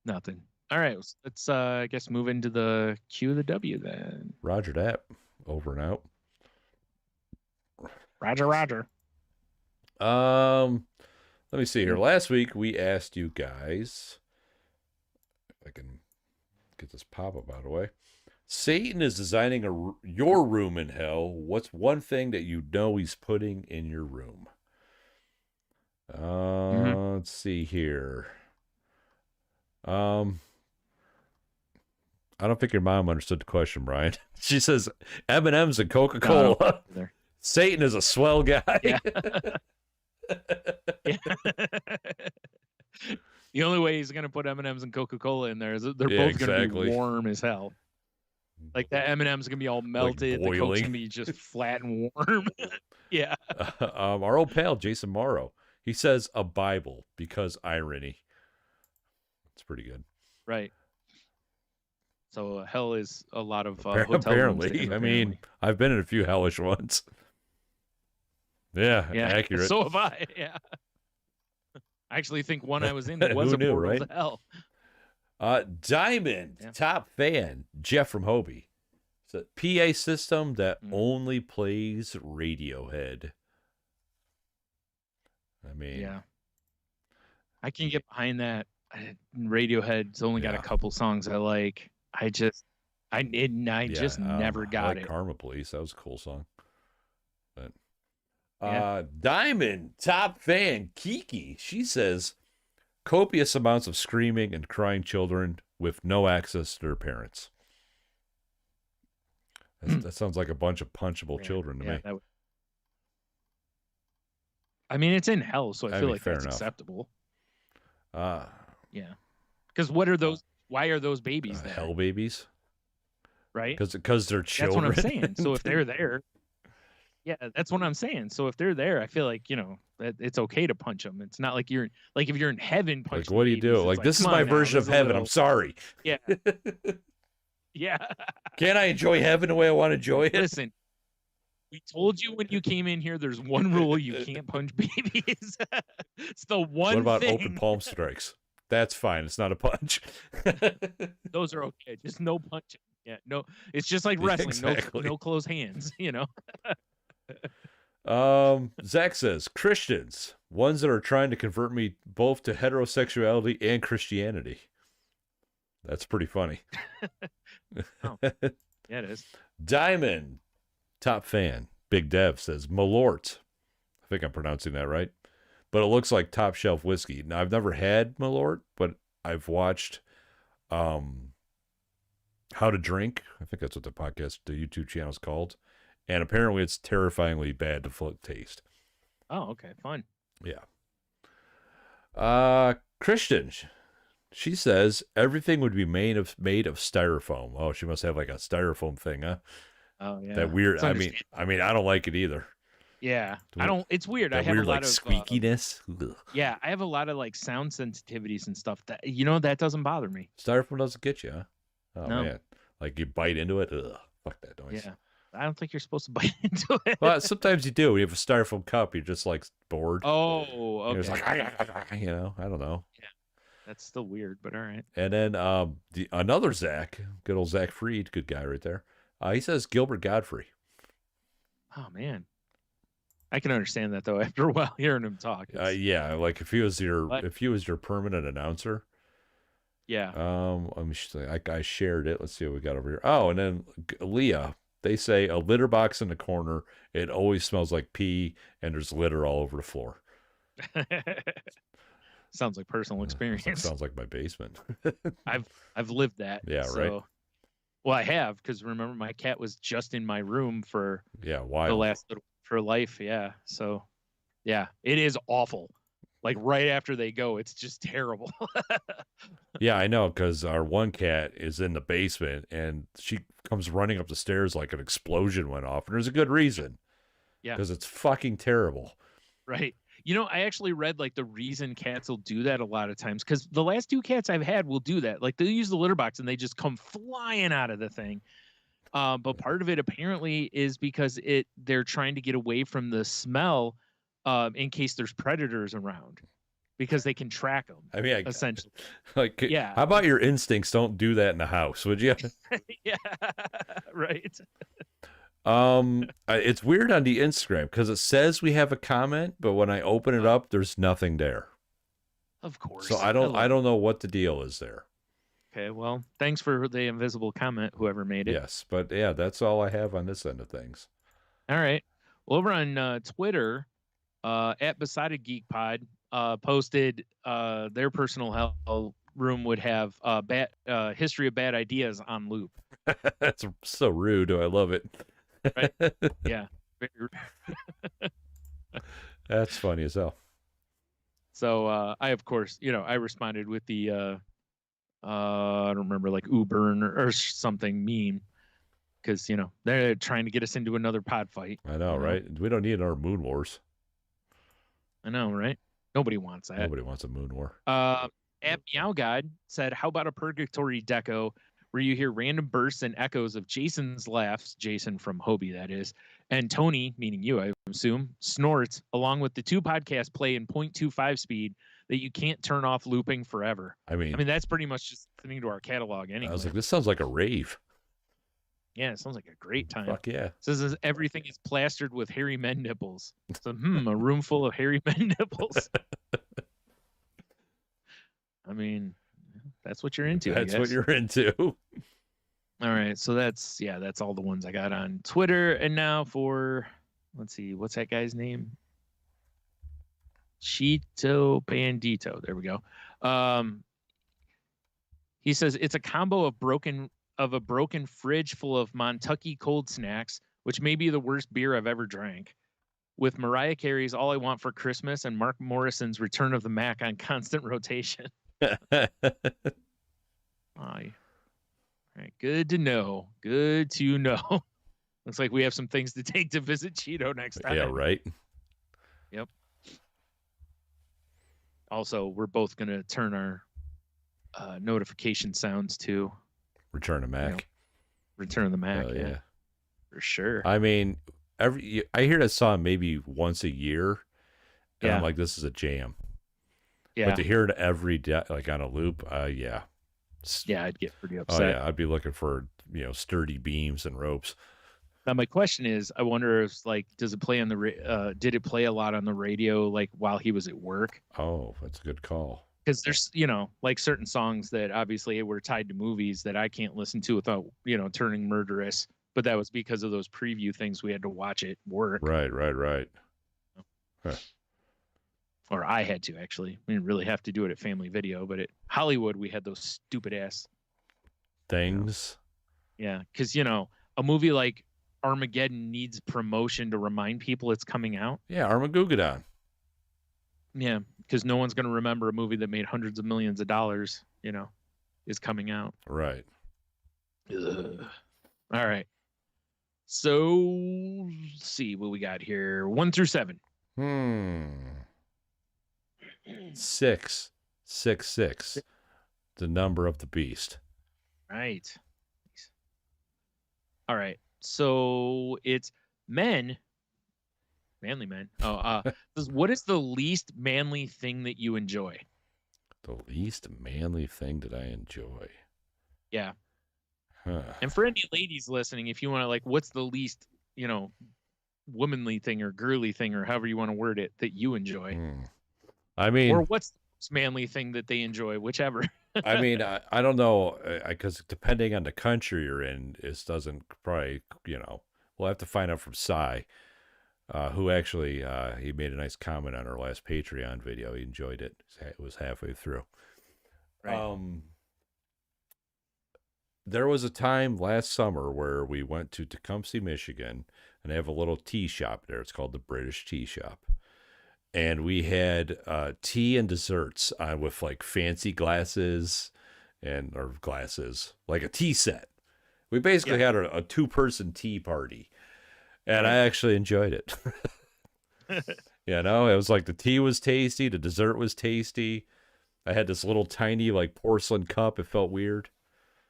Nothing. All right. Let's I guess move into the QofheW then. Roger that. Over and out. Roger. Let me see here. Last week we asked you guys, if I can get this pop-up out of the way. Satan is designing your room in hell. What's one thing that you know he's putting in your room? Let's see here. I don't think your mom understood the question, Brian. She says M&M's and Coca-Cola. Satan is a swell guy. Yeah. The only way he's going to put M&M's and Coca-Cola in there is they're both going to be warm as hell. Like that M&M's gonna be all melted. Like the Coke's gonna be just flat and warm. Yeah. Our old pal Jason Morrow, he says a Bible because irony. It's pretty good. Right. So hell is a lot of hotel apparently. rooms. I mean, I've been in a few hellish ones. Yeah, accurate. So have I. Yeah. I actually think one I was in was a portal right? to hell. Diamond top fan Jeff from Hobie. It's a PA system that only plays Radiohead. I mean, yeah, I can get behind that. Radiohead's only got a couple songs I like. I just never got it. Karma Police, that was a cool song. But Diamond top fan Kiki, she says copious amounts of screaming and crying children with no access to their parents. That sounds like a bunch of punchable children to me. I mean, it's in hell, so I feel like that's acceptable. Yeah. Because what are those? Why are those babies there? Hell babies? Right? Because they're children. That's what I'm saying. So if they're there, that's what I'm saying. So if they're there, I feel like, that it's okay to punch them. It's not like if you're in heaven punching. Like, what do you do? Like, this is my version of heaven. I'm sorry. Yeah. Yeah. Can't I enjoy heaven the way I want to enjoy it? Listen, we told you when you came in here, there's one rule: you can't punch babies. It's the one. What about thing. open palm strikes? That's fine. It's not a punch. Those are okay. Just no punching. Yeah, no. It's just like wrestling. Exactly. No closed hands. Zach says Christians, ones that are trying to convert me both to heterosexuality and Christianity. That's pretty funny. Oh, yeah, it is. Diamond, top fan, Big Dev says Malort. I think I'm pronouncing that right. But it looks like top shelf whiskey. Now, I've never had Malort, but I've watched How to Drink. I think that's what the YouTube channel is called. And apparently it's terrifyingly bad to taste. Oh, okay, fun. Yeah. Christian, she says everything would be made of styrofoam. Oh, she must have like a styrofoam thing, huh? Oh yeah. That weird. I mean, I don't like it either. Yeah, I don't. It's weird. I have weird, a lot like, of squeakiness. Yeah, I have a lot of like sound sensitivities and stuff that that doesn't bother me. Styrofoam doesn't get you, huh? Oh no. Man, like you bite into it. Ugh, fuck that noise. Yeah, I don't think you're supposed to bite into it. Well, sometimes you do. When you have a styrofoam cup, you're just like bored. Oh, okay. It's like, I don't know. Yeah, that's still weird, but all right. And then another Zach, good old Zach Freed, good guy right there. He says Gilbert Godfrey. Oh man, I can understand that though after a while hearing him talk. Yeah, like if he was your permanent announcer. Yeah. Let me see. I shared it. Let's see what we got over here. Oh, and then Leah. They say a litter box in the corner. It always smells like pee, and there's litter all over the floor. Sounds like personal experience. Sounds like my basement. I've lived that. Yeah, right. Well, I have, because remember my cat was just in my room for the last little for life. Yeah. So yeah, it is awful. Like right after they go, it's just terrible. Yeah, I know, because our one cat is in the basement and she comes running up the stairs like an explosion went off. And there's a good reason. Yeah. Because it's fucking terrible. Right. I actually read like the reason cats will do that a lot of times, because the last 2 cats I've had will do that. Like they'll use the litter box and they just come flying out of the thing. But part of it apparently is because they're trying to get away from the smell in case there's predators around, because they can track them. I mean, essentially. Like, yeah. How about your instincts don't do that in the house, would you? Yeah, right. It's weird on the Instagram because it says we have a comment, but when I open it up, there's nothing there. Of course. So I don't know what the deal is there. Okay, well, thanks for the invisible comment, whoever made it. Yes, but yeah, that's all I have on this end of things. All right. Well, over on Twitter, at Besotted Geek Pod, posted their personal hell room would have history of bad ideas on loop. That's so rude. I love it. Right? Yeah. That's funny as hell. So I, of course, I responded with the I don't remember, like Uber or something meme. because they're trying to get us into another pod fight. I know, right? We don't need our moon wars. I know, right? Nobody wants that. Nobody wants a moon war. At Meow God said, "How about a purgatory deco where you hear random bursts and echoes of Jason's laughs, Jason from Hobie, that is, and Tony, meaning you, I assume, snorts, along with the 2 podcasts play in 0.25 speed that you can't turn off looping forever." I mean, that's pretty much just listening to our catalog anyway. I was like, this sounds like a rave. Yeah, it sounds like a great time. Fuck yeah. It says everything is plastered with hairy men nipples. So, a room full of hairy men nipples. I mean, that's what you're into. That's what you're into. All right. So that's all the ones I got on Twitter. And now for, let's see, what's that guy's name? Cheeto Bandito. There we go. He says it's a combo of a broken fridge full of Montucky cold snacks, which may be the worst beer I've ever drank, with Mariah Carey's All I Want for Christmas and Mark Morrison's Return of the Mac on constant rotation. All right. Good to know. Good to know. Looks like we have some things to take to visit Cheeto next time. Yeah, right. Yep. Also, we're both going to turn our notification sounds to Return of Mac. Return of the Mac. Oh, yeah. For sure. I mean, I hear that song maybe once a year, and I'm like, this is a jam. Yeah. But to hear it every day, like on a loop, yeah. Yeah, I'd get pretty upset. Oh, yeah. I'd be looking for, sturdy beams and ropes. Now, my question is, I wonder if, does it play on did it play a lot on the radio, while he was at work? Oh, that's a good call. Because there's, certain songs that obviously were tied to movies that I can't listen to without, turning murderous. But that was because of those preview things we had to watch at work. Right. Huh. Or I had to, actually. We didn't really have to do it at Family Video, but at Hollywood, we had those stupid ass things. Yeah, because, a movie like Armageddon needs promotion to remind people it's coming out. Yeah, Armageddon. Yeah, because no one's going to remember a movie that made hundreds of millions of dollars, is coming out. Right. Ugh. All right. So, let's see what we got here. 1 through 7. 6. 6, 6. The number of the beast. Right. All right. So it's manly men. What is the least manly thing that you enjoy? The least manly thing that I enjoy. Yeah. Huh. And for any ladies listening, if you want to what's the least, womanly thing or girly thing or however you want to word it that you enjoy? I mean, or what's the most manly thing that they enjoy, whichever. I mean, I don't know, because depending on the country you're in, it doesn't probably, we'll have to find out from Cy, who actually, he made a nice comment on our last Patreon video. He enjoyed it. It was halfway through. Right. There was a time last summer where we went to Tecumseh, Michigan, and they have a little tea shop there. It's called the British Tea Shop. And we had tea and desserts with fancy glasses or glasses, like a tea set. We basically had a 2-person tea party, and I actually enjoyed it. It was like the tea was tasty, the dessert was tasty. I had this little tiny porcelain cup. It felt weird.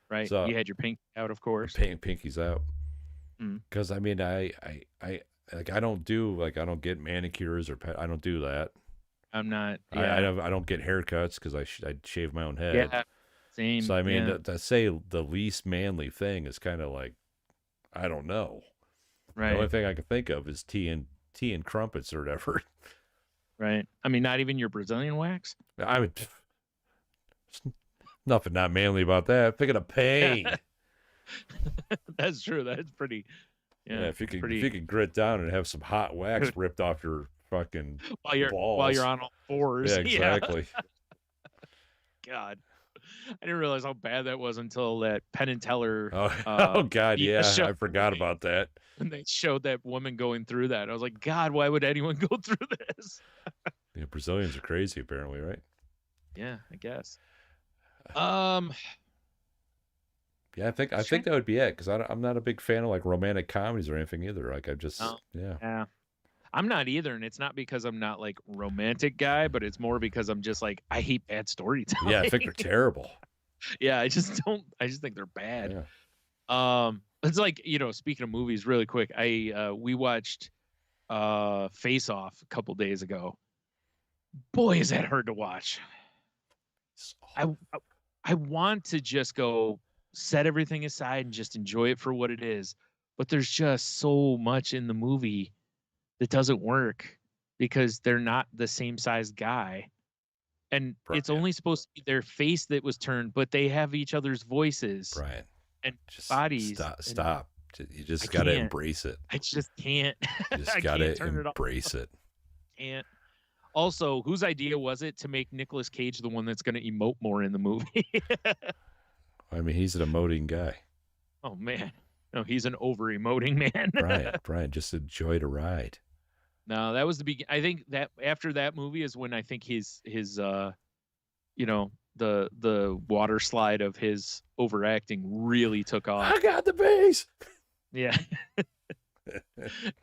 Right. So, you had your pinky out, of course. Pinky's out. Because I mean, I don't do I don't get manicures or I don't do that. I'm not. Yeah. I don't get haircuts because I shave my own head. Yeah, same. So I mean, to say the least manly thing is kind of I don't know. Right. The only thing I can think of is tea and crumpets or whatever. Right. I mean, not even your Brazilian wax. I would. Nothing not manly about that. Picking a pain. That's true. That's pretty. Yeah, if you could grit down and have some hot wax ripped off your fucking balls while you're on all fours. Yeah, exactly. God, I didn't realize how bad that was until that Penn and Teller. Oh God, yeah, I forgot about that. And they showed that woman going through that. I was like, God, why would anyone go through this? Yeah, Brazilians are crazy, apparently, right? Yeah, I guess. Yeah, I think that would be it, because I'm not a big fan of like romantic comedies or anything either. Like Oh, yeah. yeah. I'm not either, and it's not because I'm not like romantic guy, but it's more because I'm just like I hate bad storytelling. Yeah, I think they're terrible. Yeah, I just don't. I just think they're bad. Yeah. It's like, speaking of movies, really quick. We watched Face Off a couple days ago. Boy, is that hard to watch. I want to just go set everything aside and just enjoy it for what it is, but there's just so much in the movie that doesn't work because they're not the same size guy. And it's only supposed to be their face that was turned, but they have each other's voices. Brian, and just bodies. Stop. You just got to embrace it. I just can't. You just got to embrace it. Can't. Also, whose idea was it to make Nicolas Cage the one that's going to emote more in the movie? I mean, he's an emoting guy. Oh, man. No, he's an over-emoting man. Brian, just enjoy the ride. No, that was the beginning. I think that after that movie is when I think his the water slide of his overacting really took off. I got the base. Yeah.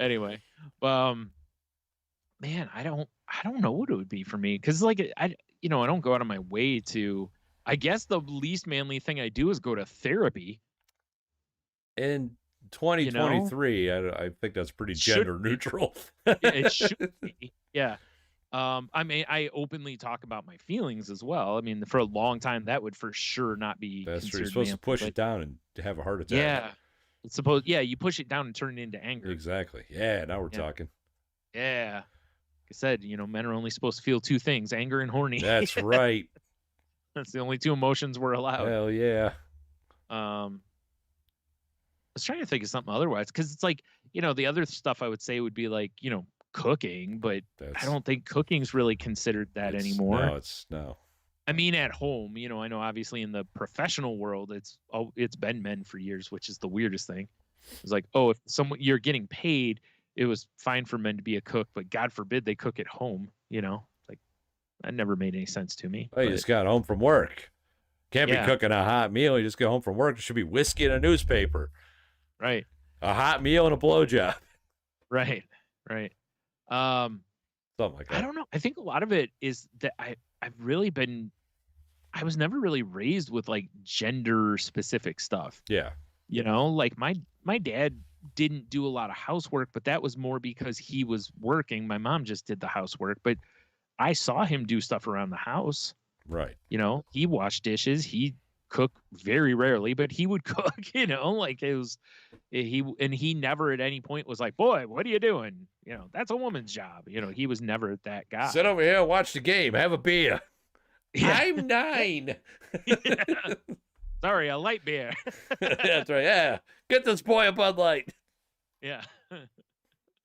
Anyway, man, I don't know what it would be for me, because like I don't go out of my way to. I guess the least manly thing I do is go to therapy. In 2023, I think that's pretty gender neutral. It should be. Yeah. I mean, I openly talk about my feelings as well. I mean, for a long time, that would for sure not be. That's true. You're supposed to push it down and have a heart attack. Yeah. It's supposed. Yeah, you push it down and turn it into anger. Exactly. Yeah. Now we're talking. Yeah. Like I said, men are only supposed to feel two things: anger and horny. That's right. That's the only two emotions we're allowed. Hell yeah. I was trying to think of something otherwise, because it's like, the other stuff I would say would be like, cooking, but I don't think cooking's really considered that anymore. No, no. I mean, at home, I know obviously in the professional world, it's been men for years, which is the weirdest thing. It's like, oh, if you're getting paid, it was fine for men to be a cook, but God forbid they cook at home. Like that never made any sense to me. Oh, you just got home from work. Can't be cooking a hot meal. You just get home from work. There should be whiskey and a newspaper. Right. A hot meal and a blowjob. Right. Something like that. I don't know. I think a lot of it is that I was never really raised with like gender specific stuff. Yeah. Like my dad didn't do a lot of housework, but that was more because he was working. My mom just did the housework, but I saw him do stuff around the house. Right. He washed dishes. He cooked very rarely, but he would cook, like it was, he never at any point was like, boy, what are you doing? That's a woman's job. He was never that guy. Sit over here, watch the game, have a beer. Yeah. I'm 9. Sorry, a light beer. That's right. Yeah. Get this boy a Bud Light. Yeah.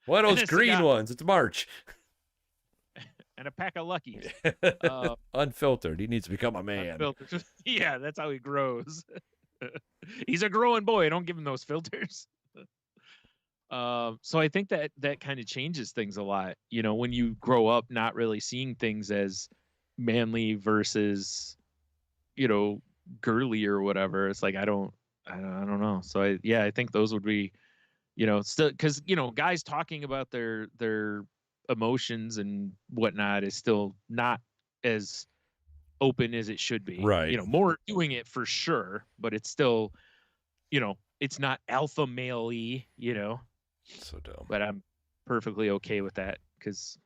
One of those green ones. It's March. And a pack of Luckies. Unfiltered. He needs to become a man. Unfiltered. Yeah, that's how he grows. He's a growing boy. Don't give him those filters. So I think that kind of changes things a lot. When you grow up not really seeing things as manly versus, girly or whatever. It's like I don't know. So I think those would be, still, because guys talking about their emotions and whatnot is still not as open as it should be. Right. More doing it for sure, but it's still, it's not alpha male-y, So dumb. But I'm perfectly okay with that, because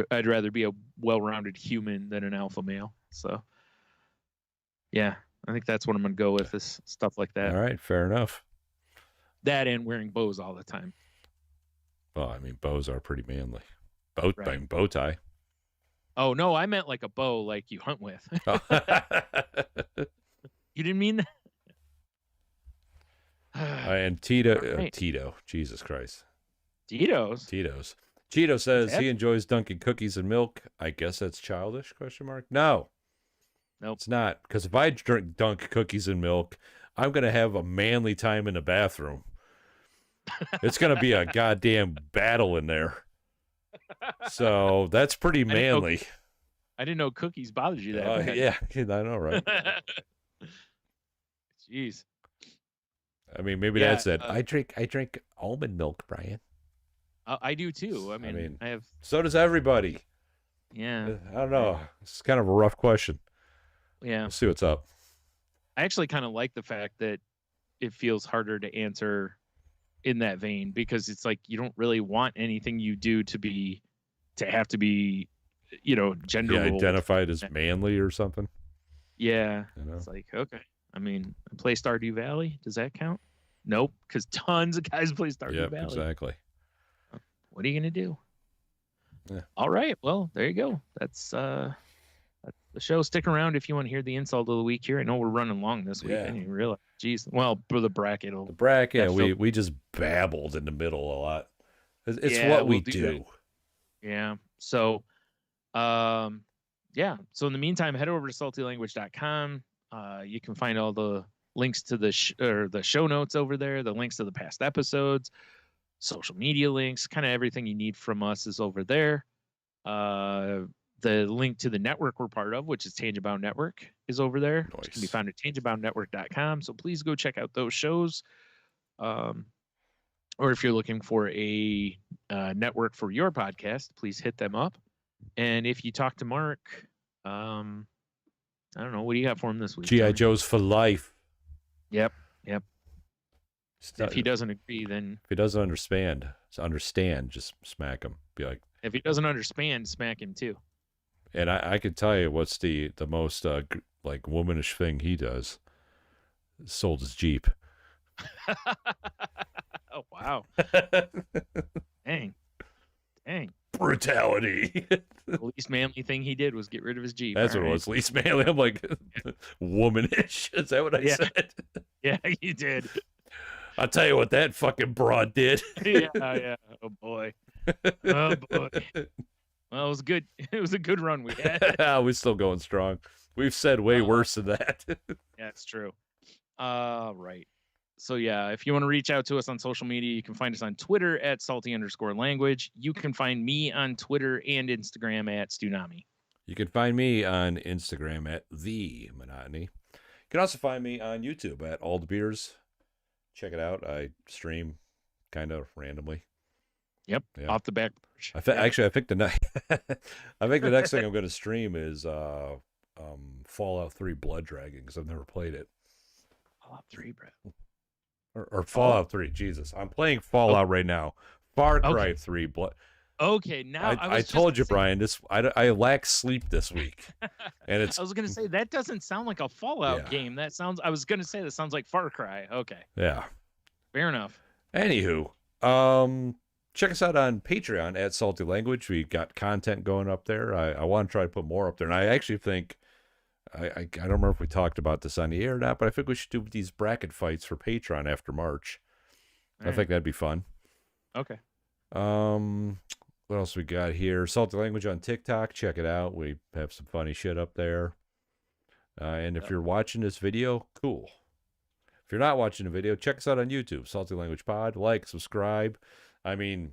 I'd rather be a well-rounded human than an alpha male. So yeah, I think that's what I'm gonna go with, is stuff like that. All right, fair enough. That and wearing bows all the time. Well, I mean, bows are pretty manly. Bow tie. Oh no, I meant like a bow, like you hunt with. You didn't mean that? And Tito, Jesus Christ. Tito's. Cheeto says he enjoys dunking cookies and milk. I guess that's childish, ? No. Nope. It's not. Because if I dunk cookies and milk, I'm going to have a manly time in the bathroom. It's going to be a goddamn battle in there. So that's pretty manly. I didn't know cookies bothered you that bad. Yeah, I know, right? Jeez. I mean, maybe that's it. I drink almond milk, Brian. I do too. I mean, I have. So does everybody. Yeah. I don't know. It's kind of a rough question. Yeah. We'll see what's up. I actually kind of like the fact that it feels harder to answer in that vein, because it's like you don't really want anything you do to have to be, gender identified as manly or something. Yeah. It's like, okay. I mean, play Stardew Valley. Does that count? Nope, because tons of guys play Stardew Valley. Exactly. What are you gonna do? Yeah. All right. Well, there you go. That's the show. Stick around if you want to hear the insult of the week here. I know we're running long this week. I didn't even realize. Jeez. Well, for the bracket. We just babbled in the middle a lot. It's what we do. Yeah. So, yeah. So in the meantime, head over to saltylanguage.com. You can find all the links to the show notes over there, the links to the past episodes, social media links, kind of everything you need from us is over there. The link to the network we're part of, which is Tangentbound Network, is over there. Nice. It can be found at tangentboundnetwork.com. So please go check out those shows. Or if you're looking for a network for your podcast, please hit them up. And if you talk to Mark, I don't know, what do you got for him this week? G.I. Joe's for life. Yep. If he doesn't agree, then if he doesn't understand, just smack him. Be like, if he doesn't understand, smack him too. And I could tell you what's the most like womanish thing he does. Sold his Jeep. Oh wow! Dang. Brutality. The least manly thing he did was get rid of his Jeep. That's what it was. Least manly. I'm like, womanish. Is that what I said? Yeah, you did. I'll tell you what that fucking broad did. Yeah. Oh boy. Well, it was good. It was a good run we had. We're still going strong. We've said way worse than that. Yeah, it's true. Right. So yeah, if you want to reach out to us on social media, you can find us on Twitter at salty_language. You can find me on Twitter and Instagram at Stunami. You can find me on Instagram at The Monotony. You can also find me on YouTube at All the Beers. Check it out. I stream kind of randomly. Yep. Off the back. Actually, I think the next thing I'm going to stream is Fallout 3 Blood Dragon, because I've never played it. Fallout 3, bro. Or Fallout 3. Jesus, I'm playing Fallout right now. Far Cry 3 Blood. Okay, now I told you, Brian. I lack sleep this week, and it's. I was gonna say that doesn't sound like a Fallout game. That sounds. I was gonna say that sounds like Far Cry. Okay. Yeah. Fair enough. Anywho, check us out on Patreon at Salty Language. We got content going up there. I want to try to put more up there, and I actually think. I don't remember if we talked about this on the air or not, but I think we should do these bracket fights for Patreon after March. I think that'd be fun. Okay. What else we got here? Salty Language on TikTok. Check it out. We have some funny shit up there. And if you're watching this video, cool. If you're not watching the video, check us out on YouTube. Salty Language Pod. Like, subscribe. I mean,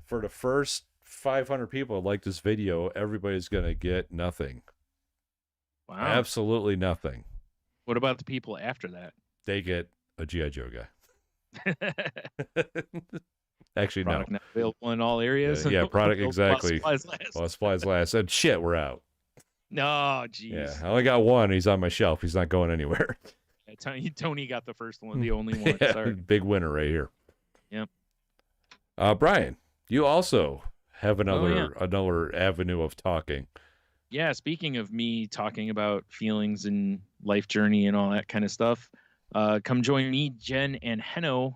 for the first 500 people that like this video, everybody's going to get nothing. Wow. Absolutely nothing. What about the people after that? They get a G.I. Joe guy. Actually, product no. Not available in all areas. Yeah, product exactly. While supplies last. And shit, we're out. No, jeez. Yeah, I only got one. He's on my shelf. He's not going anywhere. Tony got the first one, the only one. Yeah, sorry. Big winner right here. Yep. Brian, you also have another avenue of talking. Yeah, speaking of me talking about feelings and life journey and all that kind of stuff, come join me, Jen, and Henno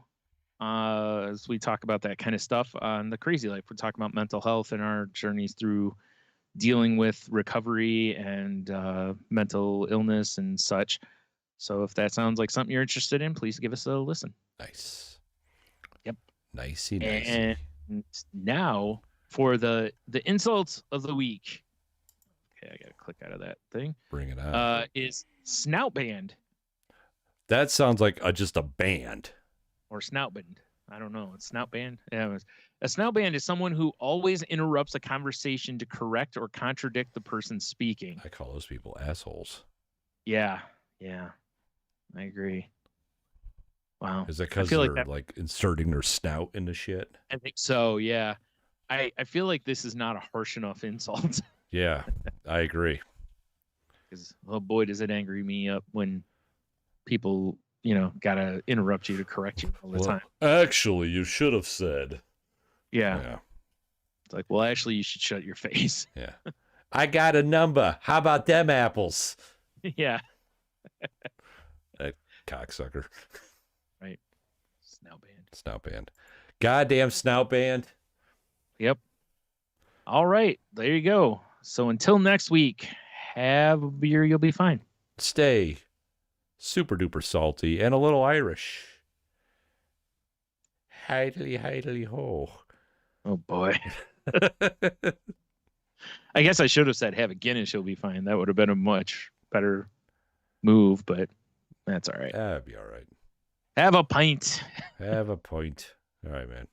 as we talk about that kind of stuff on The Crazy Life. We're talking about mental health and our journeys through dealing with recovery and mental illness and such. So if that sounds like something you're interested in, please give us a listen. Nice. Yep. Nicey. And now for the insults of the week. Okay, I gotta click out of that thing. Bring it on. Is Snout Band. That sounds like just a band. Or Snout Band. I don't know. It's Snout Band. Yeah, a Snout Band is someone who always interrupts a conversation to correct or contradict the person speaking. I call those people assholes. Yeah. I agree. Wow. Is it because they're like inserting their snout into shit? I think so. Yeah. I feel like this is not a harsh enough insult. Yeah, I agree. Because oh boy, does it angry me up when people, gotta interrupt you to correct you all the time. Actually, you should have said. Yeah. It's like, well, actually, you should shut your face. Yeah. I got a number. How about them apples? Yeah. That cocksucker. Right. Snout band. Snout band. Goddamn snout band. Yep. All right. There you go. So until next week, have a beer. You'll be fine. Stay super duper salty and a little Irish. Hidely ho. Oh boy. I guess I should have said have a Guinness. You'll be fine. That would have been a much better move, but that's all right. That'd be all right. Have a pint. Have a pint. All right, man.